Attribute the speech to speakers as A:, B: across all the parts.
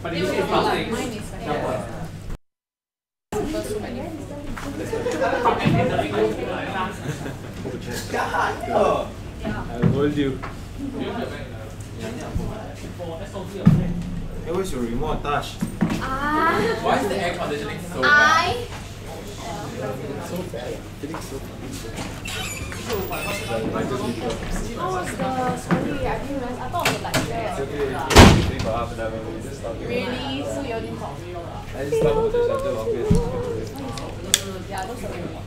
A: But you say plastic.
B: Mine is like
C: I'll hold you. Hey, where's your remote, Tash?
A: Why is the air conditioning so bad?
C: So bad. Feeling so bad.
B: sorry, I didn't realize. I thought it was like that.
C: It's okay. For half an hour. We just talk.
B: Really? So you didn't talk?
C: I just talk about the shelter office.
B: Yeah, those are really.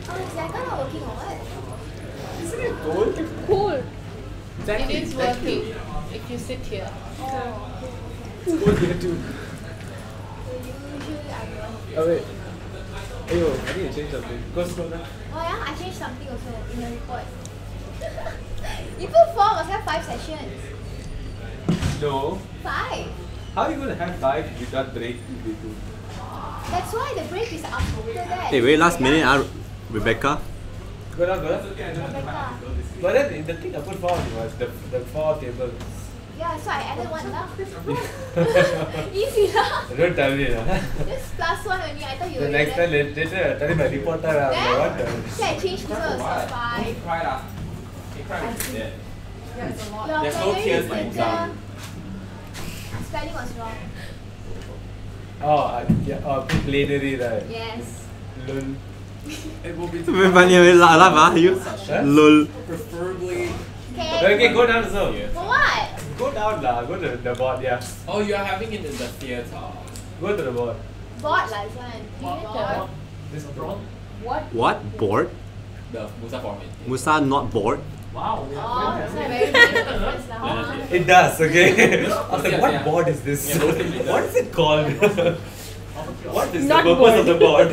D: Oh, is that not working or what?
C: Isn't it cold?
B: Cool.
C: Exactly.
B: It is working if you sit here.
C: It's cold here too.
D: Usually I don't.
C: Oh wait. Ayo, I need to change something. Go slow now.
D: Oh yeah, I changed something also in the report. You put 4, must have 5 sessions.
C: No.
D: 5.
C: How are you going to have 5 without break if they do?
D: That's why the break is after that.
E: Hey, very last minute, Rebecca.
C: Go down, go down.
D: Rebecca.
C: But then the thing I put 4 was the 4 tables.
D: Yeah, so I added 1 now. Easy lah.
C: Don't tell me lah.
D: Just plus 1 only. I thought you
C: The
D: were
C: next time later, tell me my reporter. What the?
D: So I changed this one, so 5.
A: He cried lah. He cried when he did.
B: Yeah, it's a lot.
D: Your
A: There's no
D: plenary
A: tears
D: is
A: like
D: better.
A: down.
D: Spelling was wrong.
C: Oh, yeah, plenary, right?
D: Yes.
C: Lol.
A: It will be
E: Very funny, laugh, ah, you. Lol.
A: preferably.
C: Okay, go down so.
D: For what?
C: Go down lah, go to the board, yeah.
A: Oh, you are having it in the theater.
C: Go to the board.
D: Board like one.
B: Theater.
C: This board?
E: What? Bored?
A: The MUSA format.
E: Musa not bored?
D: Oh, so very big difference lah.
C: It does, okay? I was like,
A: Yes,
C: what
A: yeah.
C: board is this?
A: Yeah, totally
C: What is it called? What is
B: Not
C: the purpose of the board?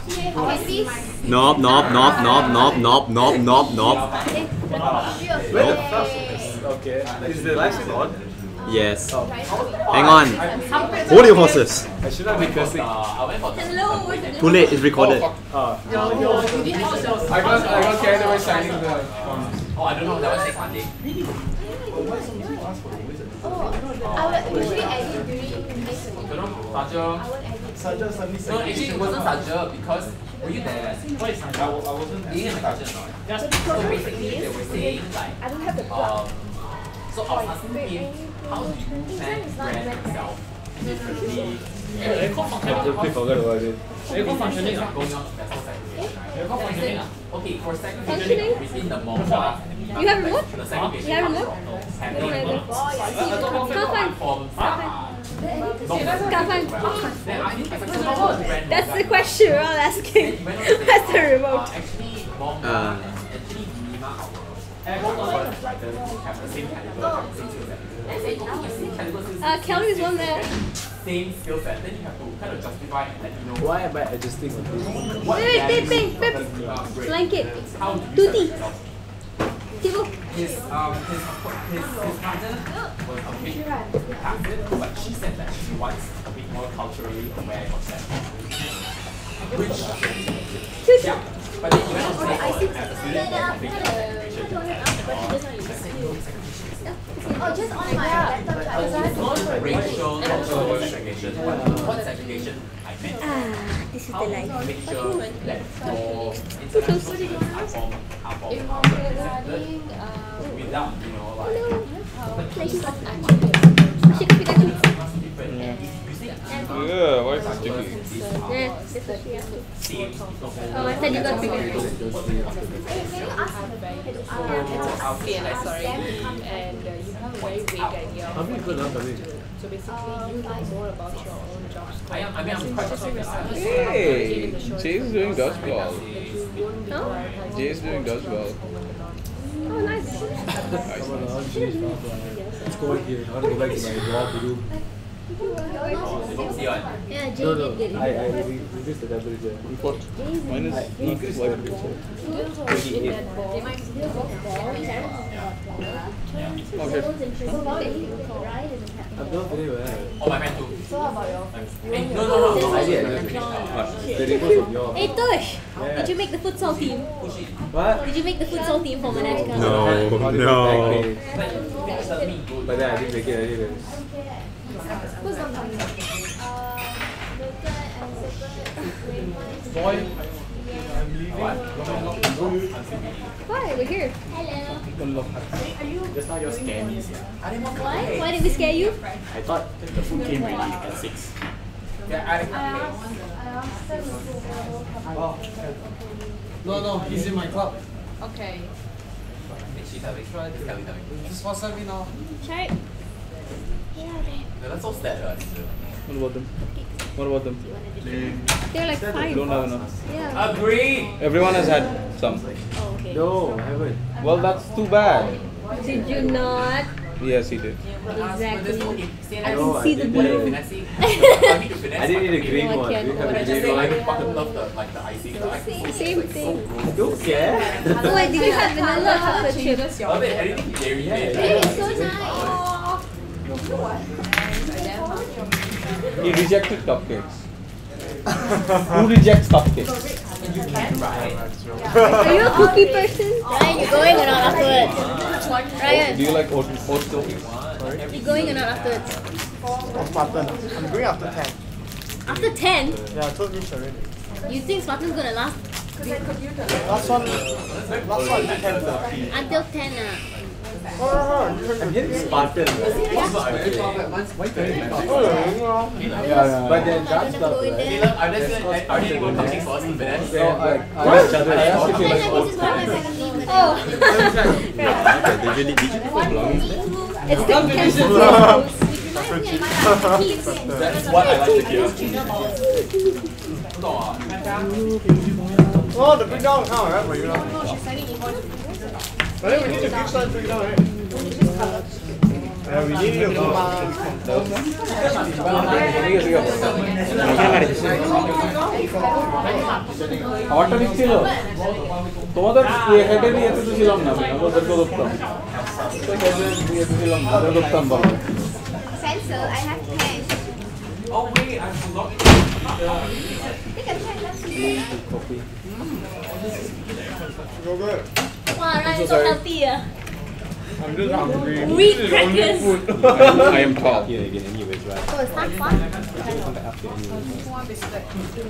D: Okay, please.
E: Nope, nope, nope, nope, nope, nope, nope, nope, nope.
C: Where the fuck is okay? Is the live stream on?
E: Yes. Hang on. Hold your horses.
C: I should not be cursing.
A: I went for
D: Hello.
E: Too late, it's recorded.
C: Oh.
A: I got carried away signing the. Oh, I don't know. That was next Monday.
D: Oh, I would usually edit during next week.
A: Don't know, Saja.
D: I would edit.
A: No, actually it wasn't Saja because were you there? What is Saja? I wasn't there. You didn't have Saja or not? So basically they were saying like,
B: I don't have the plug.
A: so I was asking him, how do you plan to brand yourself differently?
C: I totally forgot about it.
A: Aircon functioning going on vessel segregation. Okay, for segregation within the MUSA.
B: You have remote?
A: The segregation
B: You have remote?
A: happening.
B: Can't find.
A: Then I think how was brand
B: That's the question we're all asking. Where's the remote?
A: actually actually Lima have the same caliber, same skill set. Let's say okay, same caliber,
B: Kelly is one there.
A: same skill set, then you have to kind of justify and let you know
C: Why am I adjusting on this?
A: what
B: Wait,
A: values
B: babe,
A: you
B: babe.
A: bring.
B: Blanket.
A: How do you
B: Tutti.
A: set yourself?
B: Tibo.
A: His partner was a bit passive, but she said that she wants a bit more culturally aware of that. Which, yeah, but then you went on stage as a student, I think
D: Oh, just on my laptop.
A: not racial cultural segregation. What segregation I meant?
B: This is
A: How
B: the
A: do
B: light.
A: you make sure that your international students are represented without, you know, like,
C: Yeah, why is it sticky?
B: Oh, I said you got bigger.
D: Sorry.
B: And you have a very vague idea
C: How many people now coming?
B: So basically, you know more about your own job scope.
A: I mean, I'm quite surprised.
C: Hey, Jay's doing dodgeball.
B: Huh?
C: Jay's doing dodgeball.
B: Oh, nice.
C: Let's go here. I want to go back to my job to do.
A: See on.
B: Yeah, Jay did get it.
C: I reduced the temperature. Minus increase the temperature. I'm not very well.
A: Oh, my hand too.
D: So how about yours?
A: No.
C: I did. The reverse of yours.
B: Hey Tosh, did you make the futsal team?
C: What?
B: Did you make the futsal team for Manashka?
E: No.
C: But then I didn't make it.
D: Who's not coming?
C: Boy,
B: Why? We're here.
D: Hello.
C: just now you're scary.
B: Why? Why did we scare you?
C: I thought the food came ready at 6.
F: No, he's in my club.
D: Okay.
F: Just WhatsApp me now.
B: Chart.
A: That's so sad.
C: What about them? What about them?
B: They're like 5.
C: Don't have enough.
B: Yeah.
A: Agree.
C: Everyone has had some.
B: Oh, okay.
C: No, I haven't. Well, that's too bad.
B: Did you not?
C: Yes, he did.
B: Exactly. I
C: No,
B: can see the blue.
C: I didn't need a green one. Do you have a green one?
A: I fucking love the icing.
B: Same thing.
C: I don't care.
B: Oh wait, did you have vanilla or chocolate chip?
A: Love it. Anything dairy.
D: Hey, it's so nice.
C: He rejected cupcakes. Who rejects cupcakes?
A: You can, right?
B: Are you a cookie person?
D: Ryan, you going or not afterwards? Ryan,
C: Do you like oat cookies?
D: you going or not afterwards?
F: Spartan. I'm going after 10.
B: After 10,
F: Yeah, I told Rich already.
B: you think Spartan's gonna last
F: Last one until 10:30.
B: until 10?
C: I'm getting Spartan.
F: Oh,
C: But then that's
B: Go
C: stuff,
B: in
C: right?
B: there.
A: I'm just going to go cupcakes for us to finish.
C: No, I asked if you like oat cookies.
B: Oh,
E: Did you put belongings there?
B: it's the cancel.
A: That's what I like to hear.
F: Oh, the big down account, right? But you know. But then we need to fix that big down, right? Yeah, we need to go.
C: Water ছিল তোমাদের হেডে নিয়ে যেতে ছিলাম না আমি ওদের করতাম তো হেডে নিয়ে যেতেছিলাম না ওদের করতাম বাবা
D: Pencil, I have pen.
A: Oh wait, I forgot.
D: Take a pen, let's
C: coffee
F: Yogurt.
B: Wow, Ryan, so healthy.
F: I'm just hungry.
B: Wheat crackers.
C: I am tall.
E: Here again, anyways, right?
B: Oh, it's not fun.
E: Come back after anyways.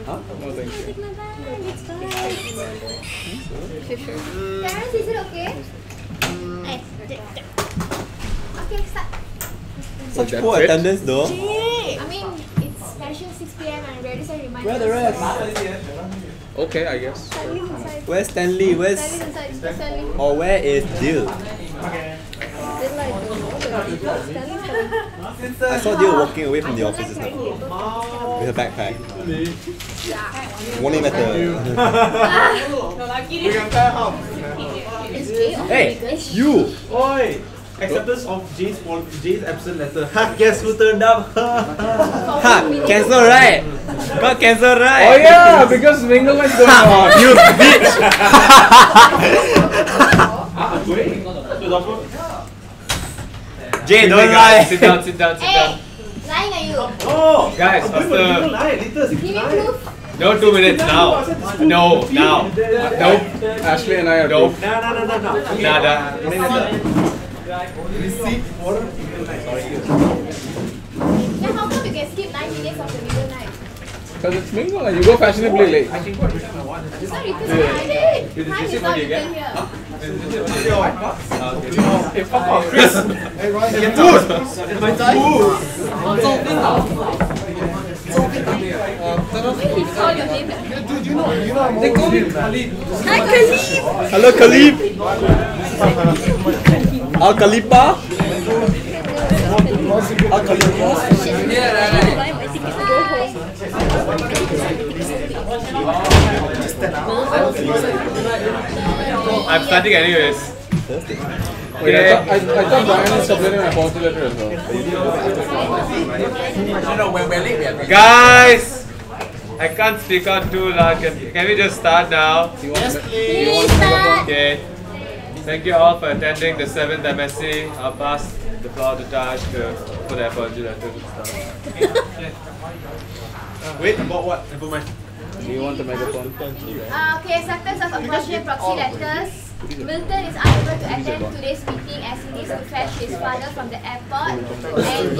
C: Huh? No, thank you.
B: Take my bag. It's fine. Sure.
D: Terrence, is it okay? Okay, start.
E: Such
C: That's
E: poor
C: it?
E: attendance though.
D: I mean, it's finishing 6 p.m. and ready to remind
E: Where are the rest?
C: Okay, I guess.
D: Stanley's inside.
E: Where's Stanley? Where's
D: Stanley's inside. Stanley.
E: or where is Dill?
B: Did like Stanley's coming.
E: I saw Dill walking away from the office just now with her backpack. Warning letter.
F: We can tell how.
B: Is Jay on
E: Hey, you!
G: Oi! Acceptance of Jay's absent letter. Ha! Guess who turned up?
E: Ha! Cancel right? Got cancel right?
C: Oh yeah, because Mingle is going on.
E: You bitch! Jay, don't lie!
C: Sit down, sit down, sit down.
D: Hey, lying are you?
G: Oh!
C: Guys,
G: Wait,
C: faster.
G: Later,
D: Give me proof.
C: No, 2 minutes now. No, now. Nope. Ashley and I are
G: No.
C: nope. Nada.
G: Receipt for.
D: Then how come you can skip 9 minutes of the middle night?
C: Because it's Mingle and you go fashionably late.
D: It's not written here. Time is not written here.
C: Hey, fuck off, Chris.
F: Hey, Ryan,
G: My time?
D: Wait, he called your name.
F: dude, you know I'm
C: They call me
F: old.
C: Khalid.
B: Hi, Khalid.
E: Hello, Khalib! Al Khalifa? Al Khalifa?
B: Buy my ticket to go home.
C: I'm starting anyways.
E: Thursday.
C: Wait, I thought Brian is submitting my policy letter as well.
A: No, we're late.
H: Guys, I can't speak out too loud. Can we just start now?
C: Yes, please.
H: Okay. Thank you all for attending the 7th MSC. I'll pass the floor to Taj for the apology letter and stuff.
G: Wait, about what? Never mind.
C: Do you want the megaphone?
D: Okay, acceptance of apology and proxy letters. Milton is unable to attend today's meeting as he needs to fetch his father from the airport, and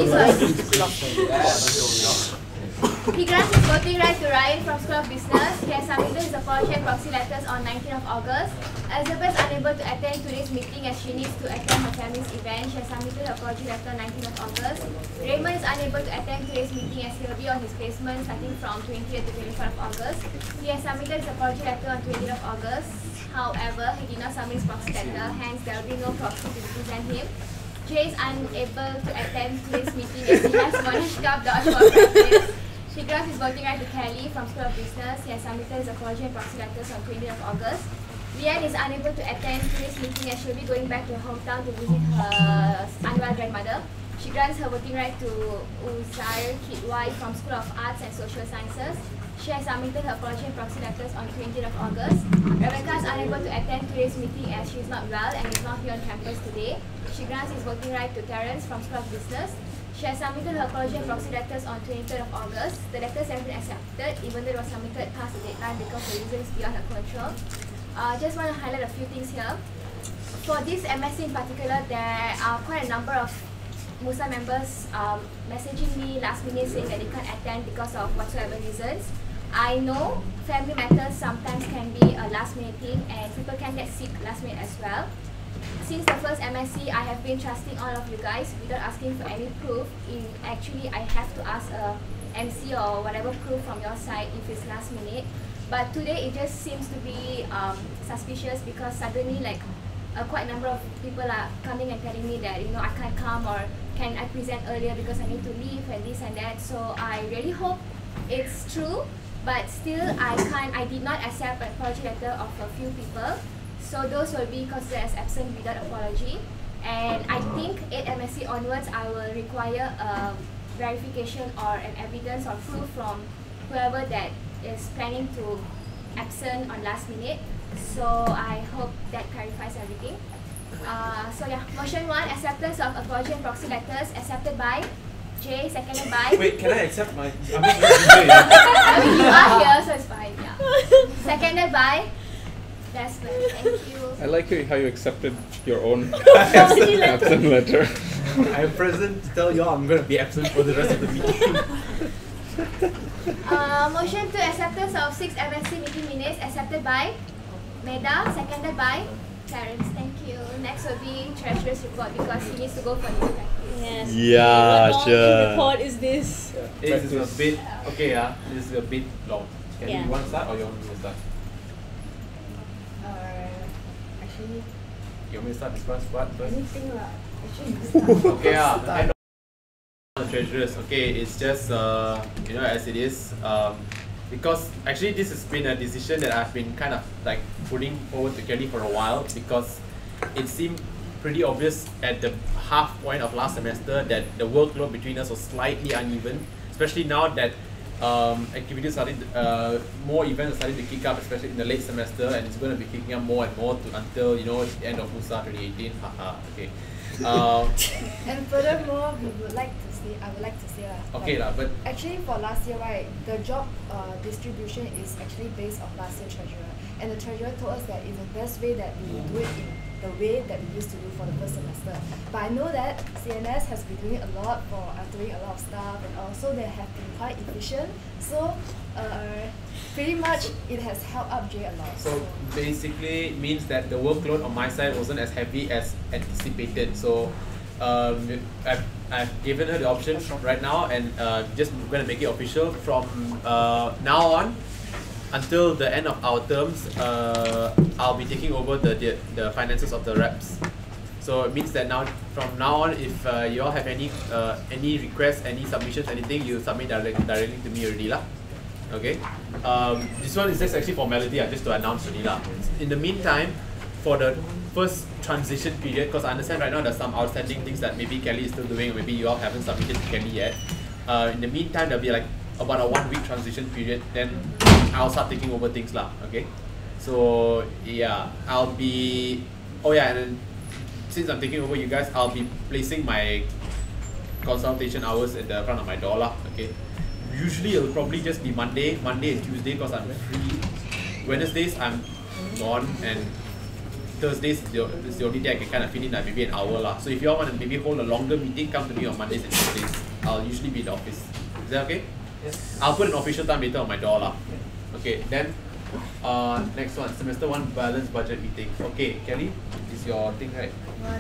D: he grants his voting right to Ryan from School of Business. He has submitted his apology and proxy letters on 19th of August. Elizabeth is unable to attend today's meeting as she needs to attend her family's event. She has submitted her apology letter on 19th of August. Raymond is unable to attend today's meeting as he will be on his placement starting from 20th to 24th of August. He has submitted his apology letter on 20th of August. However, he did not submit his proxy letter, hence there will be no proxy to represent him. Jay is unable to attend today's meeting as he has Monash Cup dodgeball practice. She grants his voting right to Kelly from School of Business. He has submitted his apology and proxy letters on 20th of August. Leanne is unable to attend today's meeting as she will be going back to her hometown to visit her unwell grandmother. She grants her voting right to Uzair Kidwai from School of Arts and Social Sciences. She has submitted her apology and proxy letters on 20th of August. Rebecca is unable to attend today's meeting as she is not well and is not here on campus today. She grants his voting right to Terence from School of Business. She has submitted her apology and proxy letters on 23rd of August. The letters have been accepted even though it was submitted past the deadline because of reasons beyond her control. Just want to highlight a few things here. For this MSC in particular, there are quite a number of MUSA members messaging me last minute saying that they can't attend because of whatsoever reasons. I know family matters sometimes can be a last minute thing and people can get sick last minute as well. Since the first MSC, I have been trusting all of you guys without asking for any proof. Actually, I have to ask a MC or whatever proof from your side if it's last minute. But today it just seems to be suspicious because suddenly quite a number of people are coming and telling me that I can't come or can I present earlier because I need to leave and this and that. So I really hope it's true, but still I did not accept an apology letter of a few people. So those will be considered as absent without apology. And I think 8 MSC onwards I will require a verification or an evidence or proof from whoever that is planning to absent on last minute. So I hope that clarifies everything. So yeah, motion 1, acceptance of apology and proxy letters accepted by Jay, seconded by...
G: Wait, can I accept my...
D: I mean, you are here, so it's fine, yeah. Seconded by Desmond, thank you.
C: I like how you accepted your own absent letter.
G: I'm present to tell y'all I'm going to be absent for the rest of the meeting.
D: Motion to acceptance of 6 MSC meeting minutes accepted by Meda, seconded by Terence. Thank you. Next will be Treasurer's report because he needs to go for his practice.
B: Yes.
E: Yeah,
B: What
E: sure.
B: report is this?
G: This is a bit... Okay, this is a bit long. Can
B: Yeah.
G: you want to start or you want me to start?
D: Actually,
G: You want me to start this first part first?
D: anything lah.
G: Okay, end of the treasurers. Okay, it's just as it is. Because actually this has been a decision that I've been kind of putting forward to Kelly for a while because it seemed pretty obvious at the half point of last semester that the workload between us was slightly uneven, especially now that activities starting more events are starting to kick up, especially in the late semester, and it's going to be kicking up more and more until the end of MUSA 2018. Okay.
I: And furthermore, I would like to say
G: okay lah, but
I: actually for last year, right, the job distribution is actually based on last year's treasurer, and the treasurer told us that it's the best way that we do it in the way that we used to do for the first semester. But I know that CNS has been doing a lot for doing a lot of stuff, and also they have been quite efficient. So pretty much it has helped up Jay a lot.
G: So basically it means that the workload on my side wasn't as heavy as anticipated. So I've given her the option right now, and just going to make it official from now on. Until the end of our terms, I'll be taking over the finances of the reps. So it means that from now on, if you all have any requests, any submissions, anything, you submit directly to me already lah. Okay. This one is just actually formality, just to announce already lah. In the meantime, for the first transition period, because I understand right now there's some outstanding things that maybe Kelly is still doing, or maybe you all haven't submitted to Kelly yet. In the meantime, there'll be like about a 1 week transition period, then I'll start taking over things lah, okay? So yeah, I'll be, oh yeah, and then since I'm taking over you guys, I'll be placing my consultation hours at the front of my door lah, okay? Usually it'll probably just be Monday and Tuesday because I'm free. Wednesdays I'm gone, and Thursdays is the only day I can kind of fit in like maybe an hour lah. So if you all want to maybe hold a longer meeting, come to me on Mondays and Tuesdays. I'll usually be in the office. Is that okay? Yes. I'll put an official time later on my door lah. Okay, then next one, semester 1 balance budget meeting. Okay, Kelly, this is your thing, right?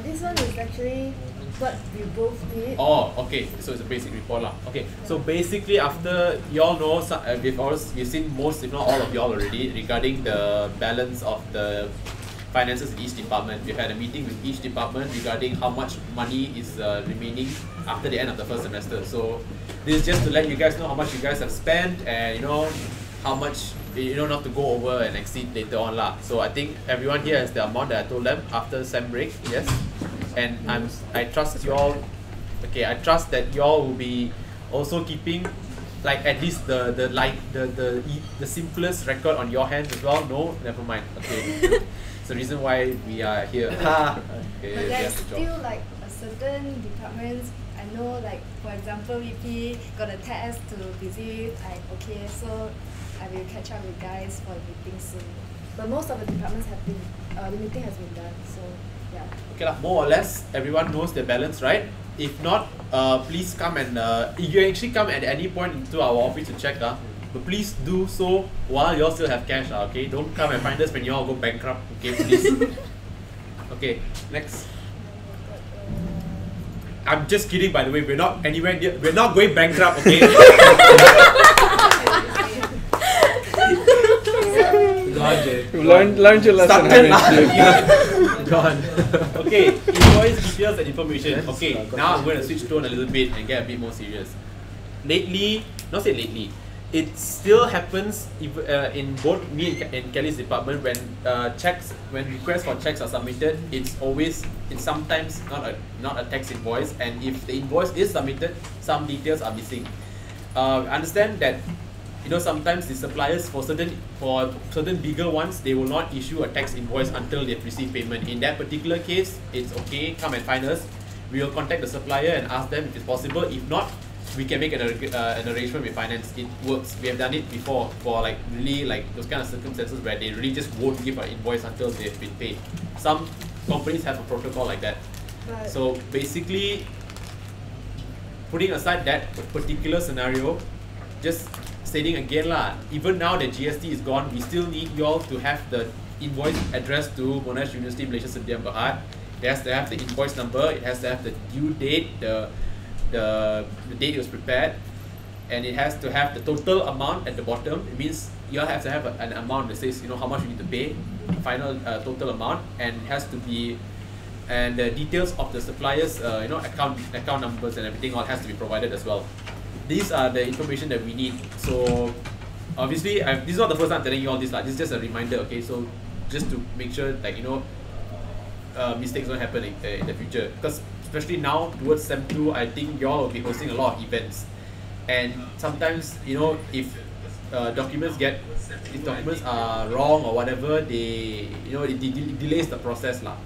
I: This one is actually what we both did.
G: Oh, okay. So it's a basic report lah. Okay. So basically, after you all know, we've seen most, if not all of y'all already regarding the balance of the finances in each department. We've had a meeting with each department regarding how much money is remaining after the end of the first semester. So this is just to let you guys know how much you guys have spent, and you know how much, you know, not to go over and exceed later on lah. So I think everyone here has the amount that I told them after sem break. Yes. And I trust you all. Okay, I trust that you all will be also keeping like at least the simplest record on your hands as well. No, never mind. Okay, it's the reason why we are here. Okay,
I: but there's still like a certain departments. I know, like for example, VP got a test to visit. Okay, so I will catch up with guys for the meeting soon. But most of the departments have been the meeting has been done. So. Yeah.
G: Okay lah, more or less everyone knows their balance, right? If not, please come and you actually come at any point into our office to check but please do so while you all still have cash, okay? Don't come and find us when you all go bankrupt, okay? Please. Okay, next. I'm just kidding, by the way. We're not anywhere near. We're not going bankrupt, okay?
C: Learned your lesson.
G: Gone. Okay, invoice details and information. Okay, now I'm going to switch tone a little bit and get a bit more serious. Lately, not say lately, it still happens in both me and Kelly's department when requests for checks are submitted. It's sometimes not a tax invoice, and if the invoice is submitted, some details are missing. Understand that. You know, sometimes the suppliers for certain bigger ones, they will not issue a tax invoice until they've received payment. In that particular case, it's okay, come and find us. We will contact the supplier and ask them if it's possible. If not, we can make an arrangement with finance. It works. We have done it before for like really like those kind of circumstances where they really just won't give an invoice until they've been paid. Some companies have a protocol like that.
I: But
G: so basically, putting aside that particular scenario, just stating again lah, even now that GST is gone, we still need you all to have the invoice addressed to Monash University Malaysia Sdn Bhd. It has to have the invoice number, it has to have the due date, the date it was prepared, and it has to have the total amount at the bottom. It means you all have to have an amount that says, you know, how much you need to pay, final total amount, and it has to be, and the details of the suppliers, you know, account numbers and everything all has to be provided as well. These are the information that we need. So obviously, this is not the first time I'm telling you all this. This is just a reminder, okay? So just to make sure, like, you know, mistakes don't happen in the future. Because especially now towards Sem 2, I think you all will be hosting a lot of events. And sometimes, you know, if documents are wrong or whatever, it delays the process lah.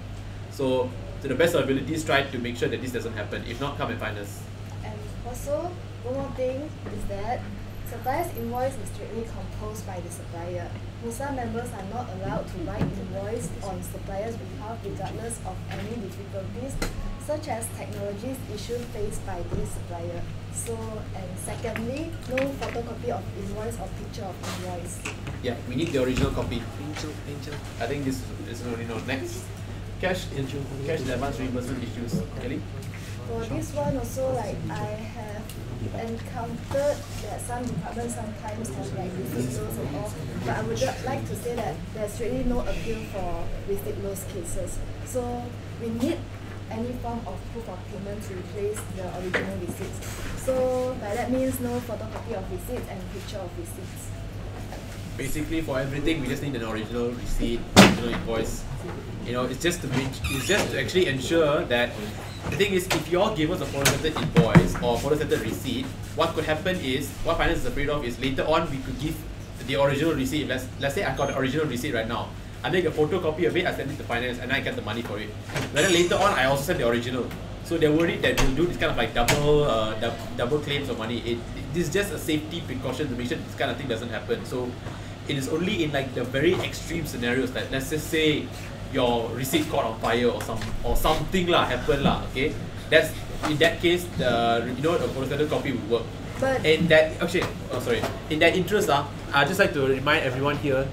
G: So to the best of abilities, try to make sure that this doesn't happen. If not, come and find us.
I: And also, one more thing is that supplier's invoice is strictly composed by the supplier. MUSA members are not allowed to write invoice on supplier's behalf regardless of any difficulties, such as technologies issues faced by the supplier. So, and secondly, no photocopy of invoice or picture of invoice.
G: Yeah, we need the original copy. I think this is already known. Next, cash advance reimbursement issues. Kelly?
I: For this one also, like, I have encountered that some departments sometimes have like receipt loss and all, but I would like to say that there's really no appeal for receipt loss cases. So we need any form of proof of payment to replace the original receipts. So by that means no photocopy of receipts and picture of receipts.
G: basically for everything we just need an original receipt, original invoice. You know, it's just to actually ensure that the thing is, if you all give us a photostated invoice or photostated receipt, what could happen is, what finance is afraid of is later on we could give the original receipt. Let's say I got the original receipt right now. I make a photocopy of it, I send it to finance, and I get the money for it. But then later on, I also send the original. So they're worried that we'll do this kind of like double claims of money. This is just a safety precaution to make sure this kind of thing doesn't happen. So it is only in like the very extreme scenarios, like let's just say your receipt caught on fire or something happen okay. That's in that case the a photostated copy would work.
I: But
G: in that in that interest I'd just like to remind everyone here.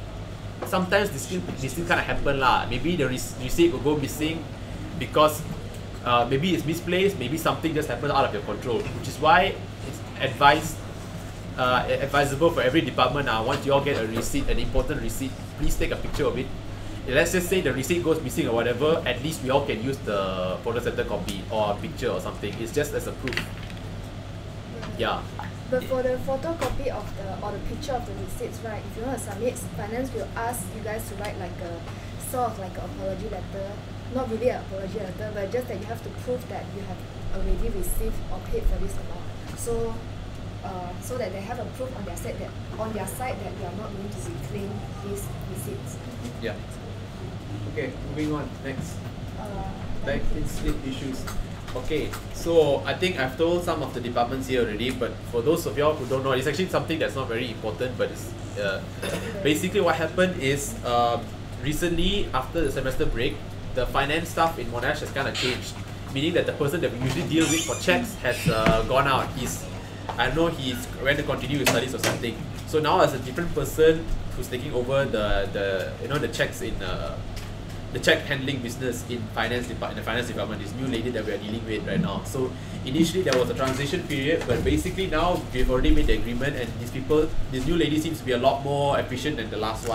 G: Sometimes this thing kind of happen Maybe the receipt will go missing because maybe it's misplaced. Maybe something just happened out of your control, which is why it's advisable for every department once you all get a receipt, an important receipt, please take a picture of it. Let's just say the receipt goes missing or whatever, at least we all can use the photostated copy or a picture or something. It's just as a proof. Yeah.
I: But for the photocopy of the picture of the receipts, right, if you want to submit, finance will ask you guys to write like a sort of like an apology letter. Not really an apology letter, but just that you have to prove that you have already received or paid for this amount. So so that they have a proof on their side that you are not going to reclaim these receipts.
G: Yeah. Okay, moving on. Next. Back in slip issues. Okay, so I think I've told some of the departments here already, but for those of y'all who don't know, it's actually something that's not very important, but it's basically what happened is recently after the semester break, the finance staff in Monash has kind of changed, meaning that the person that we usually deal with for checks has gone out. I know he's went to continue his studies or something. So now as a different person who's taking over the checks in the check handling business in the finance department, this new lady that we are dealing with right now. So initially there was a transition period, but basically now we've already made the agreement, and this new lady seems to be a lot more efficient than the last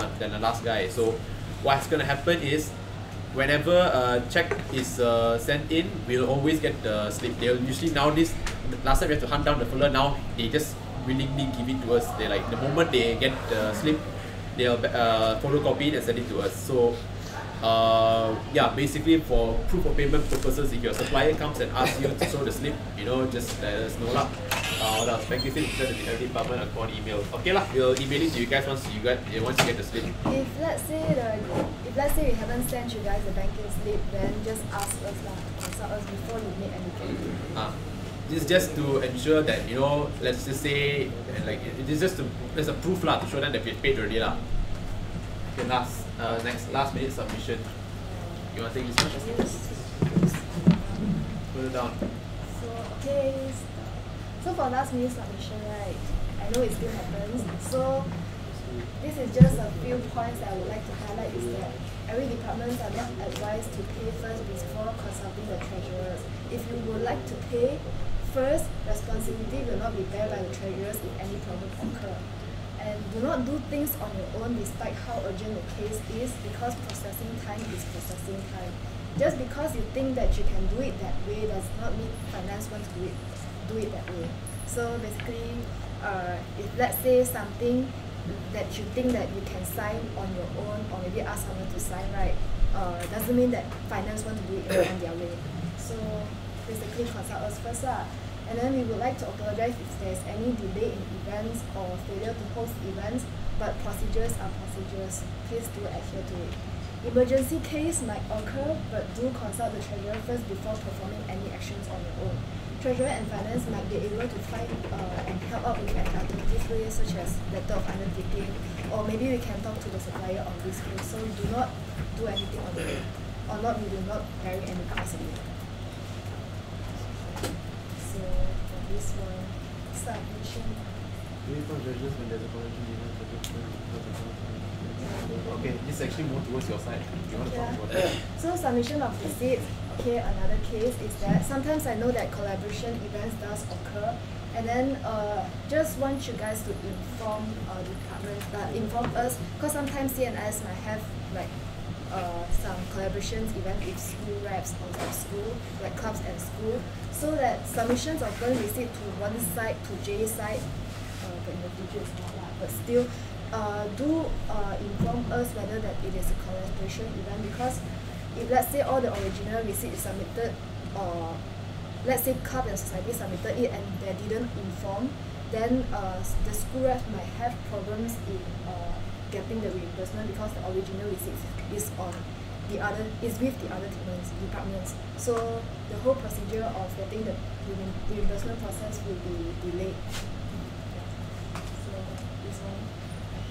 G: guy. So what's gonna happen is, whenever a check is sent in, we'll always get the slip. They'll usually nowadays, last time we had to hunt down the fella, now they just willingly give it to us. They like, the moment they get the slip, they'll photocopy it and send it to us. So yeah, basically for proof of payment purposes, if your supplier comes and asks you to show the slip, just let us know lah. What else? Bank statement to the department upon email. Okay lah, we'll email it to you guys once you get the slip.
I: If let's say we haven't sent you guys the banking slip, then just ask us consult us before you make any payment.
G: This is just to ensure that let's just say it's just there's a proof to show them that we've paid already lah. Okay, last minute submission. You want to take this one? Put it down.
I: So for last minute submission, right, I know it still happens. So this is just a few points that I would like to highlight is that every department are not advised to pay first before consulting the treasurers. If you would like to pay first, responsibility will not be borne by the treasurers if any problem occur. And do not do things on your own despite how urgent the case is, because processing time is processing time. Just because you think that you can do it that way does not mean finance wants to do it that way. So basically, if let's say something that you think that you can sign on your own, or maybe ask someone to sign, right, doesn't mean that finance want to do it on their way. So basically consult us first lah. And then we would like to apologize if there's any delay in events or failure to host events, but procedures are procedures. Please do adhere to it. Emergency case might occur, but do consult the treasurer first before performing any actions on your own. Treasurer and finance might be able to find and help out with an alternative way, such as letter of undertaking, or maybe we can talk to the supplier on this case. So do not do anything on your own, or not, we will not carry any cost in it. So for this one, submission.
G: Okay, this is actually more towards your side. You want to talk about that?
I: So submission of receipts. Okay, another case is that sometimes I know that collaboration events does occur, and then just want you guys to inform inform us, because sometimes CNS might have like some collaborations event with school reps outside school, like clubs and school, so that submissions of one receipt to one side, to J side, but in the future it's not lah, but still do inform us whether that it is a collaboration event, because if let's say all the original receipt is submitted, or let's say Club and Society submitted it and they didn't inform, then the school rep might have problems in getting the reimbursement, because the original receipt is with the other departments. So the whole procedure of getting the reimbursement process will be delayed. So this one.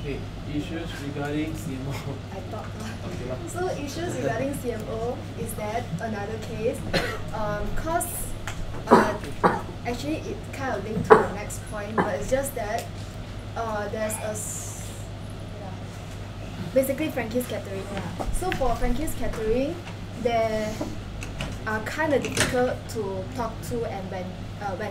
G: Okay, issues regarding CMO.
I: I thought. So issues regarding CMO is that another case, cause actually it kind of linked to the next point, but it's just that there's basically Frankie's Catering. So for Frankie's Catering, they are kind of difficult to talk to, and when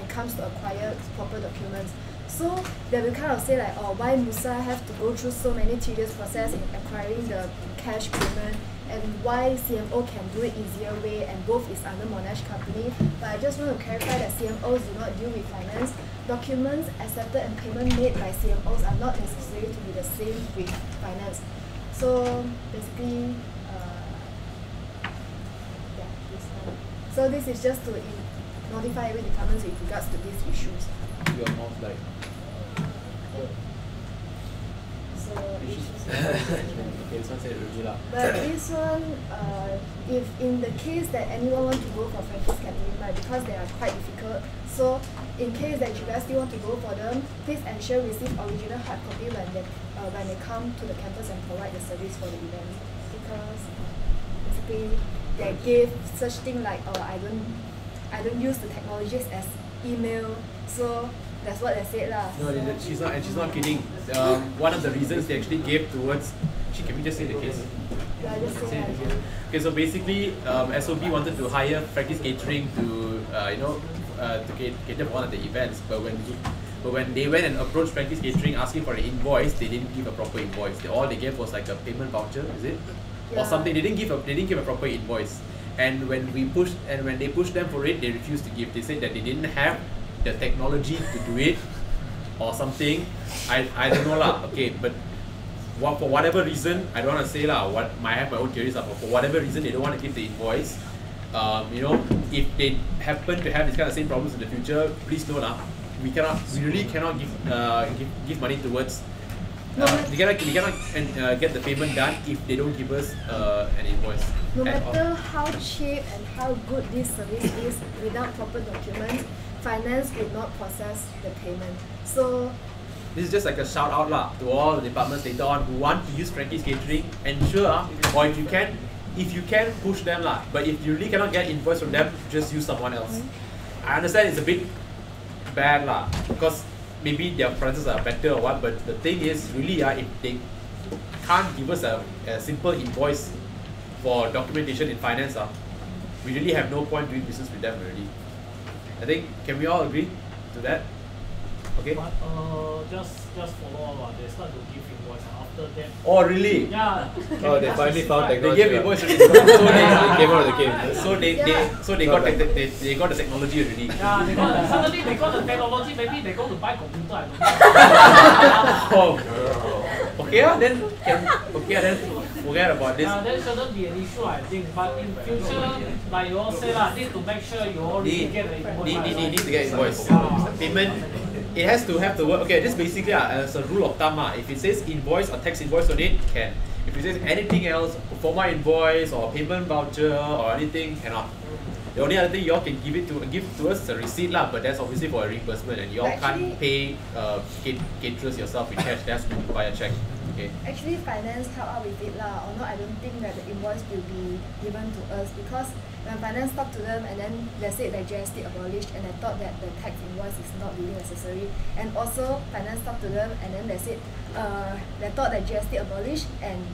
I: it comes to acquire proper documents. So they will kind of say like, oh, why MUSA have to go through so many tedious process in acquiring the cash payment, and why CMO can do it easier way, and both is under Monash company. But I just want to clarify that CMOs do not deal with finance. Documents accepted and payment made by CMOs are not necessary to be the same with finance. So basically, yeah, this one. So this is just to notify every department with regards to these issues.
C: Your mouth like.
I: So issues.
C: Okay, this one said already lah.
I: But this one, if in the case that anyone want to go for Frankie's Catering, right, because they are quite difficult, so in case that you guys still want to go for them, please ensure receive original hard copy when they come to the campus and provide the service for the event, because basically they give such thing like, oh, I don't use the technologies as email, so that's what they said lah.
G: No, she's not kidding. One of the reasons they actually gave towards, can we just say the case?
I: Yeah, just say it.
G: Okay, so basically, SOB wanted to hire Frankie's Catering to to cater for one of the events, but when they went and approached Frankie's Catering asking for an invoice, they didn't give a proper invoice. All they gave was like a payment voucher, is it? Yeah. Or something. They didn't give a proper invoice. And when they pushed them for it, they refused to give. They said that they didn't have the technology to do it, or something. I don't know lah. Okay, but for whatever reason, I don't want to say lah. I have my own theories lah. But for whatever reason, they don't want to give the invoice. If they happen to have this kind of same problems in the future, please know lah. We really cannot give money towards. We cannot get the payment done if they don't give us an invoice.
I: No matter how cheap and how good this service is, without proper documents, finance will not process the payment. So
G: this is just like a shout out lah to all the departments later on who want to use Frankie's Catering. Ensure, or if you can push them lah. But if you really cannot get invoice from them, just use someone else. I understand it's a bit bad lah, because maybe their prices are better or what, but the thing is really if they can't give us a simple invoice for documentation in finance, we really have no point doing business with them already. I think, can we all agree to that? Okay.
J: But just follow up. They start to give invoice after that.
G: Oh really?
J: Yeah.
C: Oh, they finally found
G: They
C: technology.
G: gave invoice already. So
C: came out of the cave.
G: So they got the technology already.
J: Yeah, suddenly they got the technology. Maybe they go to buy computer. I don't know.
G: Then forget about this.
J: There shouldn't be an issue, I think. But in future, like you all say lah, need to make sure you all really get the invoice.
G: Need to get invoice. Payment. It has to have the word. Okay, this basically as a rule of thumb. If it says invoice or tax invoice on it, can. If it says anything else, performa invoice or payment voucher or anything, cannot. The only other thing you all can give to us is a receipt lah, but that's obviously for a reimbursement, and you all can't pay caterers yourself with cash. That's by a check. Okay.
I: Actually, finance help out with it lah. Or not, I don't think that the invoice will be given to us, because when finance talked to them and then they said that GST abolished, and I thought that the tax invoice is not really necessary. And also finance talked to them and then they said they thought that GST abolished, and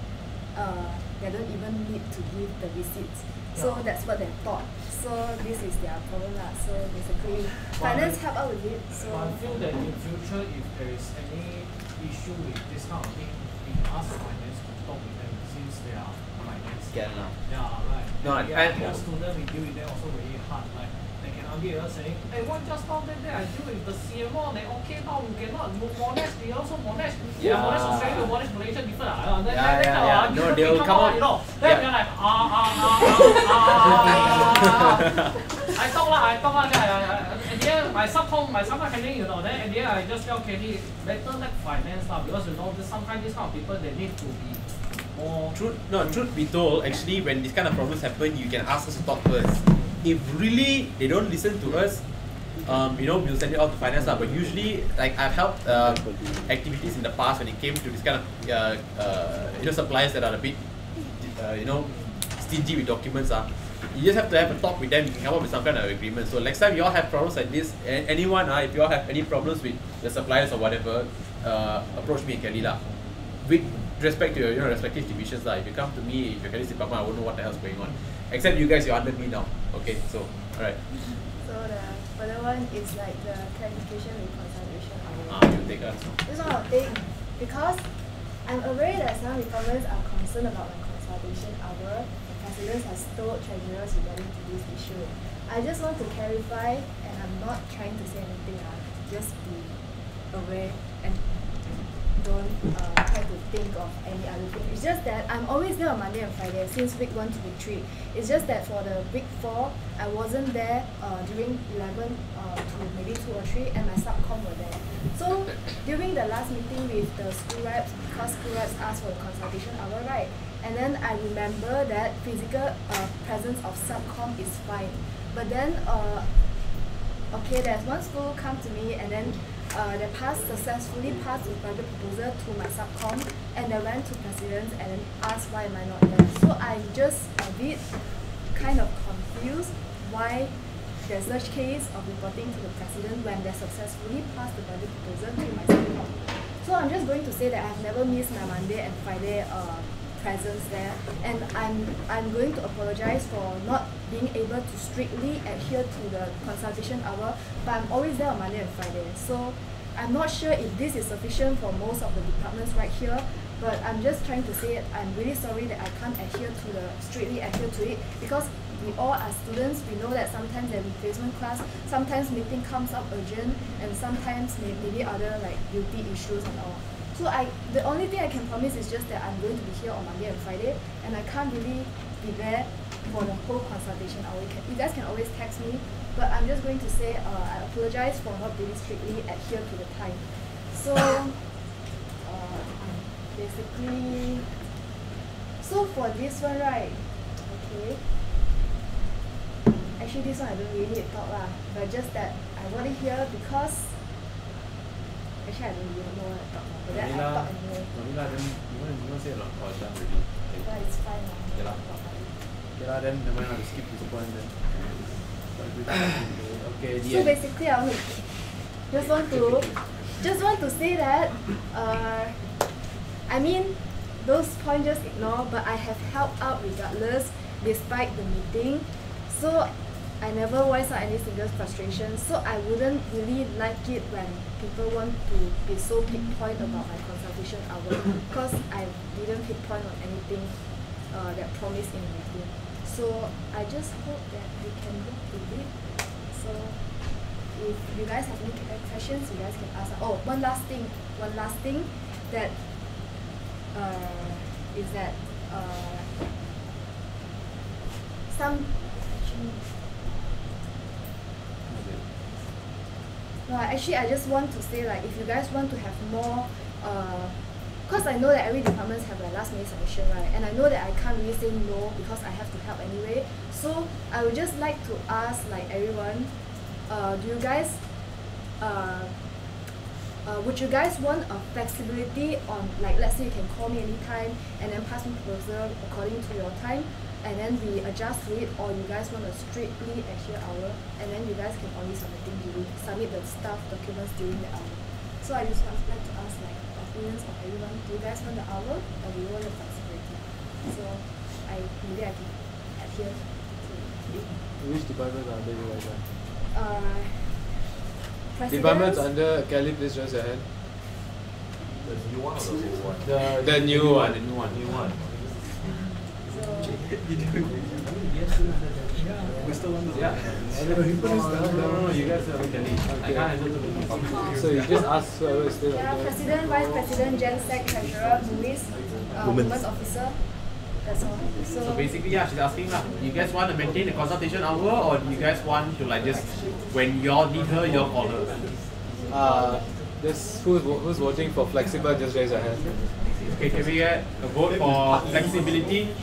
I: they don't even need to give the receipts. So that's what they thought. So this is their problem lah. So basically, finance help out with it. So
J: I feel that in future, if there is any issue with this kind of thing, we ask finance to talk with them, since they are finance.
G: Can lah.
J: Yeah, right.
G: No,
J: and student we deal with them also very hard. Like they can argue saying, hey, what just now there, I deal with the CMO, they okay now, we cannot monetize, they also monetize. Yeah. Monetize Australia, monetize Malaysia, different.
G: No, they'll come out,
J: you know. Then you're like, I talk lah, and then my subcom handling, you know, then and then I just tell Kenny, better like finance now, because you know, sometimes these kind of people, they need to be more...
G: Truth be told, actually, when these kind of problems happen, you can ask us to talk first. If really they don't listen to us, you know, we'll send it out to finance lah. But usually, like I've helped activities in the past when it came to this kind of you know, suppliers that are a bit you know, stingy with documents. You just have to have a talk with them. You can come up with some kind of agreement. So next time you all have problems like this, anyone, if you all have any problems with the suppliers or whatever, approach me and Kelly lah. With respect to your respective divisions lah. If you come to me, if you're Kelly's department, I won't know what the hell's going on. Except you guys, you're under me now. Okay, so alright.
I: So the further one is like the clarification reconciliation.
G: You take us.
I: This one I'll take because I'm aware that some departments are concerned about my consultation hour. Presidents has told treasurers regarding to this issue. I just want to clarify, and I'm not trying to say anything. Just be aware and don't try to think of any other thing. It's just that I'm always there on Monday and Friday since week 1 to week 3. It's just that for the week 4, I wasn't there during 11 to maybe 2 or 3, and my subcom were there. So during the last meeting with the school reps, because school reps asked for the consultation hour, right? And then I remember that physical presence of subcom is fine. But then, okay, there's one school come to me and then they successfully passed the budget proposal to my subcom, and they went to presidents and then asked why am I not there. So I'm just a bit kind of confused why there's such case of reporting to the president when they successfully passed the budget proposal to my subcom. So I'm just going to say that I've never missed my Monday and Friday presence there, and I'm going to apologize for not being able to strictly adhere to the consultation hour, but I'm always there on Monday and Friday. So I'm not sure if this is sufficient for most of the departments right here, but I'm just trying to say I'm really sorry that I can't strictly adhere to it, because we all are students. We know that sometimes there's replacement class, sometimes meeting comes up urgent, and sometimes maybe other like duty issues and all. So the only thing I can promise is just that I'm going to be here on Monday and Friday, and I can't really be there for the whole consultation hour. You guys can always text me, but I'm just going to say I apologize for not really strictly adhere to the time. So basically, so for this one, right? Okay. Actually, this one I don't really need to talk lah, but just that I want it here because actually I don't really know what to talk about. But then I talk anyway.
C: You want to say a lot or done already?
I: But it's fine lah.
C: Yeah lah. Okay lah, then never mind, I'll skip this point then. Okay,
I: so basically I just want to say that I mean those points just ignore, but I have helped out regardless despite the meeting. So I never voice out any single frustration, so I wouldn't really like it when people want to be so pinpoint about my consultation hour, because I didn't pinpoint on anything that promised in the meeting. So I just hope that we can work with it. So if you guys have any questions, you guys can ask. Oh, one last thing that is that some actually I just want to say, like, if you guys want to have more, because I know that every department have a last minute submission, right? And I know that I can't really say no because I have to help anyway. So I would just like to ask, like, everyone, do you guys, would you guys want a flexibility on, like, let's say you can call me anytime and then pass me proposal according to your time, and then we adjust to it, or you guys want a strictly adhere hour, and then you guys can only submit the staff documents during the hour. So I just would like to ask, like, opinions of everyone. Do you guys want the hour, or do you want the flexibility? So maybe I can adhere to it.
C: Which department are under you guys?
H: Departments under Kelly, please raise your hand.
E: The new one or the old one?
H: The new one.
E: The new one.
I: So
F: We still on the
H: Yeah.
F: No, he put his down.
H: No, you guys are okay. I can't handle the So you just ask whoever is still
I: There are President, Vice President, Gen Sec, Treasurer, Louis, Women's Officer. That's all.
G: So basically, yeah, she's asking lah, you guys want to maintain the consultation hour, or do you guys want to like just when y'all need her, y'all call her?
H: Who's voting for flexible? Just raise your hand.
G: Okay, can we get a vote for flexibility?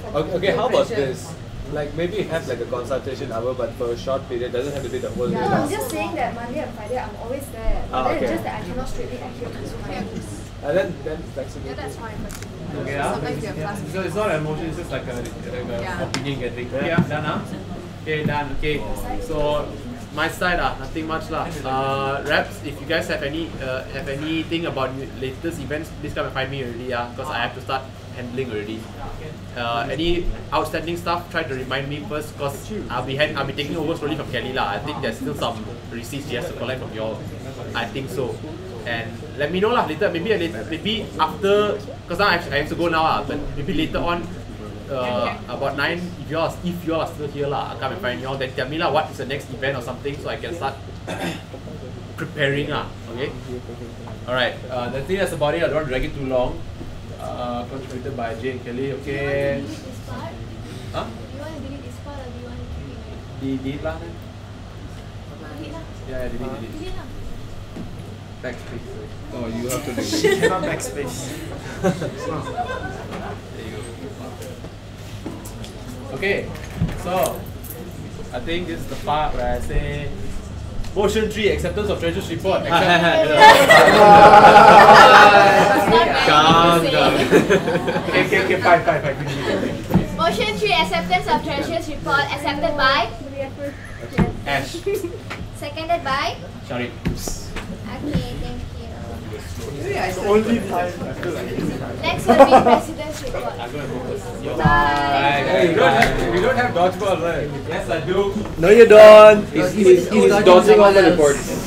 H: Okay, how about this? Like maybe have like a consultation hour, but for a short period. Doesn't have to be the whole day.
I: No, I'm just saying that Monday and Friday I'm always there. But then it's just that I cannot straightly adhere to school.
H: Then flexible.
B: Yeah, that's fine.
G: Okay, yeah.
B: Sometimes you have class.
G: So it's not an emotion, it's just like a opinion getting. Okay, yeah, done now. Okay, done. Okay, so my side nothing much lah. Reps, if you guys have anything about latest events, please come and find me already because I have to start handling already. Any outstanding stuff, try to remind me first because I'll be taking over slowly from Kelly lah. I think there's still some receipts she has to collect from y'all. I think so. And let me know lah later. Maybe after, because now I have to go now but maybe later on. About 9, if you all are still here I'll come and find y'all. Then tell me what is the next event or something so I can start preparing okay. Alright, I think that's about it. I don't want to drag it too long. Contributed by Jane Kelly. Okay. Huh?
D: Do you want to delete this part or do you want to keep it?
G: Delete lah.
D: Delete lah.
G: Yeah, delete.
D: Delete lah.
G: Backspace.
F: Oh, you have to do it.
J: Cannot backspace.
G: Okay, so I think this is the part where I say motion 3, acceptance of treasurer's report.
H: Calm down.
G: Okay, fine.
D: Motion 3, acceptance of treasurer's report, accepted by
G: Ash.
D: seconded by.
G: Sharif.
D: Okay, thank you.
F: Only 5. I feel like
D: Next will be president's report.
G: I'm going to go first.
D: Bye.
H: Hey, you don't have dodgeball, right?
G: Yes, I do.
E: No, you don't. He's dodging all the reports.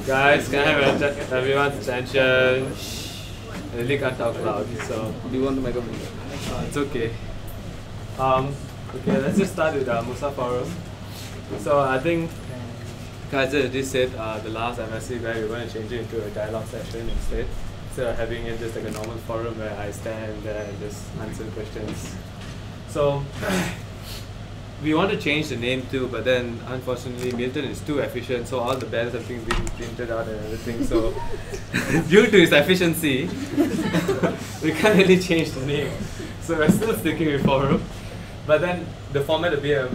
H: Guys, can I have everyone's attention? I really can't talk loud, so
E: Do you want the microphone?
H: it's okay. Okay, let's just start with the MUSA forum. So I think Kaiser just said the last MSC where we're going to change it into a dialogue session instead of having it just like a normal forum where I stand there and just answer questions. So we want to change the name too, but then unfortunately Milton is too efficient, so all the banners have been printed out and everything. So due to his efficiency, we can't really change the name. So we're still sticking with forum, but then the format will be a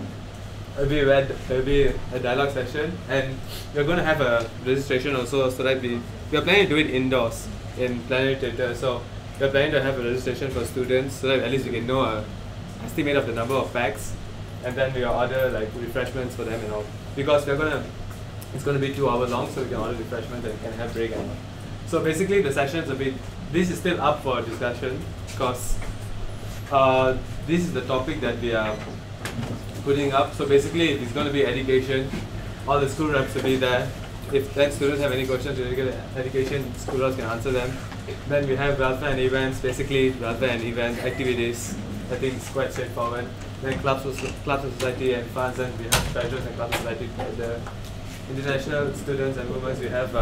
H: dialogue session, and we're going to have a registration also, so that we are planning to do it indoors in plenary theatre. So we're planning to have a registration for students, so that at least we can know an estimate of the number of packs, and then we order like refreshments for them and all. Because it's going to be 2 hours long, so we can order refreshments and we can have break and all. So basically the sessions this is still up for discussion because this is the topic that we are putting up. So basically it's going to be education. All the school reps will be there. If then students have any questions related to education, school reps can answer them. Then we have welfare and events, basically welfare and event activities. I think it's quite straightforward. Then clubs of society and funds, and we have treasurers and clubs of society. The international students and women, we have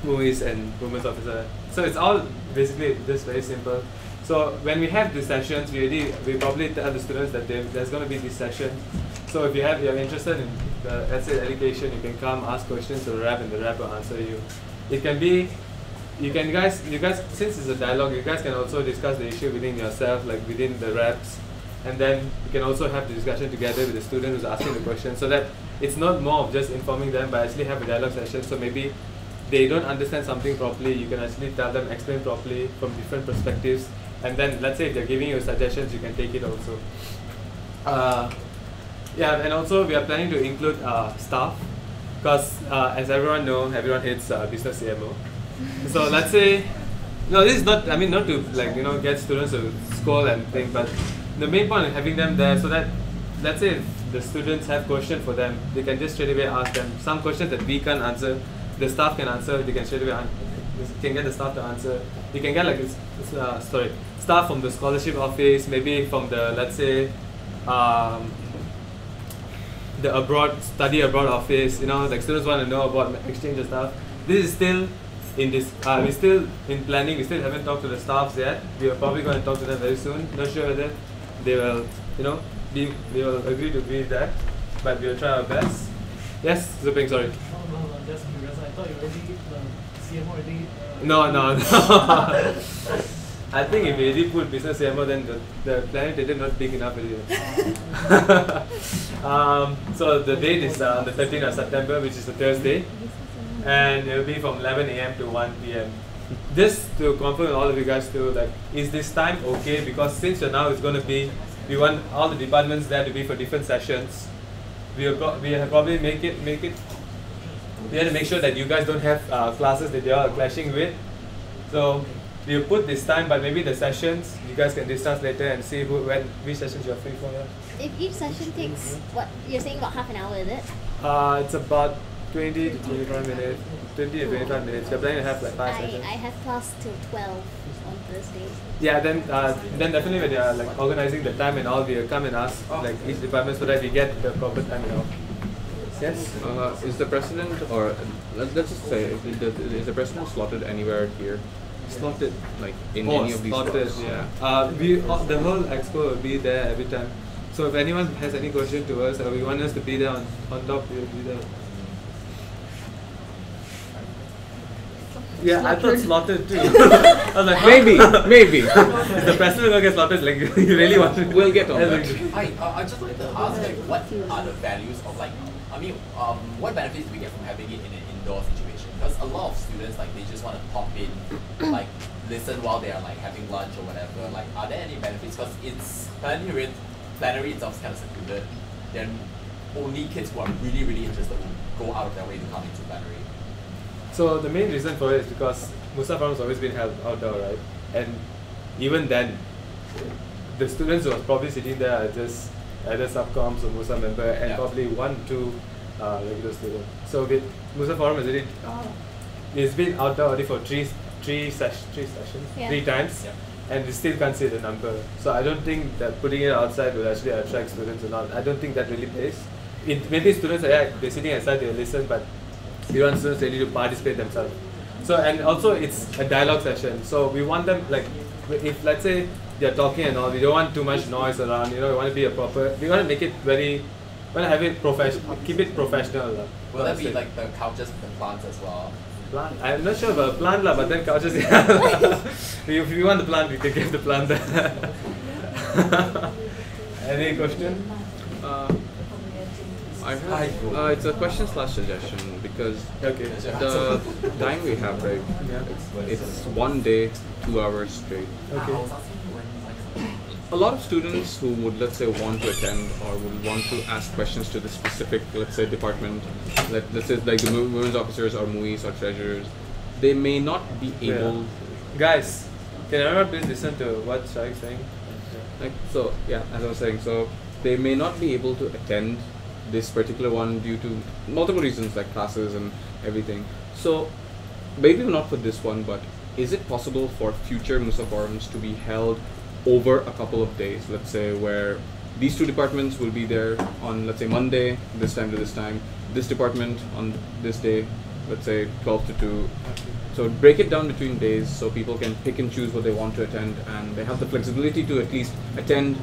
H: movies and women's officer. So it's all basically just very simple. So when we have these sessions, we probably tell the students that there's going to be this session. So if you're interested in let's say education, you can come ask questions to the rep, and the rep will answer you. It can be, you guys, since it's a dialogue, you guys can also discuss the issue within yourself, like within the reps, and then you can also have the discussion together with the student who's asking the question, so that it's not more of just informing them, but actually have a dialogue session. So maybe they don't understand something properly, you can actually tell them, explain properly from different perspectives. And then let's say if they're giving you suggestions, you can take it also. Yeah, and also we are planning to include staff, because as everyone knows, everyone hates business CMO. So let's say, no, this is not, I mean, not to like, get students to scold and think, but the main point is having them there so that let's say if the students have questions for them, they can just straight away ask them. Some questions that we can't answer, the staff can answer. They can straight away can get the staff to answer. You can get like staff from the scholarship office, maybe from the, let's say, the study abroad office. You know, like students want to know about exchange and stuff. This is still in this. We're still in planning. We still haven't talked to the staffs yet. We are probably going to talk to them very soon. Not sure whether they will, they will agree to be that, but we will try our best. Yes, Zuping, sorry.
J: No, just curious. I thought you already the CMO already.
H: No. I think if we really put business CMO, then the planet is not big enough already. So the date is the 13th of September, which is a Thursday, and it will be from 11 a.m. to 1 p.m. Just to confirm all of you guys too, like, is this time okay? Because since now it's going to be, we want all the departments there to be for different sessions. We have probably make it. We have to make sure that you guys don't have classes that you are clashing with. So we'll put this time, but maybe the sessions you guys can discuss later and see which sessions you're free for. Yeah?
B: If each session takes, what, you're saying about half an hour, is it?
H: It's about 20 to 25 minutes. 20 to 25 minutes. We're planning to have like 5 sessions.
B: I have class till 12 on Thursday.
H: Yeah, then definitely when you're like organizing the time and all, we'll come and ask like each department so that we get the proper time and all. Yes?
E: Is the president, or let's just say, is the president slotted anywhere here? Slotted, like in any of these slots?
H: Yeah. The whole expo will be there every time. So if anyone has any question to us or we want us to be there on top, we will be there. Yeah, I thought slotted too. I was like,
E: maybe.
H: The president will get slotted, like you really want to.
E: We'll get on that.
A: I just like to ask, like, what are the values of, like, what benefits do we get from having it in an indoor situation? Because a lot of students, like, they just want to pop in, like, listen while they are like having lunch or whatever. Like, are there any benefits? Because it's plenary itself is kind of secluded. Then only kids who are really, really interested will go out of their way to come into plenary.
H: So the main reason for it is because MUSA Forum has always been held outdoor, right? And even then, the students who are probably sitting there are just either subcoms or MUSA member and probably 1-2 regular students. So with MUSA Forum has already, it's been outdoor already for three sessions, 3 times, and we still can't see the number. So I don't think that putting it outside will actually attract students or not. I don't think that really plays. Maybe students are they're sitting aside, they listen, but we want students really to participate themselves. So, and also it's a dialogue session. So we want them, like, if let's say they're talking and all, we don't want too much noise around, we want to be we want to make it we want to have it professional, keep it professional.
A: Will that be like the couches with the plants as well?
H: Plant? I'm not sure about plant, but then couches, if you want the plant, we can give the plant there. Any question?
E: It's a question/suggestion because the time we have, right? It's 1 day, 2 hours straight.
H: Okay.
E: A lot of students who would, let's say, want to attend or would want to ask questions to the specific, let's say, department, let's say like the women's officers or MUIs or treasurers, they may not be able.
H: Guys, can everyone please listen to what Shaikh is saying?
E: As I was saying, so they may not be able to attend this particular one due to multiple reasons like classes and everything. So maybe not for this one, but is it possible for future MUSA forums to be held over a couple of days, let's say, where these 2 departments will be there on, let's say, Monday, this time to this time, this department on this day, let's say 12 to 2. So break it down between days so people can pick and choose what they want to attend, and they have the flexibility to at least attend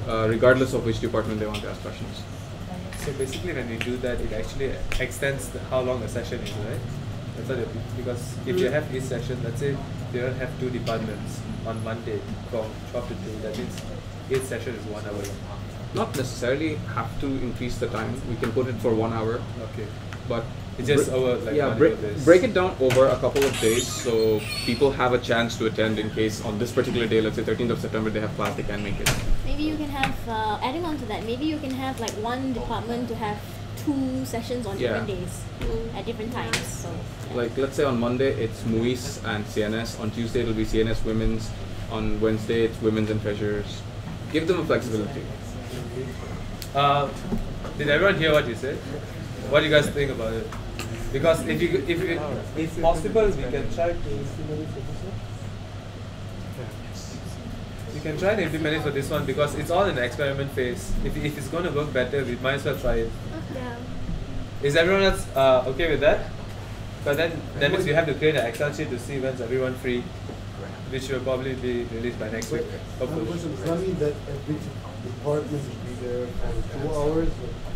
E: regardless of which department they want to ask questions.
H: So basically when we do that, it actually extends how long a session is, right? That's what because if you have each session, let's say they don't have 2 departments on Monday from 12 to 2, that means each session is 1 hour long.
E: Not necessarily have to increase the time. We can put it for 1 hour.
H: Okay.
E: But
H: it's just over like
E: break it down over a couple of days so people have a chance to attend in case on this particular day, let's say 13th of September, they have class, they can't make it.
B: Maybe you can have, adding on to that, maybe you can have like one department to have 2 sessions on different days at different times. So
E: like let's say on Monday it's MUIS and CNS, on Tuesday it'll be CNS Women's, on Wednesday it's Women's and Treasurers. Give them a flexibility.
H: Did everyone hear what you said? What do you guys think about it? Because if possible, we can try to implement it for this one because it's all in the experiment phase. If it's going to work better, we might as well try it.
B: Yeah.
H: Is everyone else okay with that? But then that means we have to create an Excel sheet to see when's everyone free, which will probably be released by next week. Hopefully.
F: Does that mean that every department will be there for 2 hours?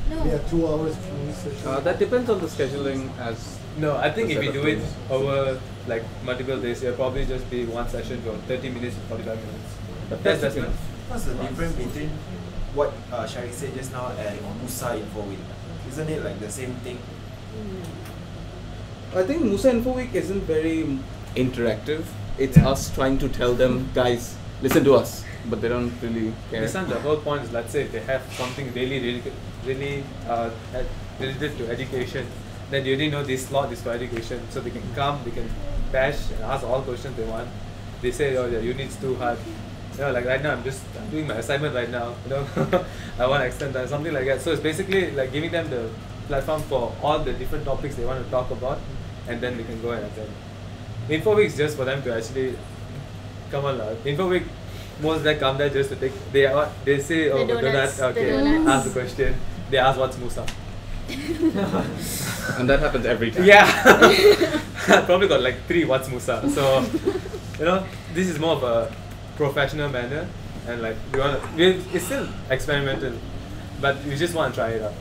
B: No.
F: We have 2 hours per session?
E: That depends on the scheduling as.
H: No, I think
E: the
H: if we
E: set of
H: do it
E: things.
H: over like multiple days, it'll probably just be one session for 30 minutes to 45 minutes. But that's enough.
K: What's the difference between what Sharik said just now and MUSA Info Week? Isn't it like the same thing?
E: I think MUSA Info Week isn't very interactive. It's us trying to tell them, guys, listen to us, but they don't really care.
H: Listen, the whole point is, let's say if they have something really related to education, then you already know this slot is for education, so they can come, they can bash and ask all questions they want. They say, oh, your unit's too hard. You know, like right now, I'm doing my assignment right now. You know, I want to extend that, something like that. So it's basically like giving them the platform for all the different topics they want to talk about, and then they can go and attend. Info Week is just for them to actually come on. Info Week, most of them come there just to take. They say, oh,
B: donuts,
H: okay, ask the question. They ask what's MUSA.
E: And that happens every time.
H: Yeah, I probably got like 3 what's MUSA. So you know, this is more of a professional manner, and like it's still experimental, but we just want to try it out.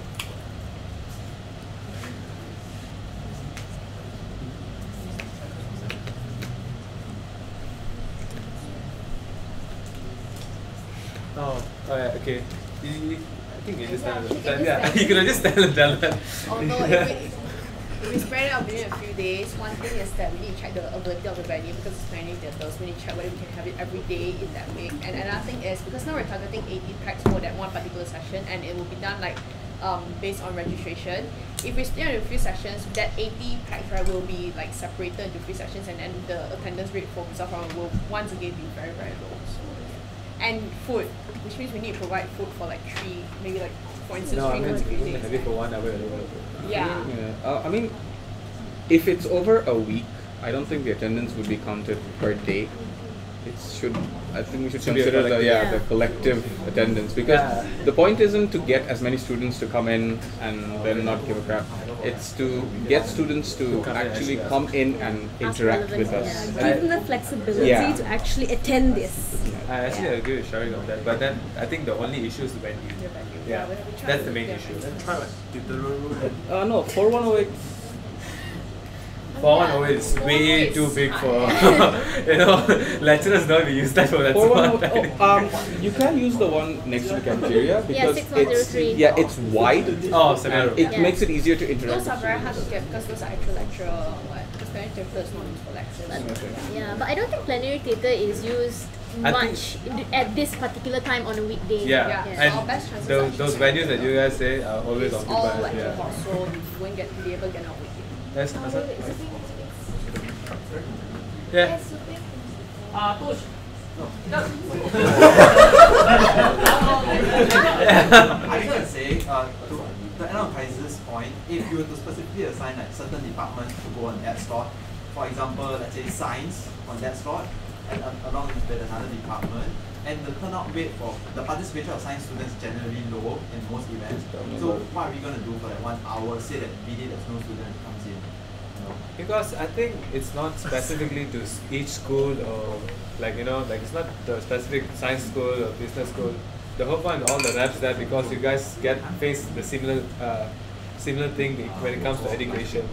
H: Oh yeah, okay. I think you just you could have just tell that.
L: Although if we spread it out within a few days, one thing is that we need to check the ability of the venue because it's planning theaters. We need to check whether we can have it every day in that week. And another thing is because now we're targeting 80 packs for that one particular session, and it will be done like based on registration. If we stay on a few sessions, that 80 packs right will be like separated into 3 sessions, and then the attendance rate for MUSA forum will once again be very low. So, and food, which means we need to provide food for like 3, maybe like for instance 3 consecutive days.
H: Have it for 1 hour.
L: Yeah.
E: I mean, if it's over a week, I don't think the attendance would be counted per day. I think we should consider the collective attendance, because the point isn't to get as many students to come in and then not give a crap. It's to get students to actually come in and interact with us.
B: Give them the flexibility to actually attend this.
H: I actually agree with Sharik on that, but then I think the only issue is the venue. Yeah, that's the main issue.
E: No, 4108.
H: 4108 is way too big for lecturers don't use that for that.
E: You can use the one next to the cafeteria because
B: 6103.
E: it's wide.
H: Oh,
E: and it makes it easier to interact.
L: Those are very hard to get because those are actual lecture because plenary theatre is not used for lectures.
B: Yeah, but I don't think plenary theatre is used much at this particular time on a weekday.
H: Yeah. And those venues that you guys say are always
L: it's
H: occupied.
L: all lecture halls, so you won't be able to get out weekday.
H: Yes,
L: Tush.
H: yeah.
K: I just want to say, to Enterprise's point, if you were to specifically assign like certain departments to go on that slot, for example, let's say science on that slot, and along with another department, and the turnout rate for the participation of science students is generally low in most events. So what are we going to do for that 1 hour? Say that BD there's no student who comes in.
H: Because I think it's not specifically to each school or like it's not the specific science school or business school. The whole point of all the reps that because you guys face the similar thing when it comes to education.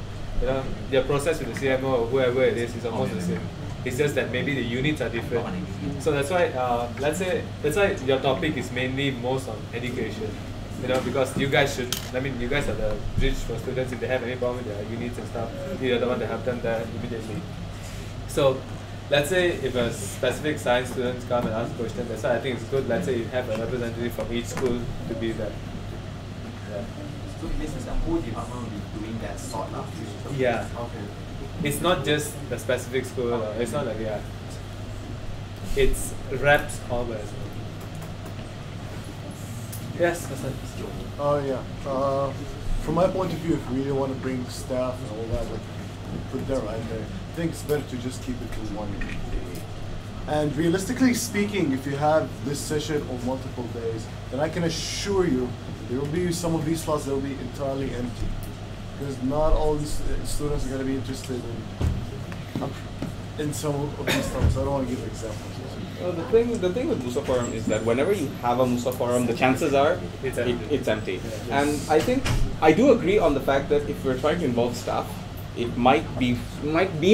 H: Your process with the CMO or whoever it is almost the same. It's just that maybe the units are different. So that's why that's why your topic is mainly most on education. Because you guys you guys are the bridge for students. If they have any problem with their units and stuff, you're the one that help them there immediately. So let's say if a specific science students come and ask a question, that's why I think it's good. Let's say you have a representative from each school to be there.
K: So this is the whole department will be doing that sort of.
H: Yeah.
K: Okay.
H: It's not just the specific school. It's not like It's reps always. Yes, that's it.
F: Oh yeah. From my point of view, if we really want to bring staff and all that, like put there right there, I think it's better to just keep it to 1 day. And realistically speaking, if you have this session on multiple days, then I can assure you there will be some of these slots that will be entirely empty, because not all these students are going to be interested in some of these topics. I don't want to give examples.
E: Well, the thing with MUSA forum is that whenever you have a MUSA forum, the chances are it's empty. And I think I do agree on the fact that if we're trying to involve staff, it might be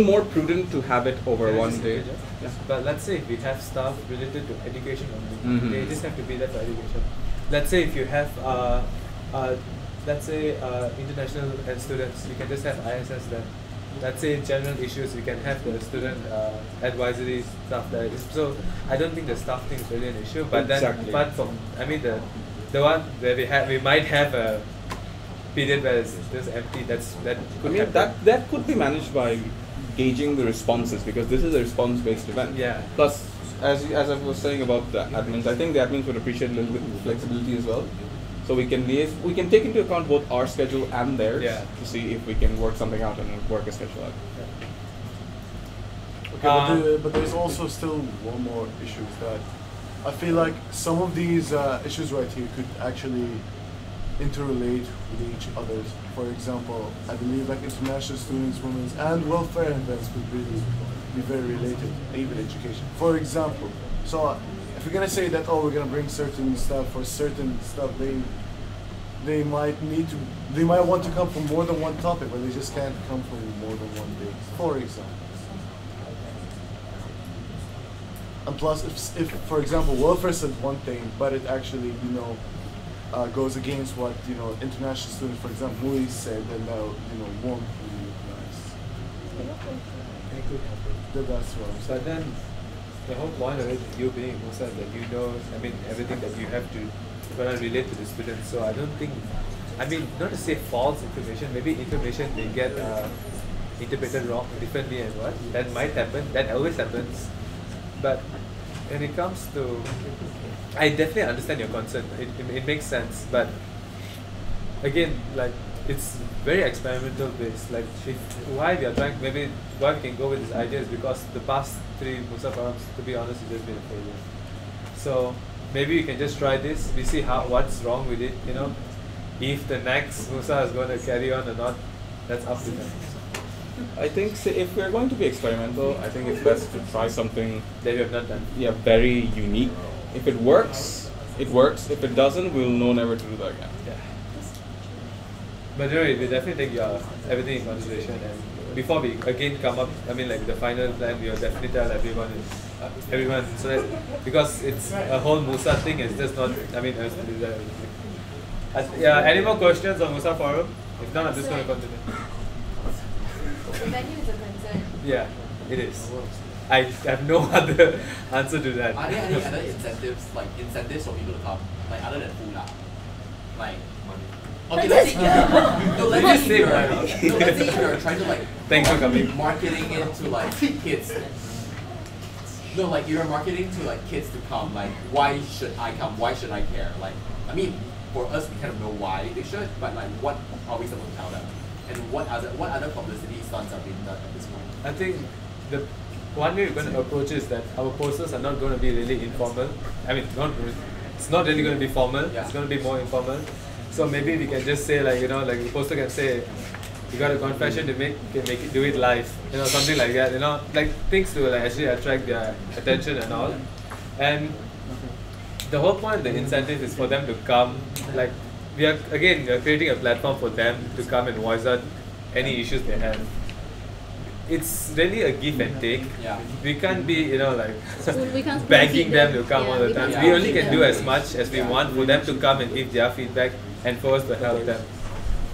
E: more prudent to have it over 1 day.
H: Yeah. But let's say if we have stuff related to education only, they just have to be there for education. Let's say if you have international students, you can just have ISS there. Let's say general issues, we can have the student advisory stuff there. So I don't think the staff thing is really an issue. But then apart from, I mean the one where we might have a period where it's just empty.
E: That could be managed by gauging the responses, because this is a response-based event.
H: Yeah.
E: Plus, as I was saying about the admins, I think the admins would appreciate a little bit of flexibility as well. So we can take into account both our schedule and theirs to see if we can work something out and work a schedule out.
F: Okay, but there's also still one more issue, is that I feel like some of these issues right here could actually interrelate with each other. For example, I believe like international students, women's, and welfare events could really be very related, even education. For example, so if we're gonna say that, oh, we're gonna bring certain stuff for certain stuff, they might want to come from more than one topic, but they just can't come from more than one day. For example. And plus, if for example, welfare said one thing, but it actually, goes against what, international students, for example, Moody said, then that, won't really look nice.
H: It could happen.
F: That's what I'm saying.
H: But then, the whole point of it, you being MUSA, that everything that you have to relate to the students. So I don't think, not to say false information, maybe information they get interpreted wrong, differently and what, that might happen, that always happens. But when it comes to, I definitely understand your concern, it makes sense, but again, like, it's very experimental based. Like, why we can go with this idea is because the past 3 MUSA forums, to be honest, it's just been a failure. So maybe we can just try this, we see what's wrong with it, if the next MUSA is going to carry on or not, that's up to them.
E: I think if we're going to be experimental, I think it's best to try something
H: that we have not done.
E: Yeah, very unique. If it works, it works. If it doesn't, we'll know never to do that again.
H: Yeah. But anyway, we definitely take everything in consideration, and before we again come up, the final plan, we'll definitely tell everyone, so that, because it's a whole MUSA thing, it's just not, any more questions on MUSA forum? If not, I'm just going to continue.
D: The venue is a concern.
H: Yeah, it is. I have no other answer to that.
A: Are there any other incentives for people to come, like other than food like money? Okay, let's say you're trying to
H: thanks for coming.
A: Marketing it to kids. No, you're marketing to kids to come. Why should I come? Why should I care? For us, we kind of know why they should, but what are we supposed to tell them? And what other publicity stunts are being done at this point?
H: I think the one way we're going to approach is that our posters are not going to be really informal. It's not really going to be formal. Yeah. It's going to be more informal. So maybe we can just say the poster can say, you got a confession to make, you can do it live. Something like that. Things to actually attract their attention and all. And the whole point of the incentive is for them to come. We are creating a platform for them to come and voice out any issues they have. It's really a give and take.
A: Yeah.
H: We can't be,
B: we can't
H: begging them to come all the time.
A: Yeah.
H: We only can do as much as we want for them to come and give their feedback and for us to help them.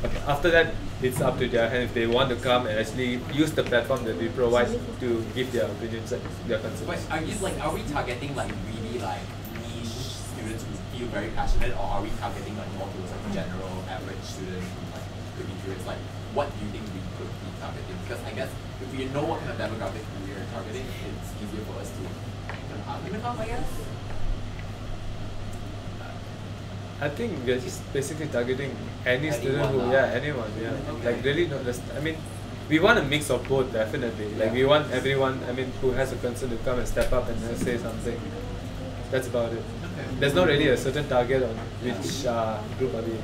H: Okay. After that, it's up to their hand if they want to come and actually use the platform that we provide to give their opinions and their concerns.
A: But are we targeting really niche students who feel very passionate, or are we targeting more towards a general average student who could be curious? What do you think we could be targeting? Because I guess if we know what kind of demographic we are targeting, it's easier for us to argument on, I guess.
H: I think we're just basically targeting any student who, anyone, like really not just, I mean, we want a mix of both, definitely. Like we want everyone, I mean, who has a concern to come and step up and say something. That's about it. There's not really a certain target on which group are we in.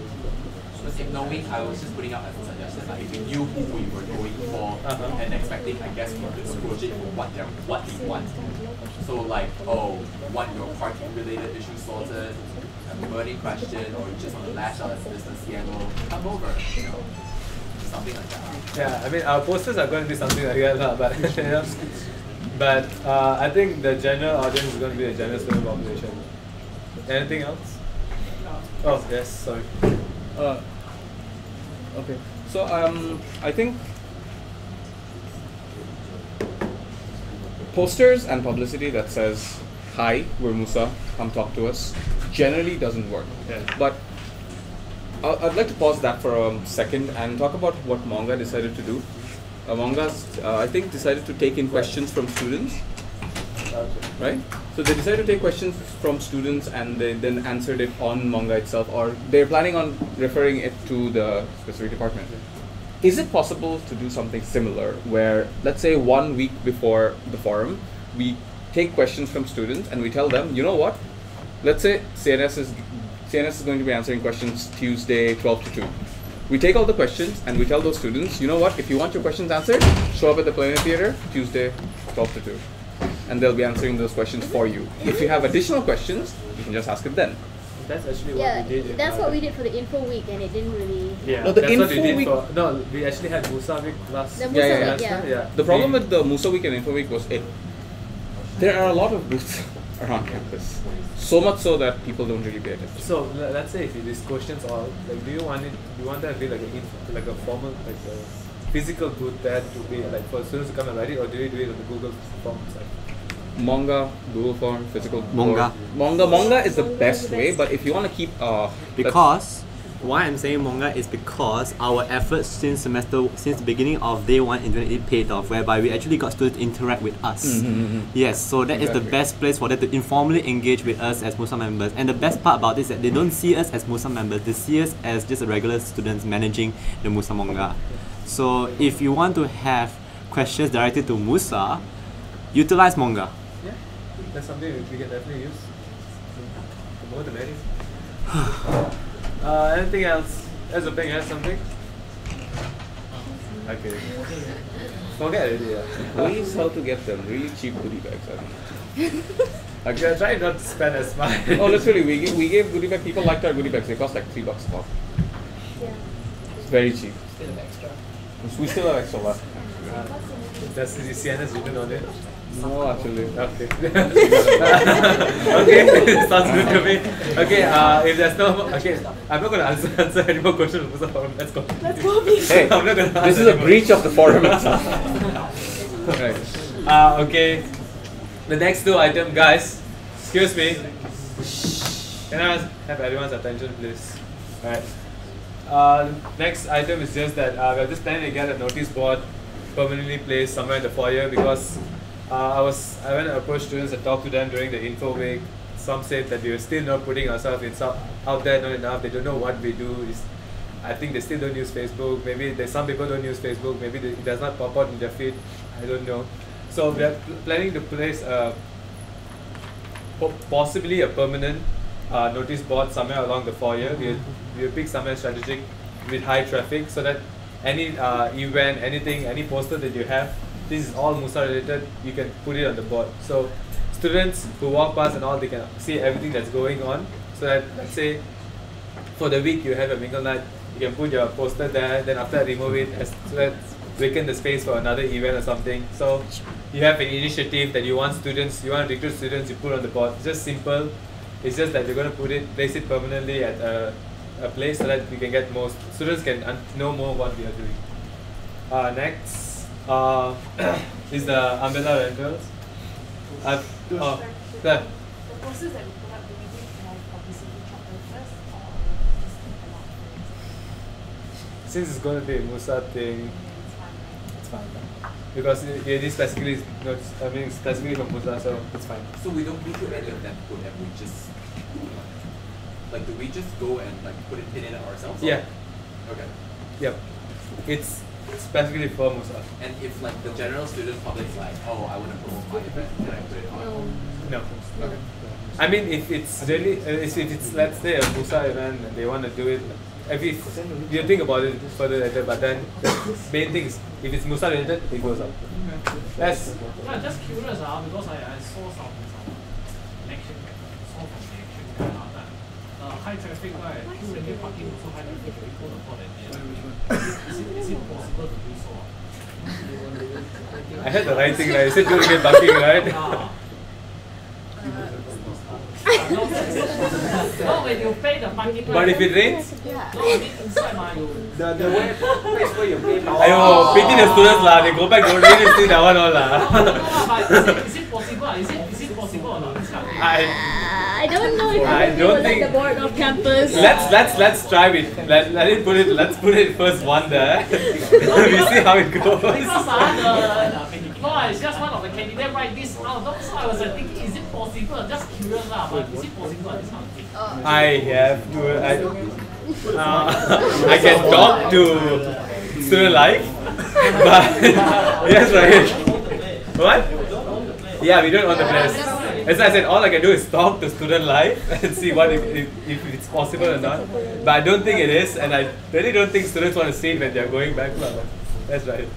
A: So knowing, I was just putting up as a suggestion, like if we knew who we were going for and expecting, I guess we could approach it for what they want. So like, oh, want your parking related issues sorted, a burning question, or you just want to lash out at business scandal, come over, you know, something like that.
H: Yeah, I mean, our posters are going to be something like that, but you know, but I think the general audience is going to be a general student population. Anything else? Oh yes, sorry.
E: Okay, so I think posters and publicity that says, "Hi, we're MUSA, come talk to us," generally doesn't work.
H: Yeah.
E: But I'd like to pause that for a second and talk about what MONGA decided to do. MONGA's, I think, decided to take in questions from students, right? So they decided to take questions from students and they then answered it on MONGA itself, or they're planning on referring it to the specific department. Is it possible to do something similar where, let's say 1 week before the forum, we take questions from students and we tell them, you know what, let's say CNS is going to be answering questions Tuesday 12 to 2. We take all the questions and we tell those students, you know what, if you want your questions answered, show up at the Plenary Theatre Tuesday 12 to 2. And they'll be answering those questions for you. If you have additional questions, you can just ask it then.
H: That's actually what we did.
B: That's what we did for the info week, and it didn't really.
H: Yeah,
E: no, the
H: that's
E: info
H: what we did
E: week.
H: No, we actually had MUSA week last.
B: The MUSA week,
H: yeah.
E: The problem with the MUSA week and info week was there are a lot of booths around campus. So much so that people don't really pay attention.
H: So let's say if these questions all like, do you want that to be like a formal, like a physical booth there to be like for students to come and write it, or do you do it on the Google Form site?
E: MONGA, Google Form, physical
M: MONGA.
E: MONGA is the best way, but if you want to keep
M: because why I'm saying MONGA is because our efforts since the beginning of day one in 2018 paid off, whereby we actually got students to interact with us. Yes, so that is the best place for them to informally engage with us as MUSA members. And the best part about this is that they don't see us as MUSA members, they see us as just a regular students managing the MUSA MONGA. So if you want to have questions directed to MUSA, utilize MONGA.
H: Yeah, that's something we can definitely use. More than ready. Anything else? As a thing, has something? Okay. Forget it, yeah.
E: ways how to get them really cheap goodie bags.
H: Okay, try not to spend as much.
E: Oh, literally, we gave goodie bags. People liked our goodie bags. They cost like $3 a pop.
B: Yeah.
E: It's very cheap.
A: Still have extra.
E: We still have extra left.
H: Does the CNS written on it?
E: No, actually.
H: Okay. Okay, sounds good to me. Okay, if there's no more, okay, I'm not going to answer any more questions from the forum. Let's go.
B: Let's go, please.
E: Hey,
H: I'm not gonna
E: this is a breach of the forum itself.
H: Right. Okay. The next two items, guys. Excuse me. Can I have everyone's attention, please? Alright. Next item is just that we're just planning to get a notice board permanently placed somewhere in the foyer because I went to approach students and talk to them during the info week. Some said that we were still not putting ourselves out there not enough. They don't know what we do. I think they still don't use Facebook. Maybe some people don't use Facebook. Maybe it does not pop out in their feed. I don't know. So we are planning to place possibly a permanent notice board somewhere along the foyer. We'll pick somewhere strategic with high traffic so that any event, anything, any poster that you have, this is all MUSA related, you can put it on the board. So students who walk past and all, they can see everything that's going on. So that, let's say, for the week you have a mingle night, you can put your poster there, then after that remove it, so that vacant the space for another event or something. So you have an initiative that you want to recruit students, you put on the board. It's just simple. It's just that you're going to place it permanently at a place so that we can get more students can know more what we are doing. Next is the umbrella rentals. There.
I: The posters that we put up, do we need to have publicity chapter first, or just a lot of
H: Since it's going to be a MUSA thing, it's fine. Because it is specifically from MUSA, so it's fine.
A: So we don't need to any of them put them, we just like, do we just go and like pin in ourselves?
H: Yeah.
A: Okay.
H: Yep. It's specifically for MUSA.
A: And if like the general student public's like, oh, I want to promote my event, can I put it on?
H: No.
A: Okay.
H: I mean, if it's really, if it's let's say a MUSA event and they want to do it, you think about it further later, but then the main thing is, if it's MUSA related, it goes up. That's.
J: Yeah, just curious because I saw some action, saw from the action that high traffic right, queue parking also high traffic, we could afford it. Is it possible to do so?
H: I had the right thing, right? You said you get parking, right?
J: No, when you pay the parking.
H: But if it rains?
J: No, I mean inside you.
C: The way place where you pay now.
H: Ayo, pity the students lah. They go back, don't really see that one all lah.
J: Is it possible? Is it possible or not?
B: I don't know if
H: I don't think
B: like the board of campus.
H: Let's try it. Let's put it first one there. We see how it goes.
J: Because it's just one of the candidates write this out. So I was thinking, is it possible? Just curious but is it possible at this kind of thing?
H: I have to. I can talk to student life, but yes, right. What? Yeah, we don't own the place. As I said, all I can do is talk to student life and see what if it's possible or not. But I don't think it is, and I really don't think students want to see it when they're going back. That's right.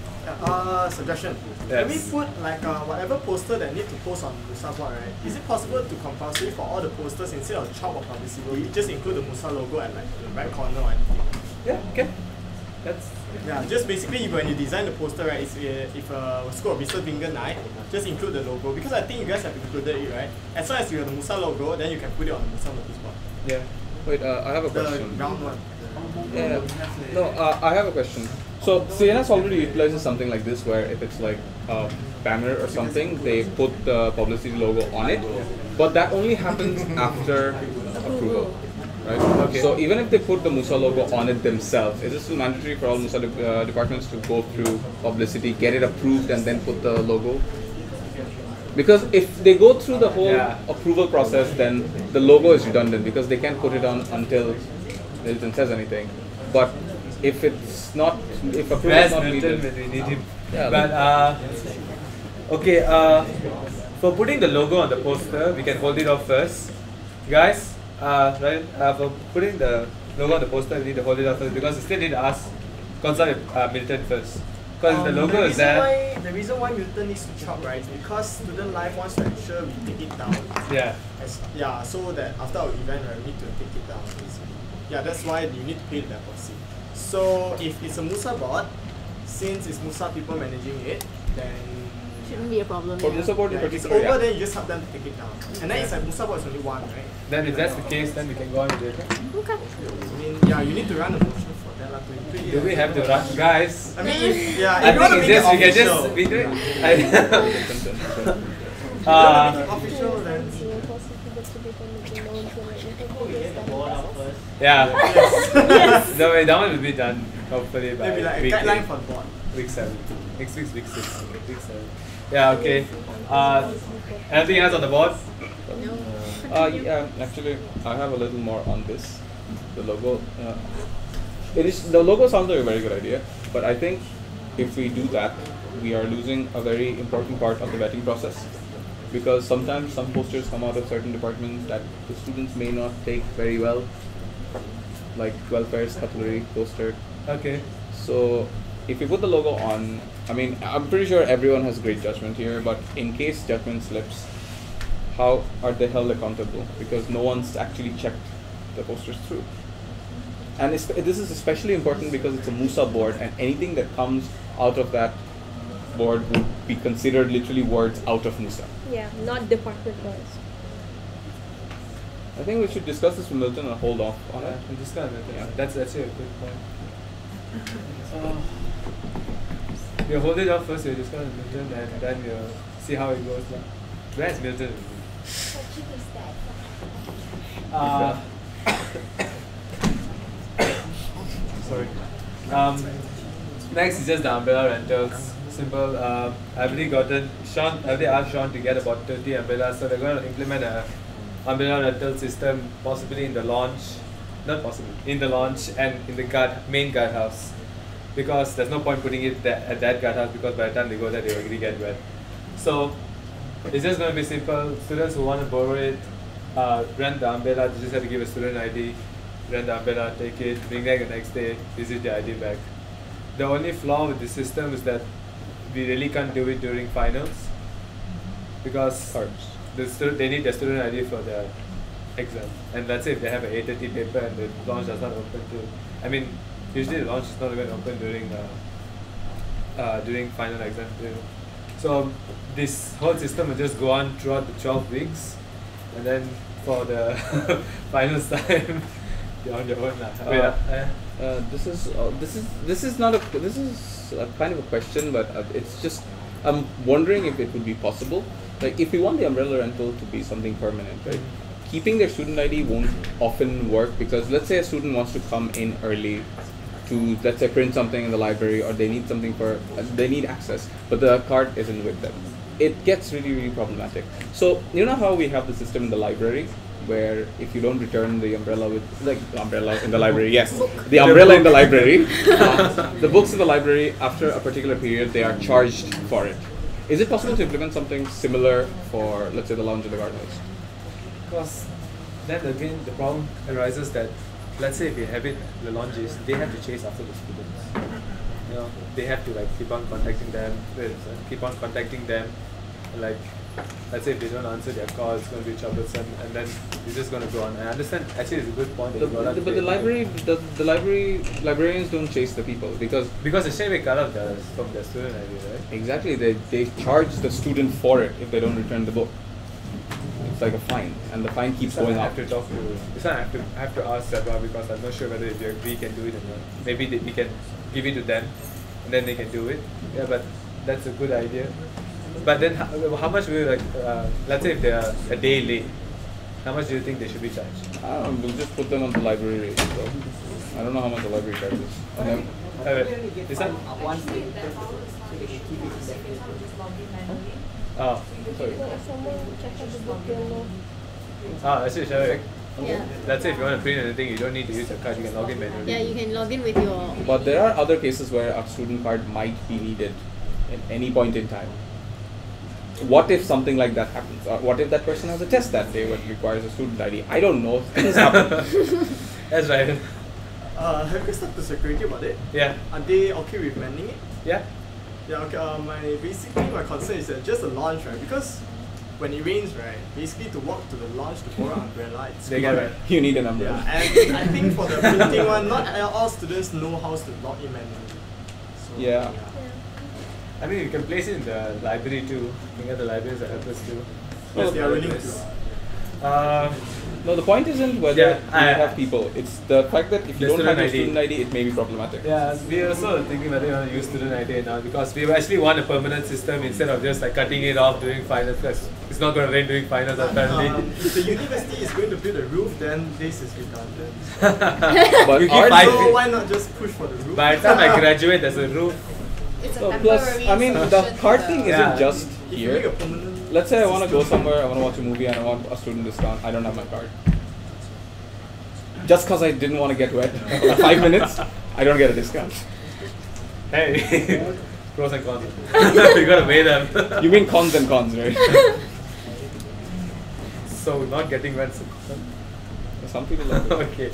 N: Suggestion.
H: Yes.
N: Can we put like whatever poster that need to post on MUSA board, right? Is it possible to compulsory for all the posters instead of chop or publicity, just include the MUSA logo at like the right corner or anything?
H: Yeah, okay. That's
N: just basically when you design the poster, right? It's, if a school of business bingo night, just include the logo because I think you guys have included it, right? As long as you have the MUSA logo, then you can put it on the MUSA notice board.
E: Yeah. Wait, I have a question.
N: The round one.
E: Yeah. No, I have a question. So CNS already utilizes something like this where if it's like a banner or something, they put the publicity logo on it, but that only happens after approval, right? Okay. So even if they put the MUSA logo on it themselves, it is still mandatory for all MUSA departments to go through publicity, get it approved, and then put the logo. Because if they go through the whole approval process, then the logo is redundant because they can't put it on until Milton says anything. But if it's not, if approval is not needed,
H: we need him.
E: Yeah,
H: but okay, for putting the logo on the poster, we can hold it off first, guys. Right? For putting the logo on the poster, we need to hold it off first because we still need to ask consult with Milton first. Because the logo is there.
N: The reason why Milton needs to chop, right, is because student life wants to ensure we take it down.
H: Yeah.
N: So that after our event, right, we need to take it down. Yeah, that's why you need to pay the deposit. So if it's a MUSA board, since it's MUSA people managing it, then
B: shouldn't be a problem.
E: For MUSA board in
N: if it's
E: particular,
N: over, then you just help them to take it down. And then it's like MUSA board is only one, right?
H: Then if that's the case, then we can go on with it.
B: Okay.
N: I mean, yeah, you need to run a motion for that.
H: Do we have to run, guys?
N: I mean, if you
H: I
N: want to
H: think
N: make it
H: we can
N: official,
H: just we do it.
N: official, then
H: yeah.
N: Yes.
H: That one will be done hopefully by
N: maybe like a
H: week
N: guideline
H: 8.
N: for the board.
H: Week 7. Next week's week 6. Week 7. Yeah, okay. Anything else on the board?
E: yeah, actually, I have a little more on this. The logo. The logo sounds like a very good idea, but I think if we do that, we are losing a very important part of the vetting process. Because sometimes some posters come out of certain departments that the students may not take very well, like welfare cutlery poster.
H: Okay.
E: So if you put the logo on, I mean, I'm pretty sure everyone has great judgment here, but in case judgment slips, how are they held accountable? Because no one's actually checked the posters through. And this is especially important because it's a MUSA board, and anything that comes out of that board would be considered literally words out of MUSA.
O: Yeah, not department wise.
E: I think we should discuss this with Milton and hold off on it.
H: We'll discuss it. Yeah. That's a good point. We'll hold it off first, we'll discuss with Milton and then we'll see how it goes. Where's Milton? Sorry. Next is just the umbrella rentals. Simple. I've already asked Sean to get about 30 umbrellas, so we're going to implement a umbrella rental system, possibly in the launch, not possibly, in the launch and in the main guardhouse. Because there's no point putting it at that guardhouse, because by the time they go there, they already get wet. So it's just going to be simple. Students who want to borrow it, rent the umbrella, they just have to give a student ID, rent the umbrella, take it, bring back the next day, visit the ID back. The only flaw with the system is that we really can't do it during finals, because they need the student ID for the exam. And let's say if they have an 8:30 paper and the launch does not open usually the launch is not even open during final exam. So this whole system will just go on throughout the 12 weeks, and then for the finals time, you're on your own.
E: This is a kind of a question, but it's just I'm wondering if it would be possible. Like if we want the umbrella rental to be something permanent, right? Keeping their student ID won't often work, because let's say a student wants to come in early to, let's say, print something in the library, or they need something they need access, but the card isn't with them. It gets really, really problematic. So you know how we have the system in the library, where if you don't return the umbrella the umbrella in the library, yes, the umbrella in the library, the books in the library, after a particular period, they are charged for it. Is it possible to implement something similar for, let's say, the lounge and the guardhouse?
H: Because then again, the problem arises that, let's say if you have it, the launches, they have to chase after the students. They have to keep on contacting them, like, let's say if they don't answer their call, it's going to be troublesome, and then it's just going to go on. I understand. Actually, it's a good point.
E: But the librarians don't chase the people, because
H: the same way cut off from the student ID, right?
E: Exactly. They charge the student for it if they don't return the book. It's like a fine, and the fine keeps going up.
H: I have to ask Sabah, because I'm not sure whether we can do it or not. Maybe we can give it to them, and then they can do it. Yeah, but that's a good idea. But then, how much will let's say if they are a day late, how much do you think they should be charged?
E: We'll just put them on the library rate. So I don't know how much the library charges.
H: Is that
P: once they return, so they can keep it indefinitely.
H: Oh, sorry. That's it, Shavik.
B: Yeah.
H: Let's say if you want to print anything, you don't need to use your card, you can log in manually.
B: Yeah, you can log in with your...
E: But there are other cases where a student card might be needed at any point in time. What if something like that happens? Or what if that person has a test that day which requires a student ID? I don't know. Things happen.
H: That's right.
N: Have you guys talked to security about it?
H: Yeah.
N: Are they okay with manning it?
H: Yeah.
N: Yeah, okay. Basically my concern is that just the launch, right? Because when it rains, right, basically to walk to the launch to borrow an umbrella, it's
E: right. You need an umbrella.
N: Yeah, and I think for the printing one, not all students know how to log in manually. So,
E: yeah.
H: I mean, you can place it in the library too. You can get the libraries that help us too.
N: Yes, they are willing to.
E: No, the point isn't whether you have people. It's the fact that if you don't have your student ID, it may be problematic.
H: Yeah, we are also thinking whether you want to use student ID now, because we actually want a permanent system instead of just cutting it off during finals, because it's not going to rain during finals apparently.
N: If the university is going to build a roof, then this is redundant.
E: But
N: so why not just push for the roof?
H: By the time I graduate, there's a roof.
L: It's a
E: plus, I mean, the card thing isn't just here.
N: If
E: Let's say I want to go somewhere, I want to watch a movie, and I want a student discount. I don't have my card. Just because I didn't want to get wet for 5 minutes, I don't get a discount.
H: Hey, pros and cons. You gotta weigh them.
E: You mean cons and cons, right?
H: So not getting wet.
E: Some people like it.
H: Okay.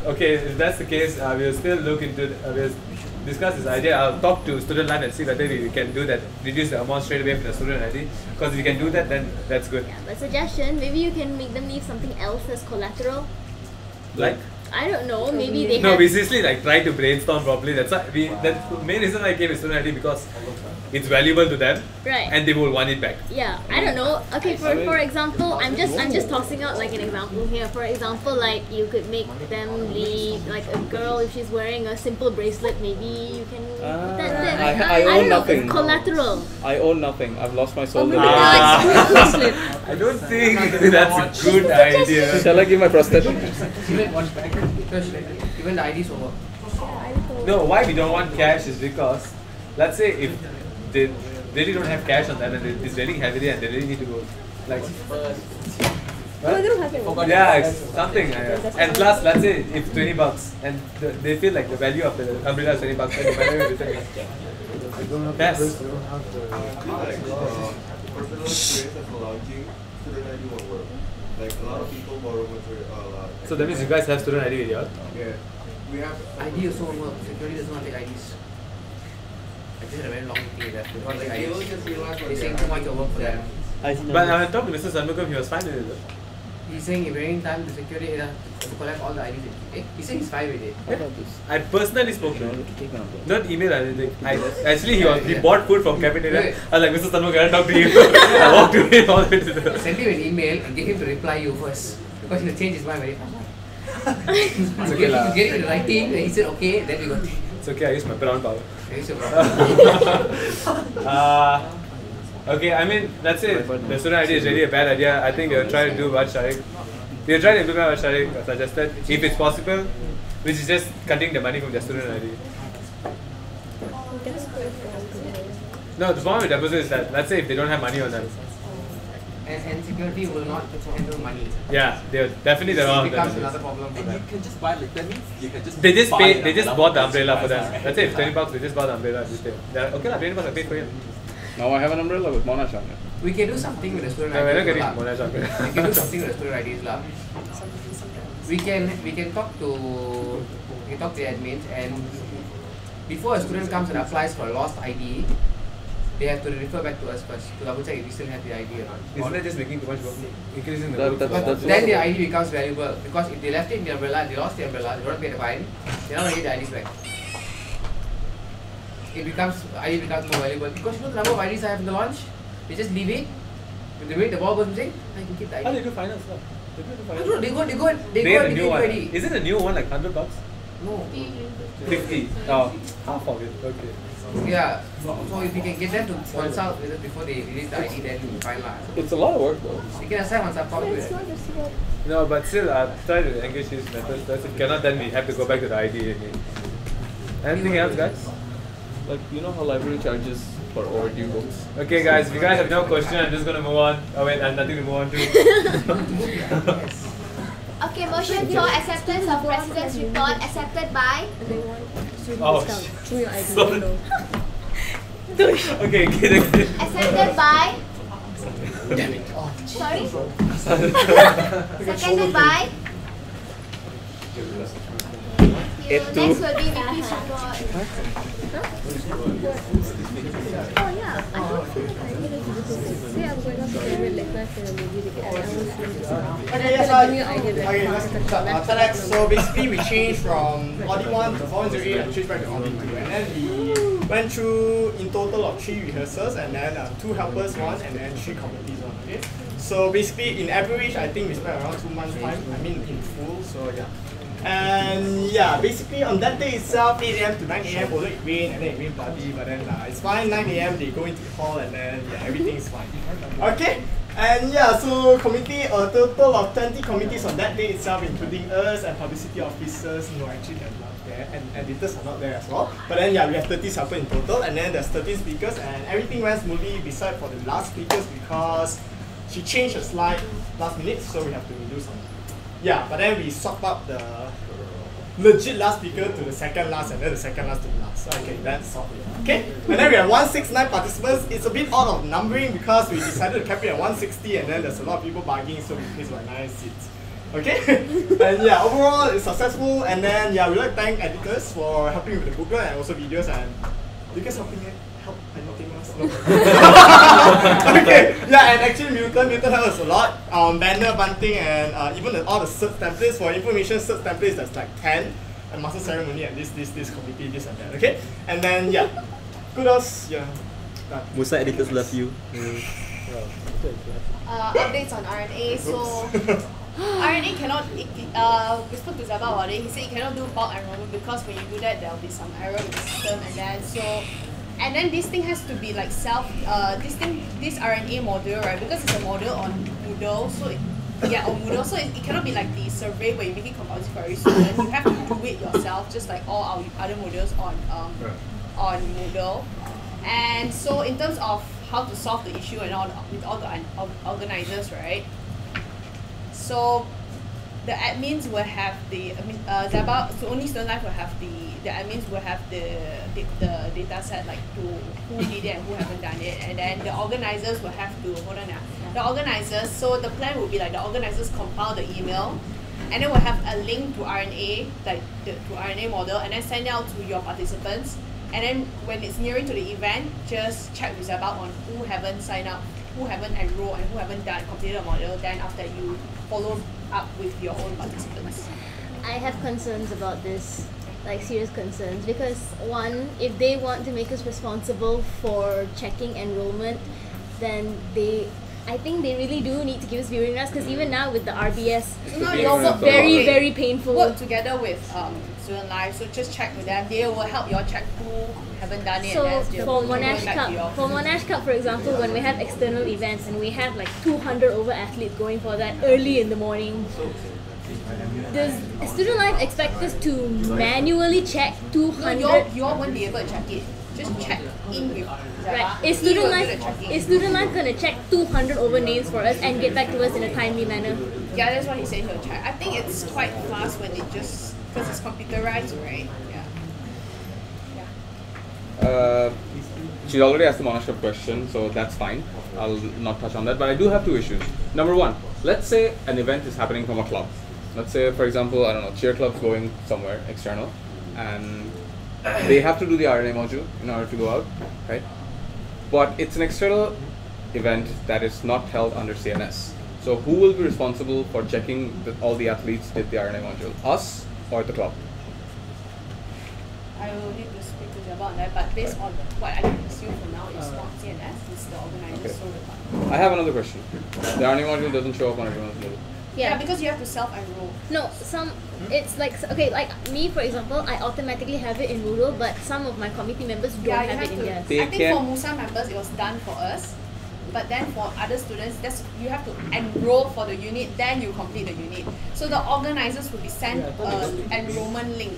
H: Okay, if that's the case, we'll still look into we'll discuss this idea. I'll talk to student line and see whether we can do that, reduce the amount straight away from the student ID. Because if you can do that, then that's good.
B: Yeah, but suggestion, maybe you can make them leave something else as collateral.
H: Like?
B: I don't know, maybe they
H: No,
B: have...
H: we seriously try to brainstorm properly. That's why the main reason I gave a student ID, because it's valuable to them,
B: right?
H: And they will want it back.
B: Yeah, I don't know. Okay, for example, I'm just tossing out an example here. For example, you could make them leave a girl, if she's wearing a simple bracelet, maybe you can put that there.
E: I own nothing.
B: It's collateral.
E: I own nothing. I've lost my soul.
H: I don't think that's a good idea.
E: Shall I give my prosthetic?
P: Even one pack, because even the IDs will work.
H: No, why we don't want cash is because, let's say if they really don't have cash on them and it's raining heavily and they really need to go,
O: No, they don't have it.
H: Yeah, it's something. And plus, let's say if $20 and they feel like the value of the umbrella is $20 and the value of return is
F: They don't have
H: yes.
F: the they don't have the
Q: personal experience as a launching student ID won't work. Like a lot of people borrow material.
H: So that means you guys have student ID with you?
Q: Yeah. We have
P: ID also won't work. Security doesn't want to take IDs. I just had a very long meeting with that. They don't take IDs. They're saying too much of work for them.
H: But I talked to Mr. Sanmugam, he was fine with it.
P: He's saying he's bringing time to security to collect all the IDs. He's saying he's fine with it.
H: Yeah. I personally spoke to him. Not email or anything. Actually, he bought food from cafeteria. I was like, Mr. Sanmugam, can I talk to you? I walked to him all the way to the...
P: Send him an email and get him to reply you first. Because he'll change his mind very fast.
H: It's okay lah.
P: Get it in writing, then he said okay, then we got...
H: It's okay, I use my brown power.
P: Use your brown power.
H: Okay, I mean, let's say the student ID is really a bad idea. I think they'll try to do what Sharik. They'll try to implement what Sharik suggested, if it's possible, which is just cutting the money from their student ID. No, the problem with deposit is that, let's say if they don't have money on them.
P: And security will not handle money.
H: Yeah, they're definitely the wrong.
P: It becomes another problem for them.
A: You can just buy, like, that means you can just
H: They just
A: buy
H: pay. They just bought the umbrella for
A: price,
H: them.
A: right?
H: Let's say if $20, they just bought the umbrella. They're okay, lah. $20 I paid for him.
C: Now I have an umbrella with Monash on it.
P: We can do something with the student
H: No, we're not
P: IDs.
H: getting Monash on it.
P: We can do something with the student IDs lah. We can talk to the admins, and before a student comes and applies for a lost ID, they have to refer back to us first to double check if we still have the ID or not.
H: Isn't that just making too much work? Increasing the
C: That-
H: work.
C: that's
P: Then the ID becomes valuable, because if they left it in the umbrella, they lost the umbrella, they don't pay the fine, they don't get the IDs back. ID becomes more valuable because you know the number of IDs I have in the launch. They just leave it. When they wait, the ball goes missing. I can keep the ID.
H: How do they do finance now? They do
P: I don't know. They
H: have a new
P: get
H: one.
P: ID.
H: Is it a new one like $100?
P: No.
H: 50. Oh, half of it. Okay.
P: Yeah. So if you can get them to consult with us before they release the ID, then we'll fine lah.
C: It's a lot of work though.
P: You can assign one subtopic with it.
H: No, but still, try to engage these methods. If you cannot, then we have to go back to the ID again. Anything else, guys?
C: Like, you know how library charges for overdue books?
H: Okay, guys, if you guys have no question, I'm just gonna move on. Oh wait, I have nothing to move on to.
D: Okay, motion for acceptance of President's report accepted by.
H: Oh,
O: through your ID.
H: sorry. Okay,
D: Accepted by.
H: Damn it.
D: Sorry. Seconded by. Next will be Vicky's report.
O: Oh yeah, I don't feel like I need to say I'm going to favorite lecture for a movie to get
N: Okay, yes, okay, so basically we changed from Audi 1 to 408 and changed back to Audi 2. And then we went through in total of 3 rehearsals and then 2 helpers 1 and then 3 committees 1. Okay? So basically in average I think we spent around 2 months time, I mean in full, so yeah. And yeah, basically on that day itself, 8 AM to 9 AM, although it rained and then it rained bloody, but then it's fine. 9 AM they go into the hall and then yeah, everything is fine. Okay, and yeah, so committee, a total of 20 committees on that day itself, including us and publicity officers. No, actually they're not there, and editors are not there as well. But then yeah, we have 30 helpers in total, and then there's 13 speakers, and everything went smoothly beside for the last speakers because she changed her slide last minute, so we have to redo something. Yeah, but then we swapped up the legit last speaker to the second last and then the second last to the last. Okay, that's solved it. Okay, and then we have 169 participants. It's a bit odd of numbering because we decided to cap it at 160 and then there's a lot of people bargaining, so we placed like 9 seats. Okay, and yeah, overall it's successful. And then yeah, we like to thank editors for helping with the booklet and also videos. And you guys helping help anything else? No. Okay, yeah, and actually Milton helped us a lot. Banner, bunting, and even all the cert templates for information cert templates. That's like 10, and master ceremony and this committee, this and that. Okay, and then yeah, kudos. Yeah, done.
M: MUSA editors love you.
L: Updates on RNA. So RNA cannot. We spoke to Zaba about it. He said you cannot do bulk enrollment because when you do that, there will be some error in the system, and then and then this thing has to be like this RNA module, right? Because it's a module on Moodle, so on Moodle, so it cannot be like the survey where you make it compulsory for every student. You have to do it yourself, just like all our other modules on Moodle. And so in terms of how to solve the issue and all with all the organizers, right? So the admins will have the, so only Student Life will have the admins will have the data set, like to who did it and who haven't done it, and then the organizers will have to, the organizers, so the plan will be like the organizers compile the email, and then we'll have a link to RNA, like to RNA model, and then send it out to your participants, and then when it's nearing to the event, just check with about on who haven't signed up, who haven't enrolled, and who haven't completed the model, then after you follow up with your own participants.
B: I have concerns about this, like serious concerns, because one, if they want to make us responsible for checking enrollment, then I think they really do need to give us viewing rights, because even now with the RBS, it's very painful.
L: Work together with Student Life, so just check with them. They will help you all check who haven't done it.
B: So for Monash Cup, for example, when we have external events and we have like 200 over athletes going for that early in the morning, does Student Life expect us to manually check 200?
L: No, you all won't be able to check it. Just check in with
B: right. Is Student Life gonna check 200 over names for us and get back to us in a timely manner?
L: Yeah, that's what he said he'll check. I think it's quite fast when it just, because it's computerized, right? Yeah.
E: She's already asked the Monash Cup question, so that's fine. I'll not touch on that, but I do have two issues. Number one, let's say an event is happening from a club. Let's say, for example, I don't know, cheer club's going somewhere external, and they have to do the RNA module in order to go out, right? But it's an external event that is not held under CNS. So who will be responsible for checking that all the athletes did the RNA module? Us or the club?
L: I will need to speak to Jabba on that, but based on what I can assume for now, it's not CNS, it's the organizers.
E: Okay. I have another question. The RNA module doesn't show up on everyone's module.
L: Yeah, because you have to self-enroll.
B: No, it's like, okay, like me for example, I automatically have it in Moodle, but some of my committee members don't have it in theirs.
L: I think for MUSA members it was done for us, but then for other students, you have to enroll for the unit, then you complete the unit. So the organizers will be sent an enrollment link.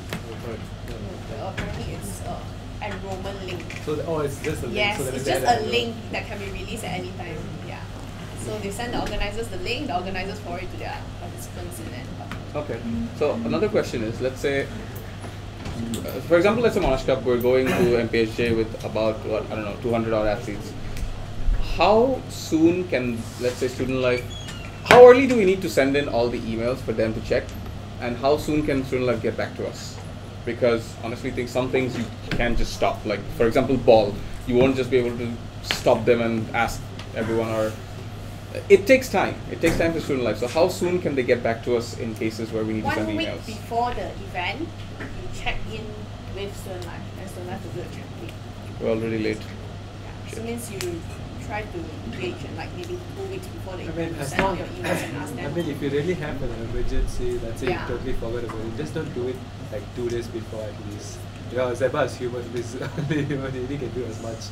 L: Apparently it's an enrollment link.
H: So it's just a link.
L: Yes,
H: so
L: it's just a link that can be released at any time. Yeah. So they send the organizers the link, the organizers forward it to their participants in it.
E: Okay. So another question is, let's say, for example, let's say Monash Cup, we're going to MPHJ with about, what, I don't know, 200 odd athletes. How soon can, let's say, Student Life, how early do we need to send in all the emails for them to check? And how soon can Student Life get back to us? Because honestly, some things you can't just stop. Like, for example, ball. You won't just be able to stop them and ask everyone, or it takes time. It takes time for Student Life. So how soon can they get back to us in cases where we need to send emails?
L: 1 week before the event, you check in with Student Life, and Student Life will do a check-in.
E: We're already late.
L: Yeah. So it means you try to engage in like maybe 2 weeks before the event, you send out your emails and ask them.
H: I mean, if you really have an emergency, let's say
L: Yeah.
H: you totally forgot about it, just don't do it like 2 days before at least. You know, Zeba is human, they really can do as much.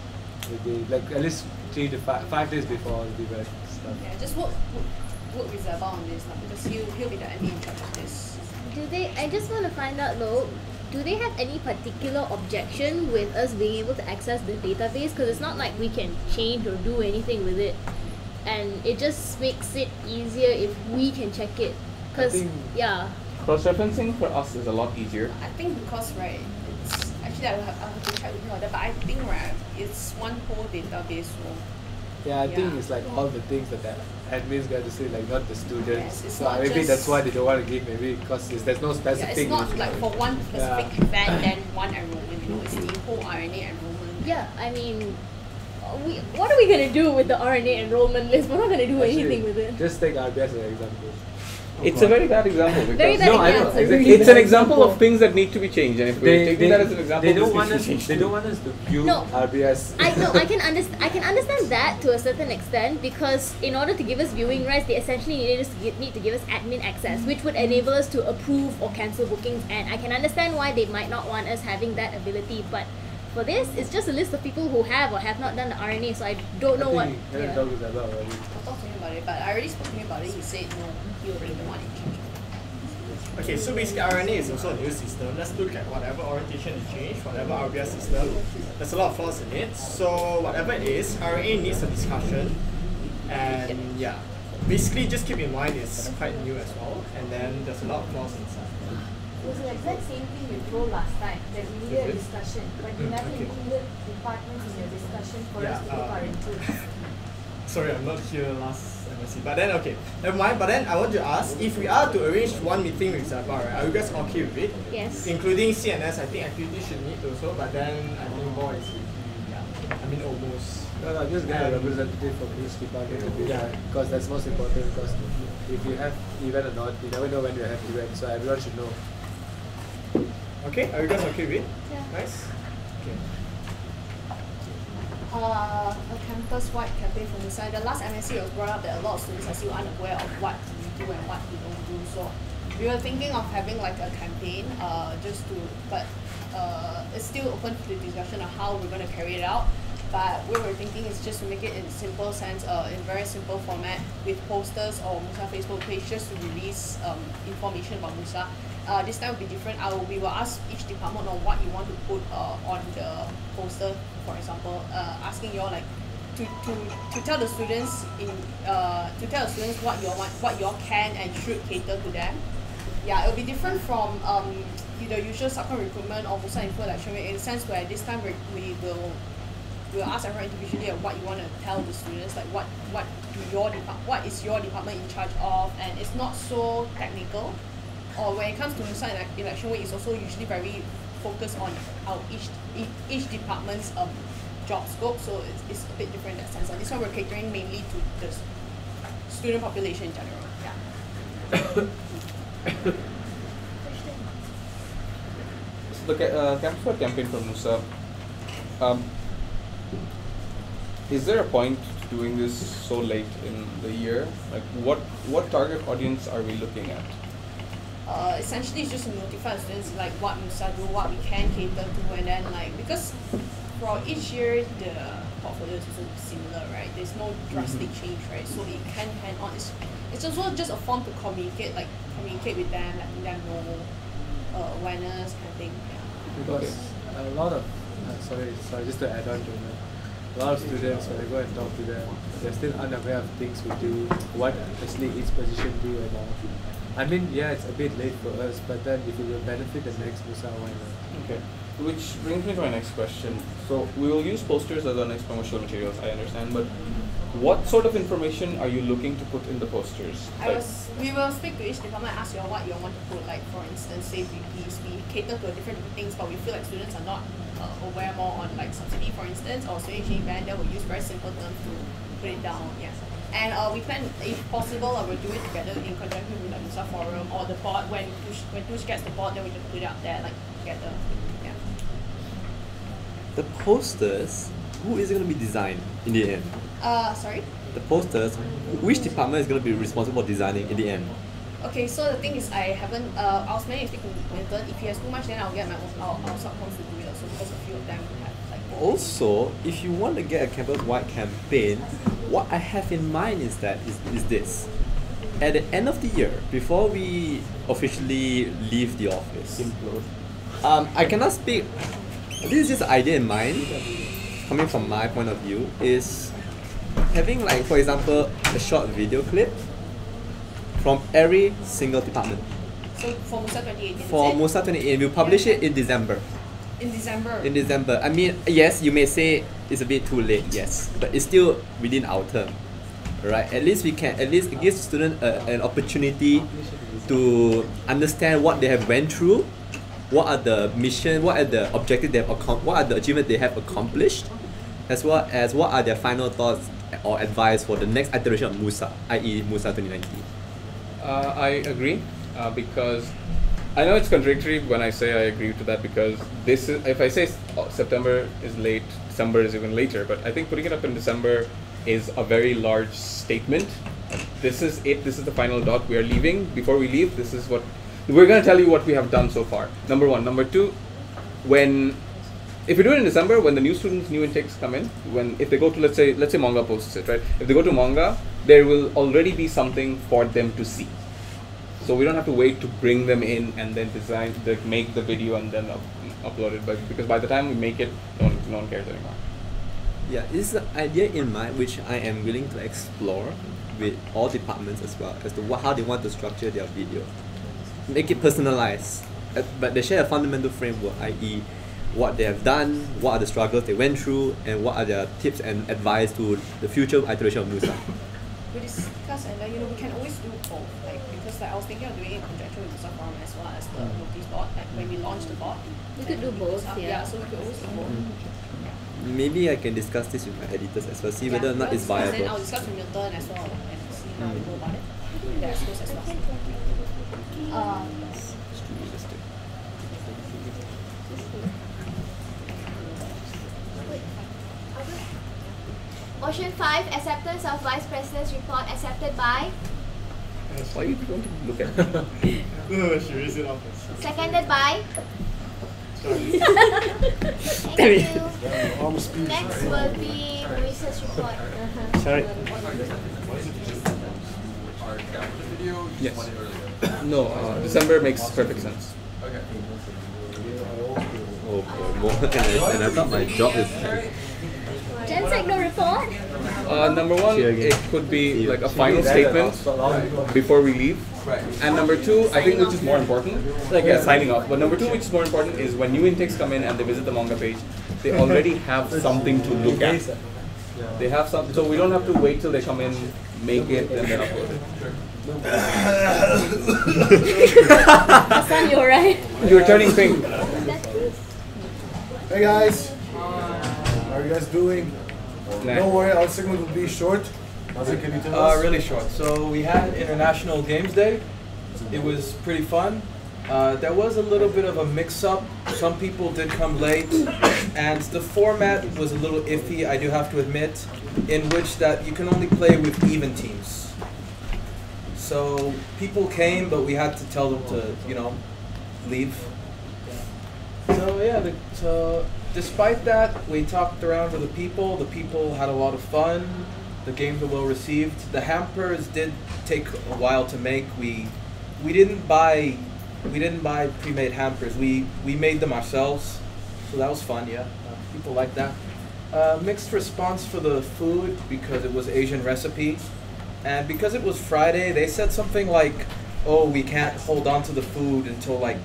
H: Maybe like at least 3 to 5 days before the event stuff.
L: Yeah, just work with Zeba on this because he'll be the admin in charge of this.
B: I just want to find out though, do they have any particular objection with us being able to access the database? Because it's not like we can change or do anything with it, and it just makes it easier if we can check it. Because yeah,
E: cross-referencing for us is a lot easier.
L: I think because right, it's actually I'll have to check with him on that, but I think right, it's one whole database. So
H: yeah, I think it's like all the things that the admins got to say, like not the students.
L: Yes,
H: so maybe that's why they don't want to give, maybe because there's no specific.
L: Yeah, it's not like for one specific event then one enrollment. You know, it's the whole RNA enrollment.
B: Yeah, I mean, what are we gonna do with the RNA enrollment list? We're not gonna do anything with it.
H: Just take RBS as an example.
E: It's a very bad example. Because
B: very bad example.
E: Exactly. It's an example of things that need to be changed, and if we're taking that as an example,
H: they don't want us to view RBS.
B: I can understand that to a certain extent, because in order to give us viewing rights, they essentially need to give us admin access, which would enable us to approve or cancel bookings. And I can understand why they might not want us having that ability, but for this, it's just a list of people who have or have not done the RNA, so I don't know what.
L: I'll talk to him about it, but I already spoke to him about it. He said no, he will be the one in charge.
N: Okay, so basically RNA is also a new system. Let's look at whatever orientation is changed, whatever RBS system. There's a lot of flaws in it. So whatever it is, RNA needs a discussion. And yeah. basically just keep in mind it's quite new as well, and then there's a lot of flaws inside.
I: It was the exact same thing you told last time, that we needed a discussion, but you never included departments in your discussion for us to look our input.
N: Sorry, I'm not here last MSC. But then, okay, never mind. But then I want to ask, if we are to arrange one meeting with Zapa, right, are you guys okay with it?
B: Yes.
N: Including CNS, I think activities should meet also, but then I think more is, almost.
R: No, just get a representative from each department to be there, because that's most important, because if you have event or not, you never know when you have event, so everyone should know.
N: Okay, are you guys okay with it?
I: Yeah.
N: Nice? Okay.
L: A campus-wide campaign from MUSA. The last MSC was brought up that a lot of students are still unaware of what we do and what we don't do. So we were thinking of having like a campaign, but it's still open to the discussion of how we're going to carry it out. But what we're thinking is just to make it in simple sense, in very simple format, with posters or MUSA Facebook page, just to release information about MUSA. This time will be different. We will ask each department on what you want to put on the poster. For example, asking you all like to tell the students what you want, what you all can and should cater to them. Yeah, it will be different from the usual subcon recruitment or MUSA info election, in the sense where this time we'll ask everyone individually what you want to tell the students, like what is your department in charge of, and it's not so technical. Or when it comes to MUSA election week, it's also usually very focused on our each department's job scope, so it's a bit different in that sense. And this one we're catering mainly to the student population in general. Yeah.
E: So the campus-wide campaign from MUSA. Is there a point to doing this so late in the year? Like, what target audience are we looking at?
L: Essentially, it's just to notify students like what MUSA do, what we can cater to, and then like, because for each year the portfolio is also similar, right? There's no drastic change, right? So it can hand on. It's also just a form to communicate with them, letting them know awareness kind of thing. Yeah.
R: Because a lot of sorry, just to add on to that. A lot of students, when I go and talk to them, they're still unaware of things we do, what actually each position do and all. I mean, yeah, it's a bit late for us, but then if it will benefit the next MUSA, why not?
E: Okay. Which brings me to my next question. So we will use posters as our next promotional materials, I understand, but what sort of information are you looking to put in the posters?
L: We will speak to each department and ask you all what you want to put. Like, for instance, say we cater to different things, but we feel like students are not aware more on like subsidy, for instance, or student exchange event. Then we'll use very simple terms to put it down. Yeah. And we plan, if possible, we'll do it together in conjunction with the MUSA forum or the board. When Tush gets the board, then we just put it out there like together. Yeah.
M: The posters, who is it going to be designed in the end?
L: Sorry?
M: The posters, which department is going to be responsible for designing in the end?
L: Okay, so the thing is, I was planning to speak to Milton. If he has too much, then I'll get our subcons to do it also, because a few of them have like.
M: Also, if you want to get a campus-wide campaign, what I have in mind is this. At the end of the year, before we officially leave the office, I cannot speak. This is just an idea in mind, coming from my point of view, is having, like, for example, a short video clip from every single department.
L: So for MUSA 2018?
M: For MUSA 2018, we'll publish it in December.
L: In December?
M: In December. I mean, yes, you may say it's a bit too late, yes, but it's still within our term, right? At least it gives students an opportunity to understand what they have went through, what are the mission, what are the objectives they have what are the achievements they have accomplished, as well as what are their final thoughts or advice for the next iteration of MUSA, i.e. MUSA 2019.
E: I agree, because I know it's contradictory when I say I agree to that, because this is, if I say September is late, December is even later, but I think putting it up in December is a very large statement. This is it, this is the final dot, we are leaving. Before we leave, this is what we're going to tell you, what we have done so far. Number one. Number two, if we do it in December, when the new students, new intakes come in, if they go to, let's say Monga posts it, right? If they go to Monga, there will already be something for them to see. So we don't have to wait to bring them in and then make the video and then upload it. But because by the time we make it, no one cares anymore.
M: Yeah, this is an idea in mind which I am willing to explore, with all departments as well as to how they want to structure their video. Make it personalized, but they share a fundamental framework, i.e. what they have done, what are the struggles they went through, and what are their tips and advice to the future iteration of MUSA.
L: We discuss and then we can always do both, because I was thinking of doing it in conjunction with the forum as well as the notice board, when we launch the board.
B: We could do both,
L: yeah. So we could always do both.
M: Maybe I can discuss this with my editors as well, see whether or not it's viable.
L: And then I'll discuss with Milton as well and see how we go about it. The schools as well.
D: Motion 5, acceptance of Vice President's report accepted by?
E: Why you don't look at me?
N: She raised it up.
D: Seconded by? Thank
F: Sorry.
D: you. Next will be Maurice's report.
E: Sorry. Yes. No, December makes perfect sense.
Q: Okay.
M: Oh, more and I thought my job is.
B: Gensec no report?
E: Number one, it could be like a final statement before we leave. And number two, I think which is more important, like signing off. But number two, which is more important, is when new intakes come in and they visit the manga page, they already have something to look at. They have some, so we don't have to wait till they come in, make it, and then upload it.
B: Hassan, you alright?
E: You're turning pink.
F: Hey guys, how are you guys doing?
E: Nah.
F: Don't worry, our segment will be short. Mazik, can you tell us?
S: Really short. So we had International Games Day. It was pretty fun. There was a little bit of a mix-up. Some people did come late, and the format was a little iffy, I do have to admit, in which that you can only play with even teams. So people came, but we had to tell them to, leave. So yeah, so despite that, we talked around to the people. The people had a lot of fun. The games were well received. The hampers did take a while to make. We didn't buy pre-made hampers. We made them ourselves, so that was fun. Yeah, people liked that. Mixed response for the food because it was Asian recipe, and because it was Friday, they said something like, "Oh, we can't hold on to the food until like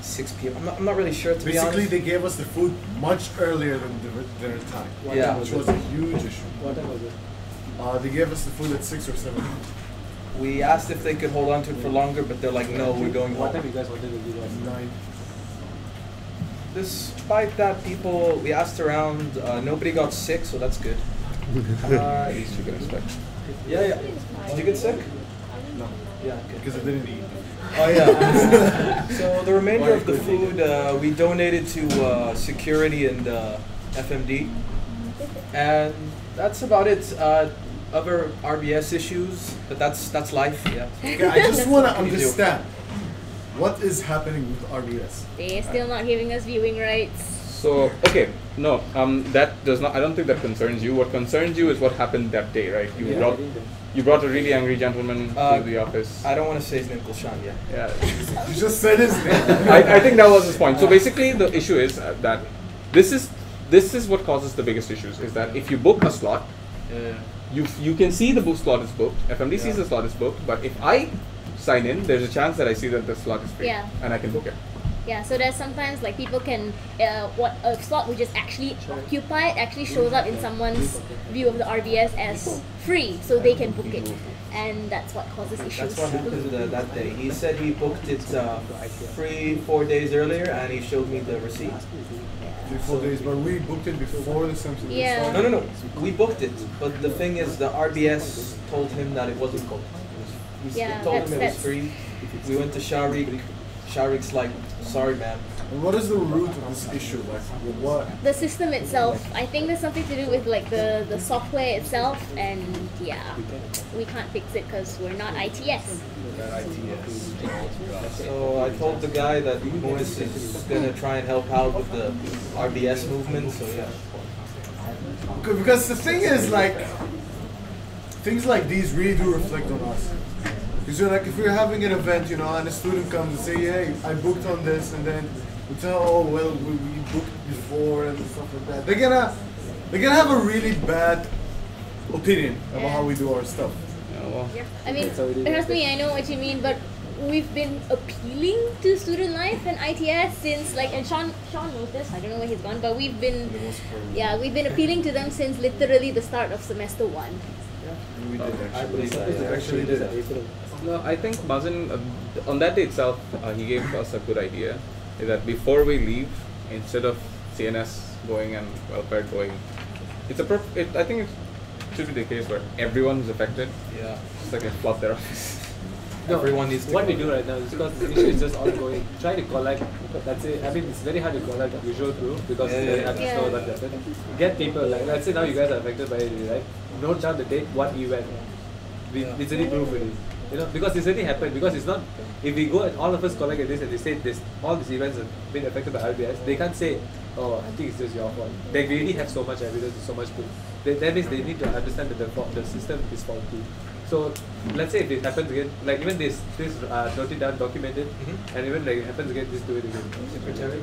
S: 6 p.m." I'm not really sure, to be honest.
F: Basically, they gave us the food much earlier than their time, which was a huge issue.
R: What time was it?
F: They gave us the food at 6 or 7.
S: We asked if they could hold on to it for longer, but they're like, "No, we're going home."
R: What time you guys wanted to give us?
F: 9.
S: Despite that, we asked around, nobody got sick, so that's good.
E: At least you can expect.
S: Yeah. Did you get sick?
F: No.
S: Yeah, good.
F: Because I didn't eat.
S: Oh yeah. So the remainder of the food we donated to security and FMD, and that's about it. Other RBS issues, but that's life. Yeah.
F: Okay, I just want to understand what is happening with RBS.
B: They're still not giving us viewing rights.
E: So okay, no, that does not. I don't think that concerns you. What concerns you is what happened that day, right? You brought a really angry gentleman to the office.
S: I don't want to say his name, Gulshan.
E: Yeah.
F: You just said his name.
E: I think that was his point. So basically, the issue is that this is what causes the biggest issues. Is that if you book a slot, you can see the book slot is booked. FMD sees the slot is booked, but if I sign in, there's a chance that I see that the slot is free, and I can book it.
B: Yeah, so there's sometimes like people can, what a slot which is actually occupied actually shows up in someone's view of the RBS as free, so they can book it, and that's what causes issues.
S: That's what happened that day. He said he booked it free 4 days earlier, and he showed me the receipt.
F: 4 days, but we booked it before the semester started.
S: No. We booked it, but the thing is, the RBS told him that it wasn't booked. He told him it was free. We went to Sharik. Sharik's like, "Sorry, man."
F: And what is the root of this issue? Like, what?
B: The system itself. I think there's something to do with like the software itself, and we can't fix it because we're not ITS.
S: So I told the guy that Moise is gonna try and help out with the RBS movement. So yeah.
F: Because the thing is, like, things like these really do reflect on us. Because like, if we're having an event, and a student comes and say, "Hey, I booked on this," and then we tell, "Oh, well, we booked before," and stuff like that. They're gonna have a really bad opinion about how we do our stuff.
E: So
B: I mean, trust me, I know what you mean, but we've been appealing to student life and ITS since and Sean knows this. I don't know where he's gone, but we've been appealing to them since literally the start of semester 1.
E: We did actually. No, I think Mazen, on that day itself, he gave us a good idea. Is that before we leave, instead of CNS going and welfare going, I think it should be the case where everyone who's affected, just like flood their office.
R: No,
S: everyone needs to
R: what we do right now is because the issue is just ongoing. Try to collect, let's say, I mean, it's very hard to collect visual proof because it's very hard to store that happened. Get people, let's say now you guys are affected by it, right? Note down the date, what event. It's already proof already. Because it's already happened. Because it's not, if we go and all of us collect at this and they say all these events have been affected by RBS, they can't say, oh, I think it's just your fault. They really have so much evidence, so much proof. That means they need to understand that the system is faulty. So let's say if it happens again, even this note it down, document it, and even it happens again, just do it again. Secretary?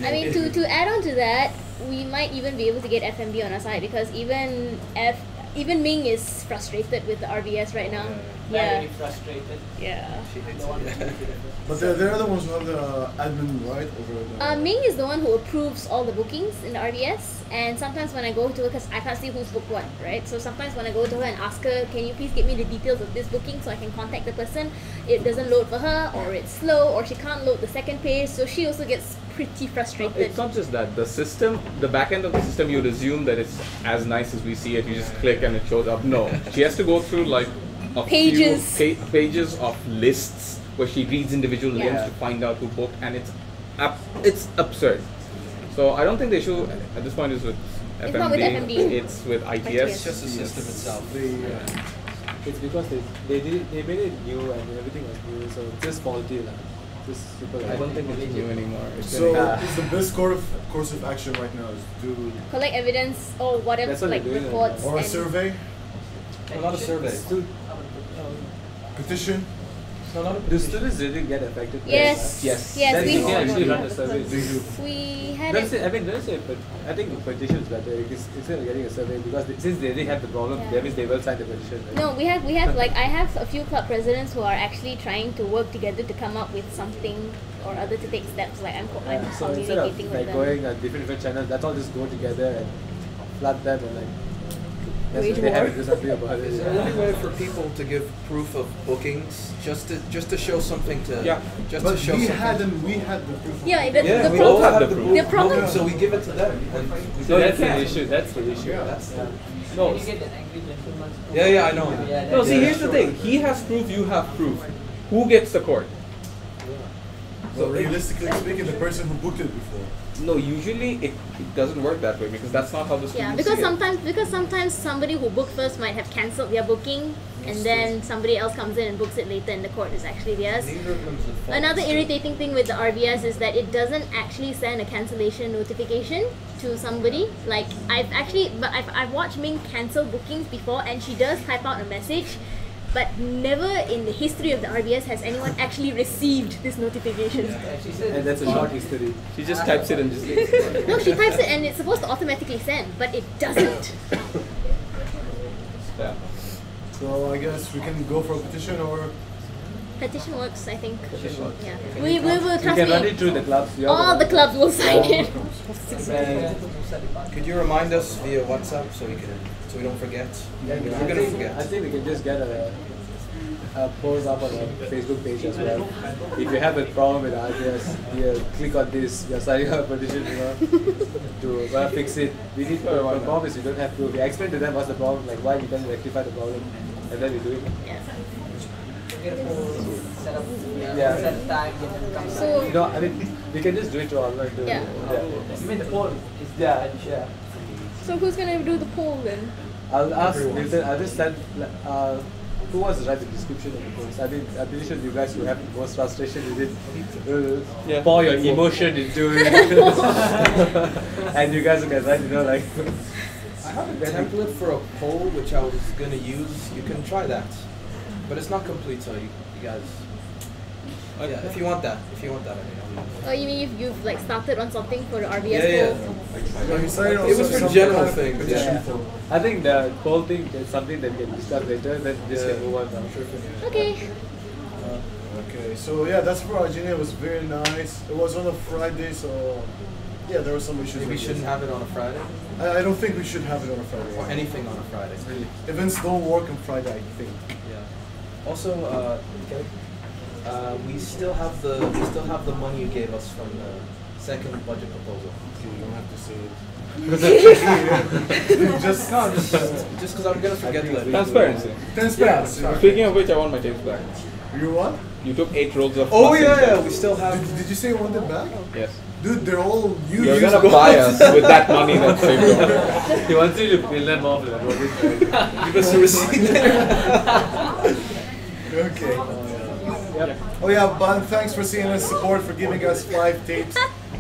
B: I mean, to add on to that, we might even be able to get FMB on our side because even Ming is frustrated with the RBS right now.
J: Very frustrated.
B: Yeah.
F: But they're the ones who have the admin right over
B: Ming is the one who approves all the bookings in the RBS, and sometimes when I go to her, because I can't see who's booked what, right? So sometimes when I go to her and ask her, can you please give me the details of this booking so I can contact the person, it doesn't load for her, or it's slow, or she can't load the second page, so she also gets pretty frustrated.
E: It's not just that. The system, the back end of the system, you'd assume that it's as nice as we see it. You just click and it shows up. No, she has to go through
B: pages
E: pages of lists where she reads individual names to find out who booked, and it's absurd. So I don't think the issue at this point is with FMD.
B: It's not with FMD.
E: It's with ITS.
S: It's just the system itself.
R: It's because they made it new and everything was new, so it's just faulty. Just super.
E: I don't think it's new anymore.
F: So it's the best course of action right now is to
B: collect evidence or whatever, reports
F: or a survey.
S: Not a survey.
F: Petition.
R: Do students really get affected?
B: Yes.
R: Then we can actually run a survey.
B: We had
R: I think petition is better instead of getting a survey because since they already have the problem, that means they will sign the petition. Right?
B: No, we have I have a few club presidents who are actually trying to work together to come up with something or other to take steps. I'm
R: so instead of going different channels, let's all just go together and flood them and they have to do something about it.
S: Is there any way for people to give proof of bookings, just to show something to to show
F: we
S: something?
F: had the proof.
S: We all have the proof.
B: The problem.
S: So we give it to them.
R: So that's the issue. That's the issue.
J: No. You get an angry gentleman.
S: Yeah, I know.
E: No, see, here's the thing. He has proof. You have proof. Who gets the court?
F: So realistically speaking, the person who booked it before.
E: No, usually it doesn't work that way because that's not how the students
B: because
E: see it.
B: sometimes somebody who booked first might have cancelled their booking and then somebody else comes in and books it later and the court is actually theirs. Another irritating thing with the RBS is that it doesn't actually send a cancellation notification to somebody. I've watched Ming cancel bookings before and she does type out a message, but never in the history of the RBS has anyone actually received this notification.
R: And that's a short history.
E: She just types it and just
B: No, she types it and it's supposed to automatically send, but it doesn't.
F: So I guess we can go for a petition or...
B: Petition works, I think.
F: Petition works.
B: Yeah.
F: Okay.
B: We will, trust me.
R: We can run it through the clubs.
B: All the clubs will sign it.
S: Could you remind us via WhatsApp so we don't forget?
R: Yeah,
S: we're gonna forget.
R: I think we can just get a post up on our Facebook page as well. If you have a problem with RBS, click on this. You're signing up a petition, to fix it. We need the problem is we don't have proof. We explain to them what's the problem, like why we can rectify the problem, and then we do it.
J: Set time,
B: So,
R: I mean, we can just do it online.
J: You mean the poll is there and share?
B: So who's gonna do the poll then?
R: I'll ask Milton. I'll just send. Who wants to write the description of the post? I mean, I'm pretty sure you guys who have the most frustration with it, pour your emotion into it, and you guys can write,
S: I have a template for a poll which I was gonna use. You can try that, but it's not complete. So you guys, if you want that, I mean,
B: Oh, you mean if you've like started on something for the RBS
S: Yeah. It was for general things.
R: Yeah. I think the whole thing is something that we can discuss later, then just can move on now.
B: Okay.
F: Okay, so yeah, that's for Argentina. It was very nice. It was on a Friday, so yeah, there were some issues.
S: Maybe we shouldn't have it on a Friday?
F: I don't think we should have it on a Friday.
S: Or anything on a Friday. Really.
F: Events don't work on Friday, I think.
S: Yeah. Also, we still have the money you gave us from the second budget proposal.
F: Okay, you don't have to say it.
S: just because I'm gonna forget later.
C: Transparency.
F: Transparency.
S: Yeah,
C: Speaking of which, I want my tapes back.
F: You what?
C: You took 8 rolls of.
S: Oh
C: plastic
S: yeah,
C: tapes.
S: we still have.
F: Did you say you want it back?
C: Yes.
F: Dude, they're all
C: You're gonna buy us with that money that's saved.
R: He wants you to fill them off.
S: Give us a receipt.
F: Okay.
R: Yep.
F: Oh yeah, Ban, thanks for seeing us. Support for giving us 5 tapes.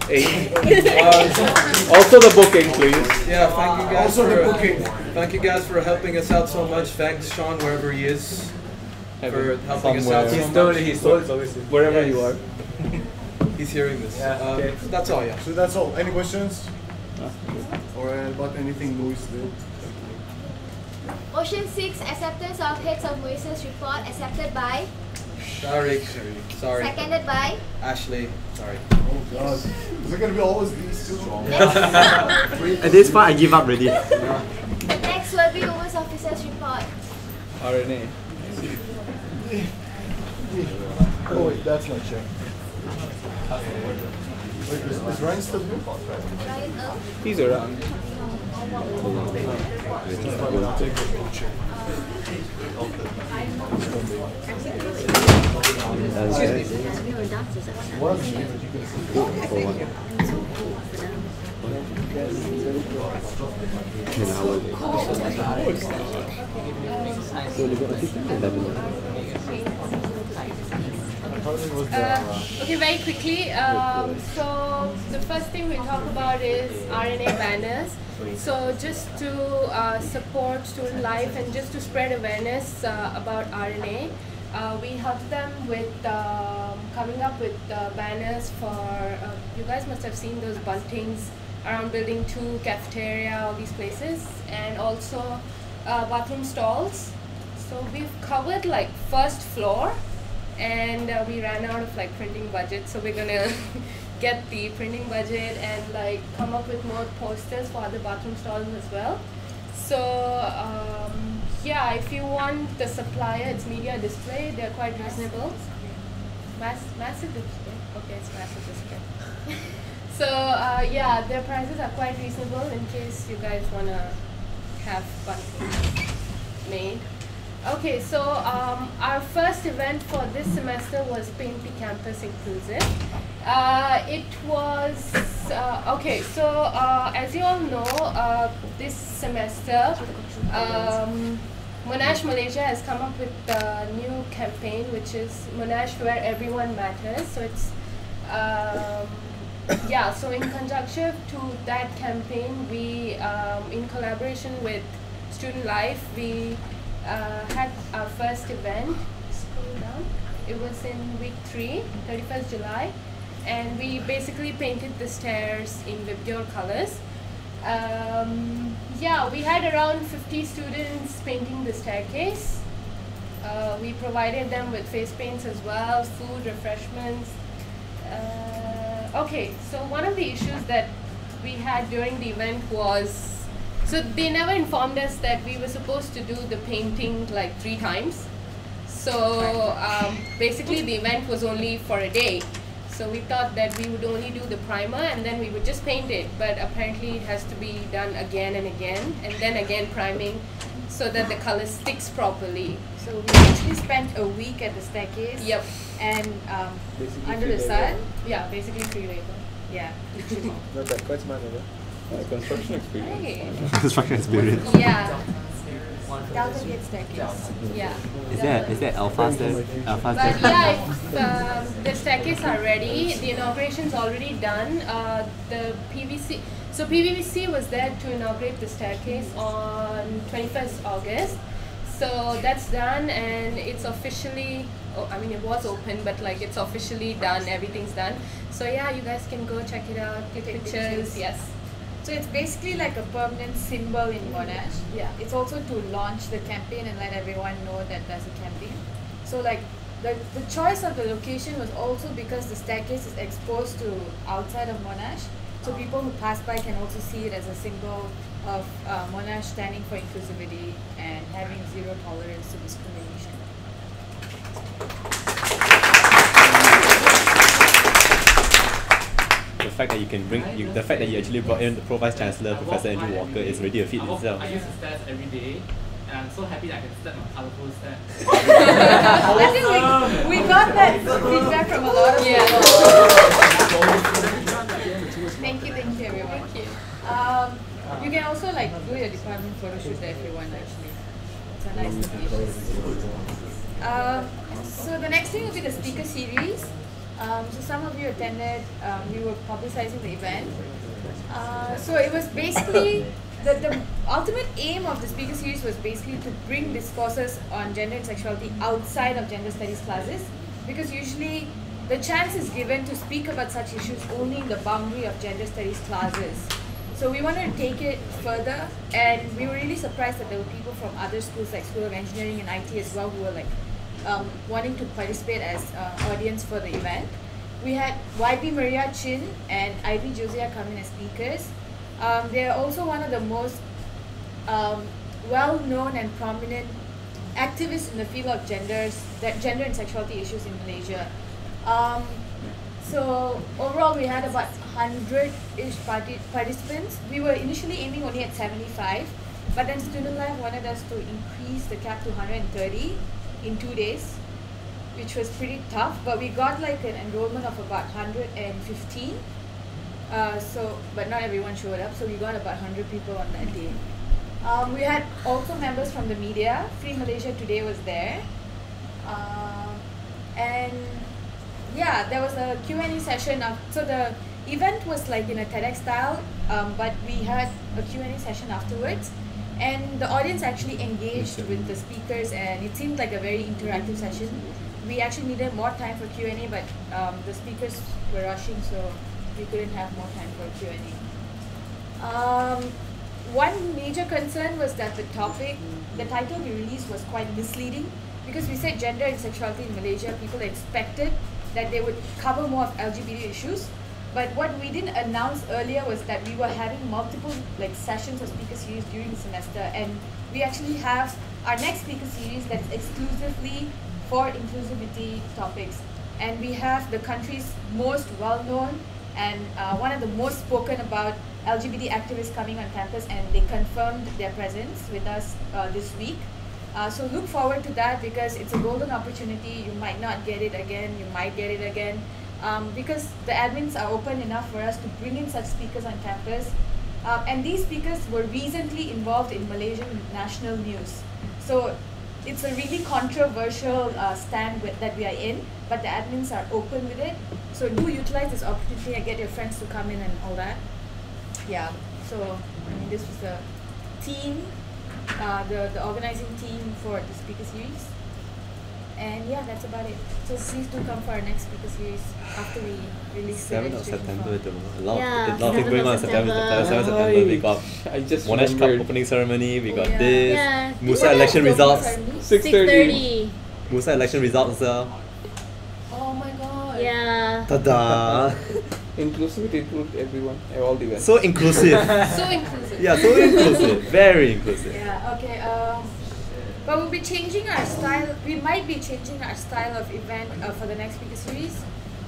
C: 8. Also the booking, please.
S: Yeah, thank you guys.
F: Also
S: for,
F: the booking.
S: Thank you guys for helping us out so much. Thanks, Sean, wherever he is, for helping us out so much.
R: He's told obviously.
C: Wherever you are.
S: He's hearing this.
R: Yeah, okay.
S: That's all, yeah.
F: So that's all. Any questions? Or about anything Luis did?
D: Motion 6, acceptance of heads of MUSA's report, accepted by.
S: Sorry.
D: Seconded by.
S: Ashley. Sorry.
F: Oh god. Is it gonna be always these two?
M: At this point, I give up already.
D: Next will be Women's Officers report.
C: RNA.
F: Oh wait, that's not sure. Wait, is Ryan still here?
D: Ryan,
C: He's around.
L: Okay, very quickly. So the first thing we talk about is RNA banners. So just to support student life and just to spread awareness about RNA, we helped them with coming up with banners for, you guys must have seen those buntings around building 2, cafeteria, all these places, and also bathroom stalls. So we've covered like first floor, and we ran out of like printing budget, so we're gonna get the printing budget and like come up with more posters for other bathroom stalls as well. So yeah, if you want the supplier, it's Media Display, they're quite reasonable. Massive display. Okay, it's massive display. So yeah, their prices are quite reasonable in case you guys wanna have bunting made. Okay, so our first event for this semester was Paint the Campus Inclusive. It was, okay, so as you all know, this semester, Monash Malaysia has come up with a new campaign, which is Monash Where Everyone Matters. So it's, yeah, so in conjunction to that campaign, we, in collaboration with Student Life, we had our first event. Scroll down. It was in week 3, 31st July, and we basically painted the stairs in Vibgyor colors. Yeah, we had around 50 students painting the staircase. We provided them with face paints as well, food, refreshments. Okay, so one of the issues that we had during the event was, so they never informed us that we were supposed to do the painting like 3 times. So basically the event was only for a day. So we thought that we would only do the primer and then we would just paint it. But apparently it has to be done again and again, and then again priming so that the color sticks properly.
I: So we actually spent a week at the staircase.
L: Yep.
I: And under the sun.
L: Yeah, basically free labor.
I: Yeah.
R: Not bad, quite smart,
C: construction experience.
L: Hey.
M: Construction experience.
L: Yeah.
I: Delta Gate staircase.
L: Yeah.
M: Is that Alpha stair? Alpha
L: But
M: stair?
L: yeah, if the staircase are ready, the inauguration's already done. The PVC, so PVC was there to inaugurate the staircase on 21st August.
O: So that's done, and it's officially, I mean, it was open, but like it's officially done, everything's done. So yeah, you guys can go check it out, take pictures, yes.
I: So it's basically like a permanent symbol in Monash.
O: Yeah.
I: It's also to launch the campaign and let everyone know that there's a campaign. So like the choice of the location was also because the staircase is exposed to outside of Monash. So people who pass by can also see it as a symbol of Monash standing for inclusivity and having zero tolerance to discrimination.
M: The fact that you can the fact that you actually brought in the Pro Vice Chancellor, Professor Andrew Walker, is already a feat in itself.
J: I use the stairs every day, and I'm so happy that I can step on colorful stairs.
I: I think we got that feedback from a lot of people. Thank you everyone.
O: Thank you.
I: You can also like do your department photo shoot there if you want actually. It's a nice location. So the next thing will be the speaker series. So some of you attended, we were publicizing the event. So it was basically, the ultimate aim of the speaker series was basically to bring discourses on gender and sexuality outside of gender studies classes, because usually the chance is given to speak about such issues only in the boundary of gender studies classes. So we wanted to take it further, and we were really surprised that there were people from other schools like School of Engineering and IT as well who were like wanting to participate as audience for the event. We had YB Maria Chin and Ivy Josiah come in as speakers. They are also one of the most well-known and prominent activists in the field of gender and sexuality issues in Malaysia. So overall, we had about 100-ish participants. We were initially aiming only at 75, but then Student Life wanted us to increase the cap to 130 in 2 days, which was pretty tough. But we got like an enrollment of about 115. But not everyone showed up, so we got about 100 people on that day. We had also members from the media. Free Malaysia Today was there, and yeah, there was a Q&A session. So the event was like in a TEDx style, but we had a Q&A session afterwards, and the audience actually engaged with the speakers, and it seemed like a very interactive session. We actually needed more time for Q&A, but the speakers were rushing, so we couldn't have more time for Q&A. One major concern was that the title we released was quite misleading, because we said gender and sexuality in Malaysia. People expected that they would cover more of LGBT issues, but what we didn't announce earlier was that we were having multiple sessions of speaker series during the semester, and we actually have our next speaker series that's exclusively for inclusivity topics, and we have the country's most well-known and one of the most spoken about LGBT activists coming on campus, and they confirmed their presence with us this week. So look forward to that, because it's a golden opportunity. You might not get it again, you might get it again, because the admins are open enough for us to bring in such speakers on campus. And these speakers were recently involved in Malaysian national news. So it's a really controversial stand that we are in, but the admins are open with it. So do utilize this opportunity and get your friends to come in and all that. Yeah, so I mean, this was the team, the organizing team for the speaker series. And yeah, that's about it. So please do come for our next speaker series after we release the
M: 7th of September, though. A lot of
B: 7th
M: things going on
B: of
M: September.
B: September.
M: 7th of September, we got
C: I just
M: Monash Cup
C: remembered.
M: opening ceremony, we got
B: Yeah.
M: this,
B: Yeah.
M: MUSA election results,
B: 6:30.
M: MUSA election results,
I: Oh my god.
B: Yeah.
M: ta-da!
C: Inclusivity include everyone, all the events.
M: So inclusive.
O: So inclusive.
M: Yeah, so inclusive. Very inclusive.
I: Yeah, okay. But we'll be changing our style. We might be changing our style of event for the next speaker series,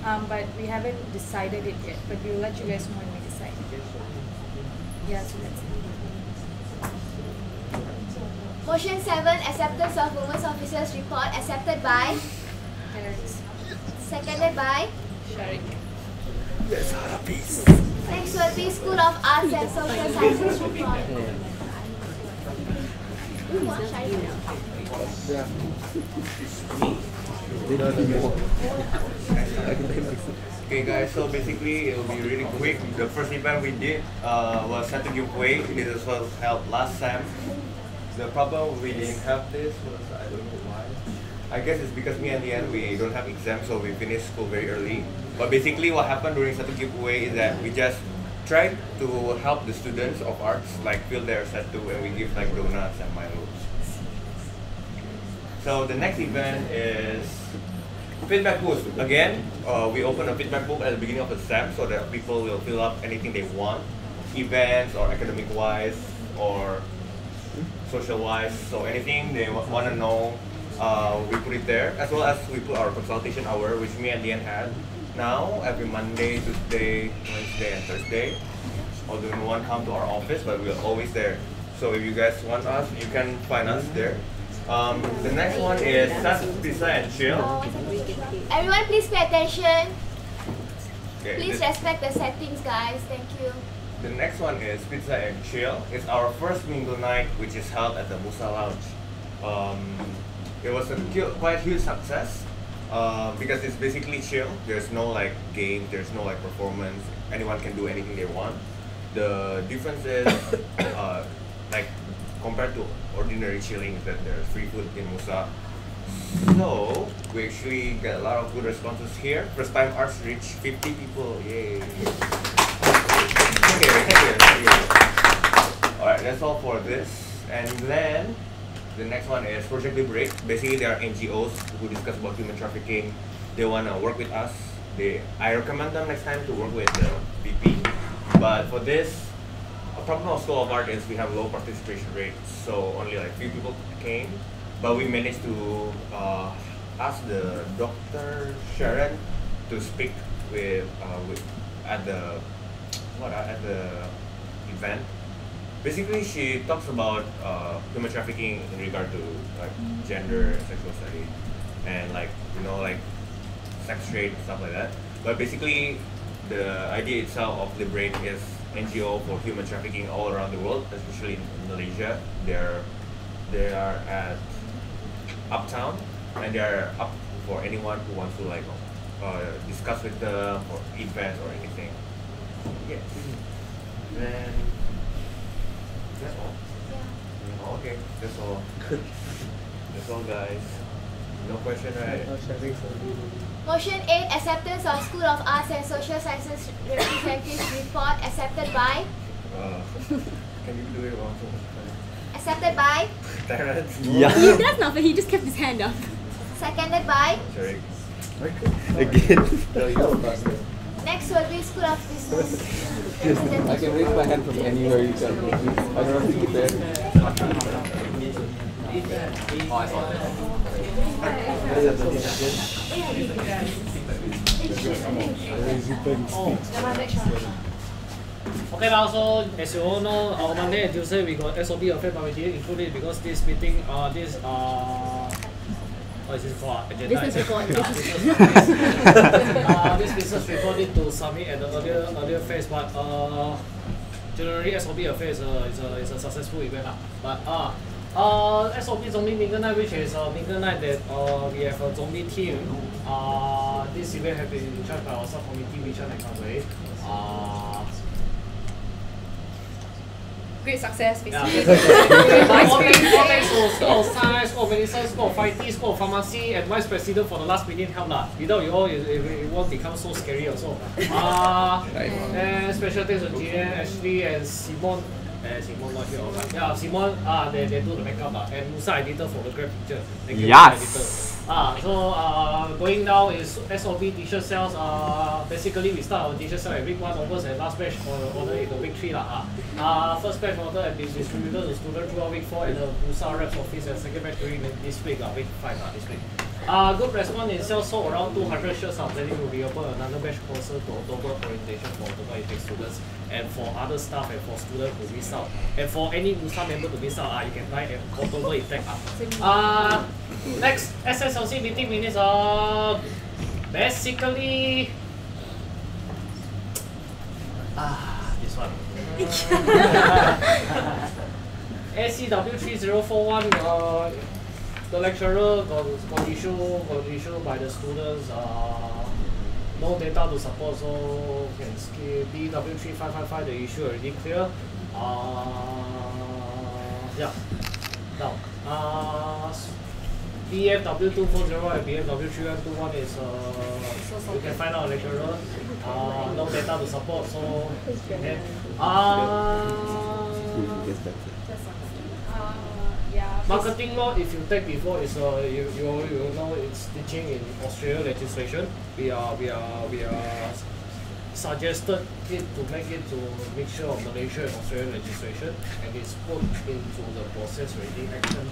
I: but we haven't decided it yet. But we will let you guys know when we decide. Yeah, so that's it.
D: Motion 7, acceptance of Women's Officers Report, accepted by? Seconded by?
I: Sharik.
M: Yes, Harapis.
D: Next will be School of Arts and Social Sciences Report.
T: Okay guys, so basically it will be really quick. The first event we did was set to giveaway. This was held last sem. the problem we didn't have this was, I don't know why. I guess it's because me and Lian, we don't have exams, so we finish school very early. But basically what happened during Satu giveaway is that we just tried to help the students of arts like fill their Satu, and we give like donuts and Milo. So the next event is feedback booth. Again, we open a feedback book at the beginning of the SEM so that people will fill up anything they want, events or academic wise or social wise. So anything they want to know, we put it there, as well as we put our consultation hour, which me and Lian had. Now, every Monday, Tuesday, Wednesday, and Thursday, although no one come to our office, but we're always there. So if you guys want us, you can find us there. The next one is Pizza and Chill.
D: Everyone please pay attention.
T: Okay,
D: Please respect the settings, guys. Thank you.
T: the next one is Pizza and Chill. It's our first mingle night, which is held at the MUSA Lounge. It was a quite huge success because it's basically chill. There's no like game, there's no like performance. Anyone can do anything they want. The difference is like compared to ordinary chilling, that there's free food in MUSA. So we actually get a lot of good responses here. First time arts reached 50 people. Yay! Thank you. Alright, that's all for this. And then the next one is Project Liberate. Basically, there are NGOs who discuss about human trafficking. They want to work with us. I recommend them next time to work with the BP. But for this, a problem of School of Art is we have low participation rates, so only like few people came. But we managed to ask the Dr. Sharon to speak at the event. Basically, she talks about human trafficking in regard to like gender, sexual studies, and like sex trade and stuff like that. But basically, the idea itself of Liberate is NGO for human trafficking all around the world, especially in Malaysia. They are at Uptown, and they are up for anyone who wants to like discuss with them or events or anything. Yes. Then that's all. Yeah. Oh, okay, that's all. That's all, guys. No question, right?
D: Motion 8, acceptance of School of Arts and Social Sciences representative report accepted by.
T: Can you do it one more time?
D: Accepted by.
T: Terrence.
B: Yeah. That's not fair. He just kept his hand up.
D: Seconded by.
T: Sorry.
M: Again.
D: Next will be School of Business.
C: I can raise my hand from anywhere you can. I don't have to keep there.
J: Okay, now so as you all know, our Monday and Tuesday we got SOP affair, but we didn't include it because this meeting, what is this called?
B: Business report.
J: This business report need to submit at the earlier phase, but generally SOP affair is a successful event. But SOP Zombie Mingle Night, which is a Mingle Night that we have a zombie team. This event has been charged by our subcommittee, which I can't wait.
O: Great success, basically.
J: All thanks to School of Science, School of Medicine, School of IT, School of Pharmacy, and Vice President for the last minute help. Without you all, it won't become so scary also. And special thanks to Jian, Ashley, and Simon. Simon not here. Yeah, Simon, they do the makeup. And MUSA editor for the graphic picture. Thank you,
M: Yes.
J: editor. So going down is SOP t-shirt sales. Basically we start our t-shirt sale at week 1 onwards, and last batch order in the week 3 first batch order and been distributed to students throughout week 4 in the MUSA reps office, and second batch during this week, week 5 this week. Good response in sales, sold around 200 shirts. Planning will be open another batch closer to October orientation for October intake students, and for other staff and for students who miss out. And for any MUSA member to miss out, you can buy at October intake. Next SSLC meeting minutes are basically this one. ACW 3041, the lecturer got issue by the students. No data to support, so can skip. DW 3555, the issue already clear. Yeah. Now, BFW 240 and BFW 3121 is you can find out a lecturer. No data to support, so then marketing law, if you take before, is you know it's teaching in Australia legislation. We are suggested it to make it to mixture of Malaysia and Australian legislation, and it's put into the process already. Action,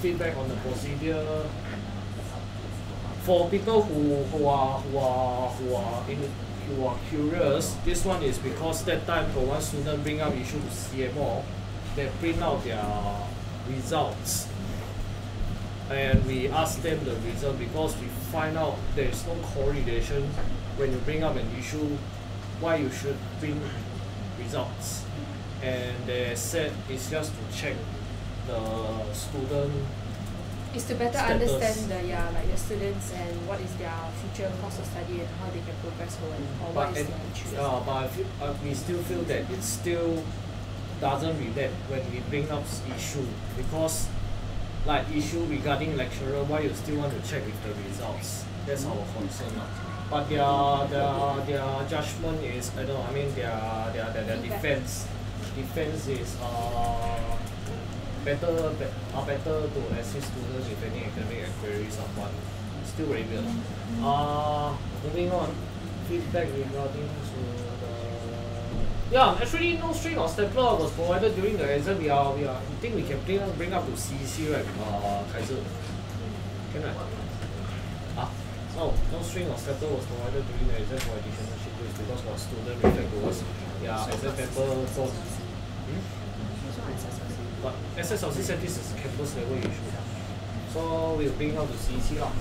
J: feedback on the procedure. For people who are curious, this one is because that time for one student bring up issue to CMO, they print out their results, and we ask them the result because we find out there is no correlation when you bring up an issue why you should print results, and they said it's just to check the student.
O: It's to better
J: status.
O: understand the students and what is their future course of study and how they can progress forward, or what is their interest.
J: But we still feel that it still doesn't relate when we bring up issue, because like issue regarding lecturer, why you still want to check with the results? That's our concern. But their judgment is, I don't know, I mean their defense is better to assist students with any academic inquiries on one. Still very weird. Moving on, feedback regarding to the actually no string or stapler was provided during the exam. I think we can bring up to CC, right? Kaiser. Can I? No string or stapler was provided during the exam for additional sheet because our student reflect towards exam paper phone. But SSLC said this is a campus level issue, so we'll bring out to CC lah.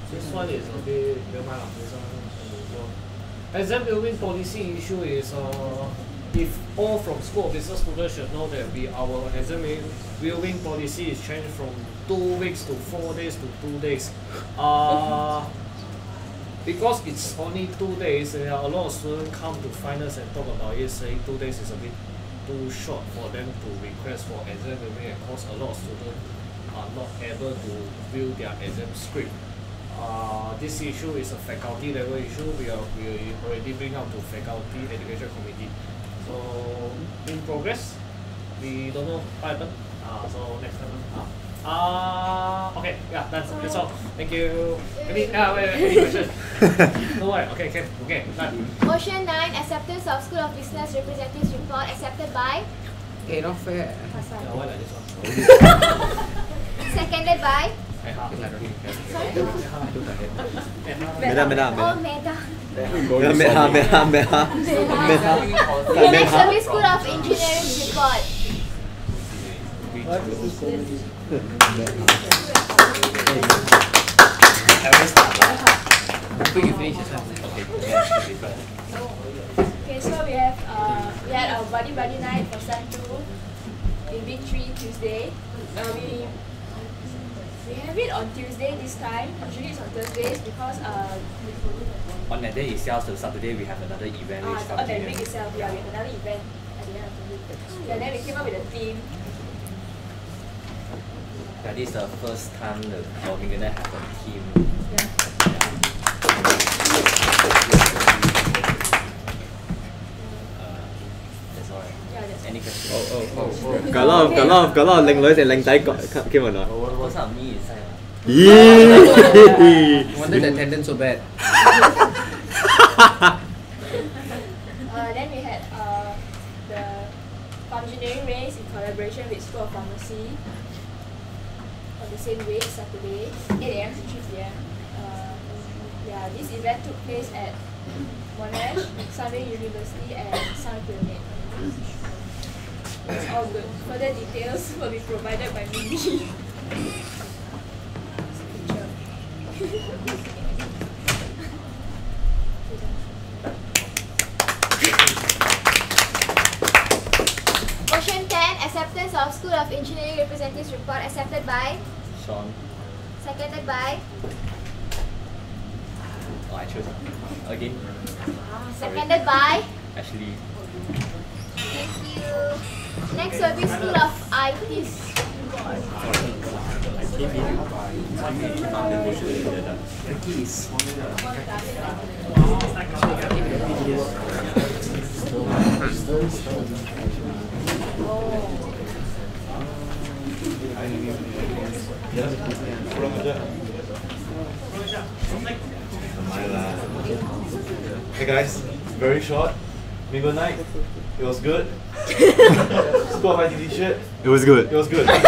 J: This one is a bit never mind lah. This one. Exam viewing policy issue is if all from school officers students should know that our exam viewing policy is changed from 2 weeks to 4 days to 2 days. Because it's only 2 days, there are a lot of students come to finals and talk about it, saying 2 days is a bit too short for them to request for exam viewing, and cause a lot of students are not able to view their exam script. This issue is a faculty level issue. We already bring up to faculty education committee. So in progress. We don't know what happened. So next time. Okay, yeah, that's all. Thank you. Any question? No way. Okay, done.
D: Motion 9, acceptance of School of Business Representatives Report accepted by?
P: Hey, not fair.
J: Yeah, why like this one?
D: Seconded by?
M: Meda.
D: Oh, Meda.
M: Meda.
D: Next service School of Engineering Report. Okay, so we had our buddy night for Sun 2 in Week 3 Tuesday. We have it on Tuesday this time. Usually it's on Thursdays because
U: on that day itself, so Saturday we have another event. Which
D: on that week itself, we have another event at the end of the week. And then we came up with a theme.
U: That is the first time that we're gonna have a team. That's all right.
D: Yeah, that's
U: Any questions?
M: Got a lot of leng lois and leng tai came or not?
U: What's up, me inside?
P: You wanted the attendance so bad.
D: Then we had the engineering race in collaboration with School of Pharmacy on the same week, Saturday, 8 AM to 3 PM. This event took place at Monash, Sunway University and Sun Pyramid. It's all good. Further details will be provided by Mimi. Motion 10, acceptance of School of Engineering Representatives Report accepted by?
U: Sean.
D: Seconded by?
U: Oh, I chose again.
D: Seconded by?
U: Ashley.
D: Thank you. Next will be School of IT Support.
G: Hey guys, very short. Mingle night. It was good. School of IT t-shirt.
M: It was good.
G: It was good.
P: That's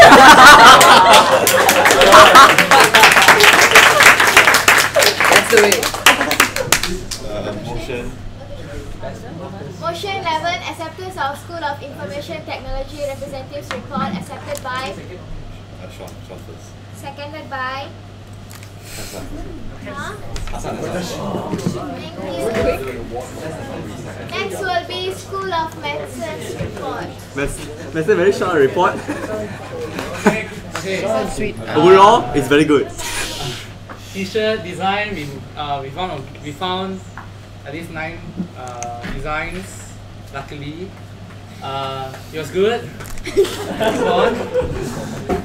P: the way.
G: Motion.
D: Motion 11, acceptance of School of Information Technology Representatives Report, accepted by,
G: Sean first.
D: seconded by, huh? Thank you. Next will be School of Medicine's report.
M: That's a very short report.
V: Okay. Sweet.
M: Overall, it's very good.
V: T-shirt design, we found at least 9 designs. Luckily, it was good. Fun.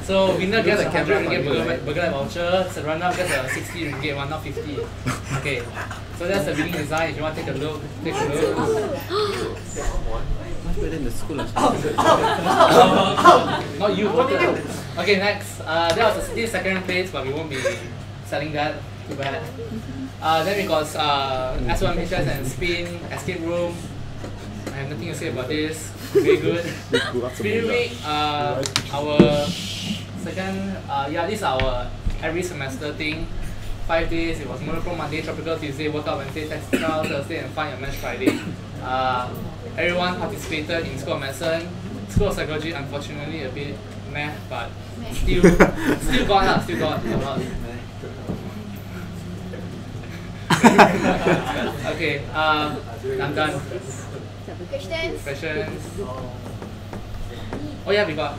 V: So winner gets a 100 ringgit burger voucher. So runner gets a 60 ringgit one, not 50. Okay. So that's the winning design. If you want to take a look, take a look.
M: Much better than the school.
V: Not you. Okay, next. That was the second place, but we won't be selling that. Too bad. Then we got S1 HS and Spin Escape Room. I have nothing to say about this. Very good. Spirit Week, our second, this is our every semester thing. 5 days. It was Monochrome Monday, Tropical Tuesday, Workout Wednesday, Textile Thursday, and Find Your Match Friday. Everyone participated in School of Medicine. School of Psychology, unfortunately, a bit meh, but still got a lot. Okay, I'm done. Questions? Oh yeah, we got,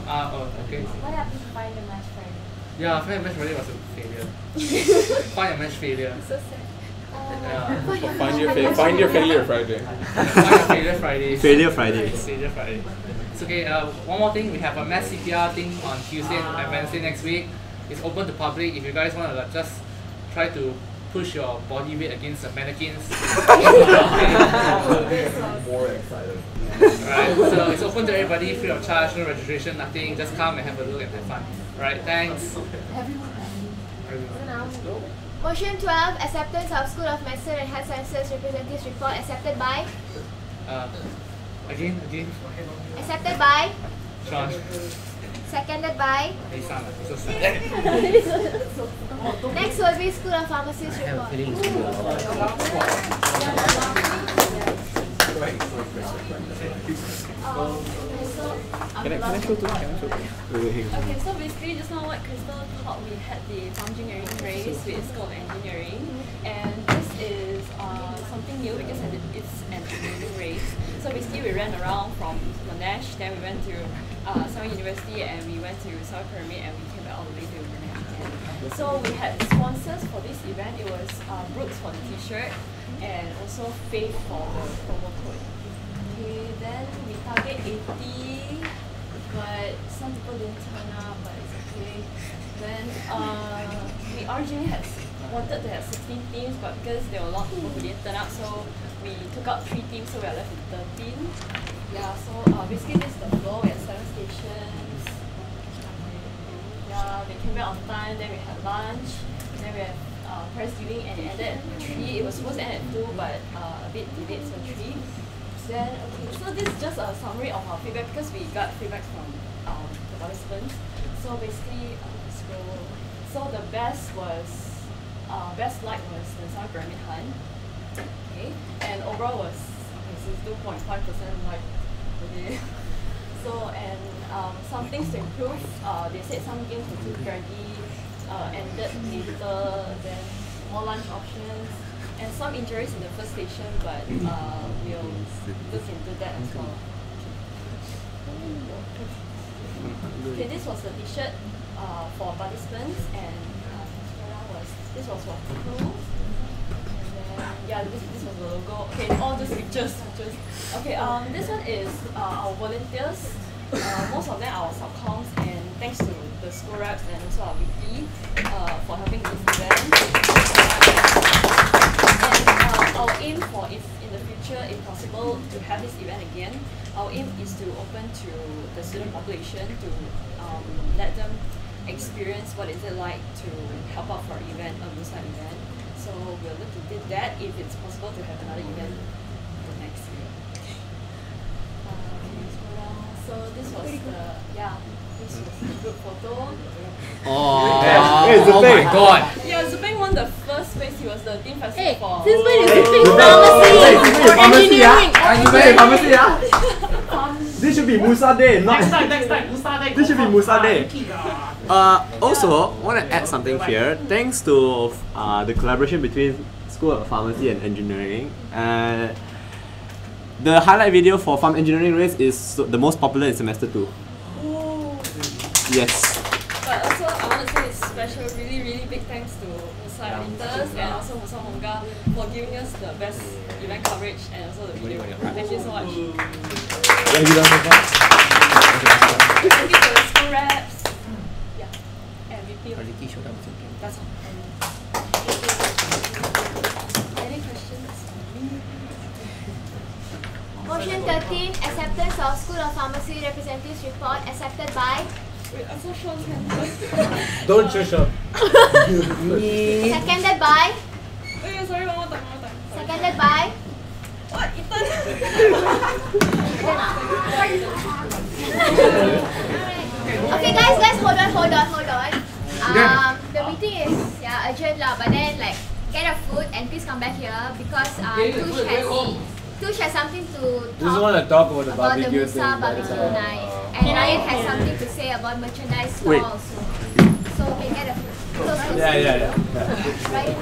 V: okay.
D: What happened to Find Your Match Friday?
V: Yeah, Find Your Match Friday was a failure. Find Your Match failure.
D: So sad.
V: Yeah.
C: Find your failure Friday.
V: Find Your Failure Friday.
M: Failure Friday.
V: Failure Friday. It's okay, one more thing, we have a mass CPR thing on Tuesday and Wednesday next week. It's open to public. If you guys want to just try to push your body weight against the mannequins.
A: More excited.
V: Alright, so it's open to everybody, free of charge, no registration, nothing. Just come and have a look and have fun. Alright, thanks.
D: Motion 12, acceptance of School of Medicine and Health Sciences Representatives Report, accepted by,
V: Again.
D: accepted by,
V: Sean.
D: seconded by.
V: So sad.
D: Next will be School of Pharmacy's report.
C: Can I show too?
W: Okay, so basically just now what Crystal taught, we had the engineering race with School of Engineering, and this is something new because it's an engineering race. So basically we ran around from Monash, then we went to Southern University, and we went to South Pyramid, and we came back all the way to Monash again. So we had sponsors for this event. It was Brooks for the t-shirt, and also Faith for the promo code. Okay, then we target 80, but some people didn't turn up, but it's okay. Then we originally wanted to have 16 teams, but because there were a lot of people who didn't turn up, so we took out 3 teams, so we are left with 13. Yeah, so basically this is the floor. We had 7 stations. Yeah, they came back on time, then we had lunch, then we had prize giving, and it ended at 3. It was supposed to end at 2, but a bit delayed, so 3. Then, okay, so this is just a summary of our feedback because we got feedback from the participants. So basically, so the best light was the South Pyramid Hunt. Okay, and overall was 2.5% light. Okay. So, and some things to improve, they said some games were too draggy, ended later, then more lunch options, and some injuries in the first station, but we'll look into that as well. Okay, this was the t-shirt for participants, and this was for crew. And then
H: yeah, this was the logo. Okay, all these pictures. Okay, this one is our volunteers. Most of them are our subcoms, and thanks to the school reps and also our VP for helping this event. And our aim for, if in the future, if possible, to have this event again, our aim is to open to the student population to let them experience what is it like to help out for an event, a MUSA event. So we'll look to do that if it's possible to have another event for next year. So this was this was the group photo.
M: Oh my god!
H: Yeah, Zupeng won the first place. He was the team president for.
B: This one is Zupeng pharmacy or engineering.
M: This should be MUSA Day, not.
J: Next time, MUSA Day.
M: This should be MUSA Day. Also, want to add something here. Thanks to the collaboration between School of Pharmacy and Engineering, the highlight video for Farm Engineering race is the most popular in semester 2. Yes.
H: But also, I want to say it's special, really big thanks to MUSA editors and also MUSA Monga for giving us the best event coverage and also the video. Thank you so much.
M: Thank you so much.
H: Thank you to the school reps. Yeah. And VP. That's all. Any questions?
D: Motion 13, acceptance of School of Pharmacy Representatives Report accepted by?
H: Wait, I saw Sean's hand.
R: Don't show Sean.
D: Seconded by?
H: Wait, sorry, one more time.
D: Seconded by?
H: What? Ethan?
D: Okay guys, hold on. The meeting is urgent lah, but then like get a food and please come back here because Tush has something to talk
R: Just want to talk about the
D: the
R: barbecue
D: MUSA
R: thing.
D: barbecue night, and Ryan has something to say about merchandise
M: Wait.
D: stalls. So we can get a food.
R: Yeah.
D: Ryan.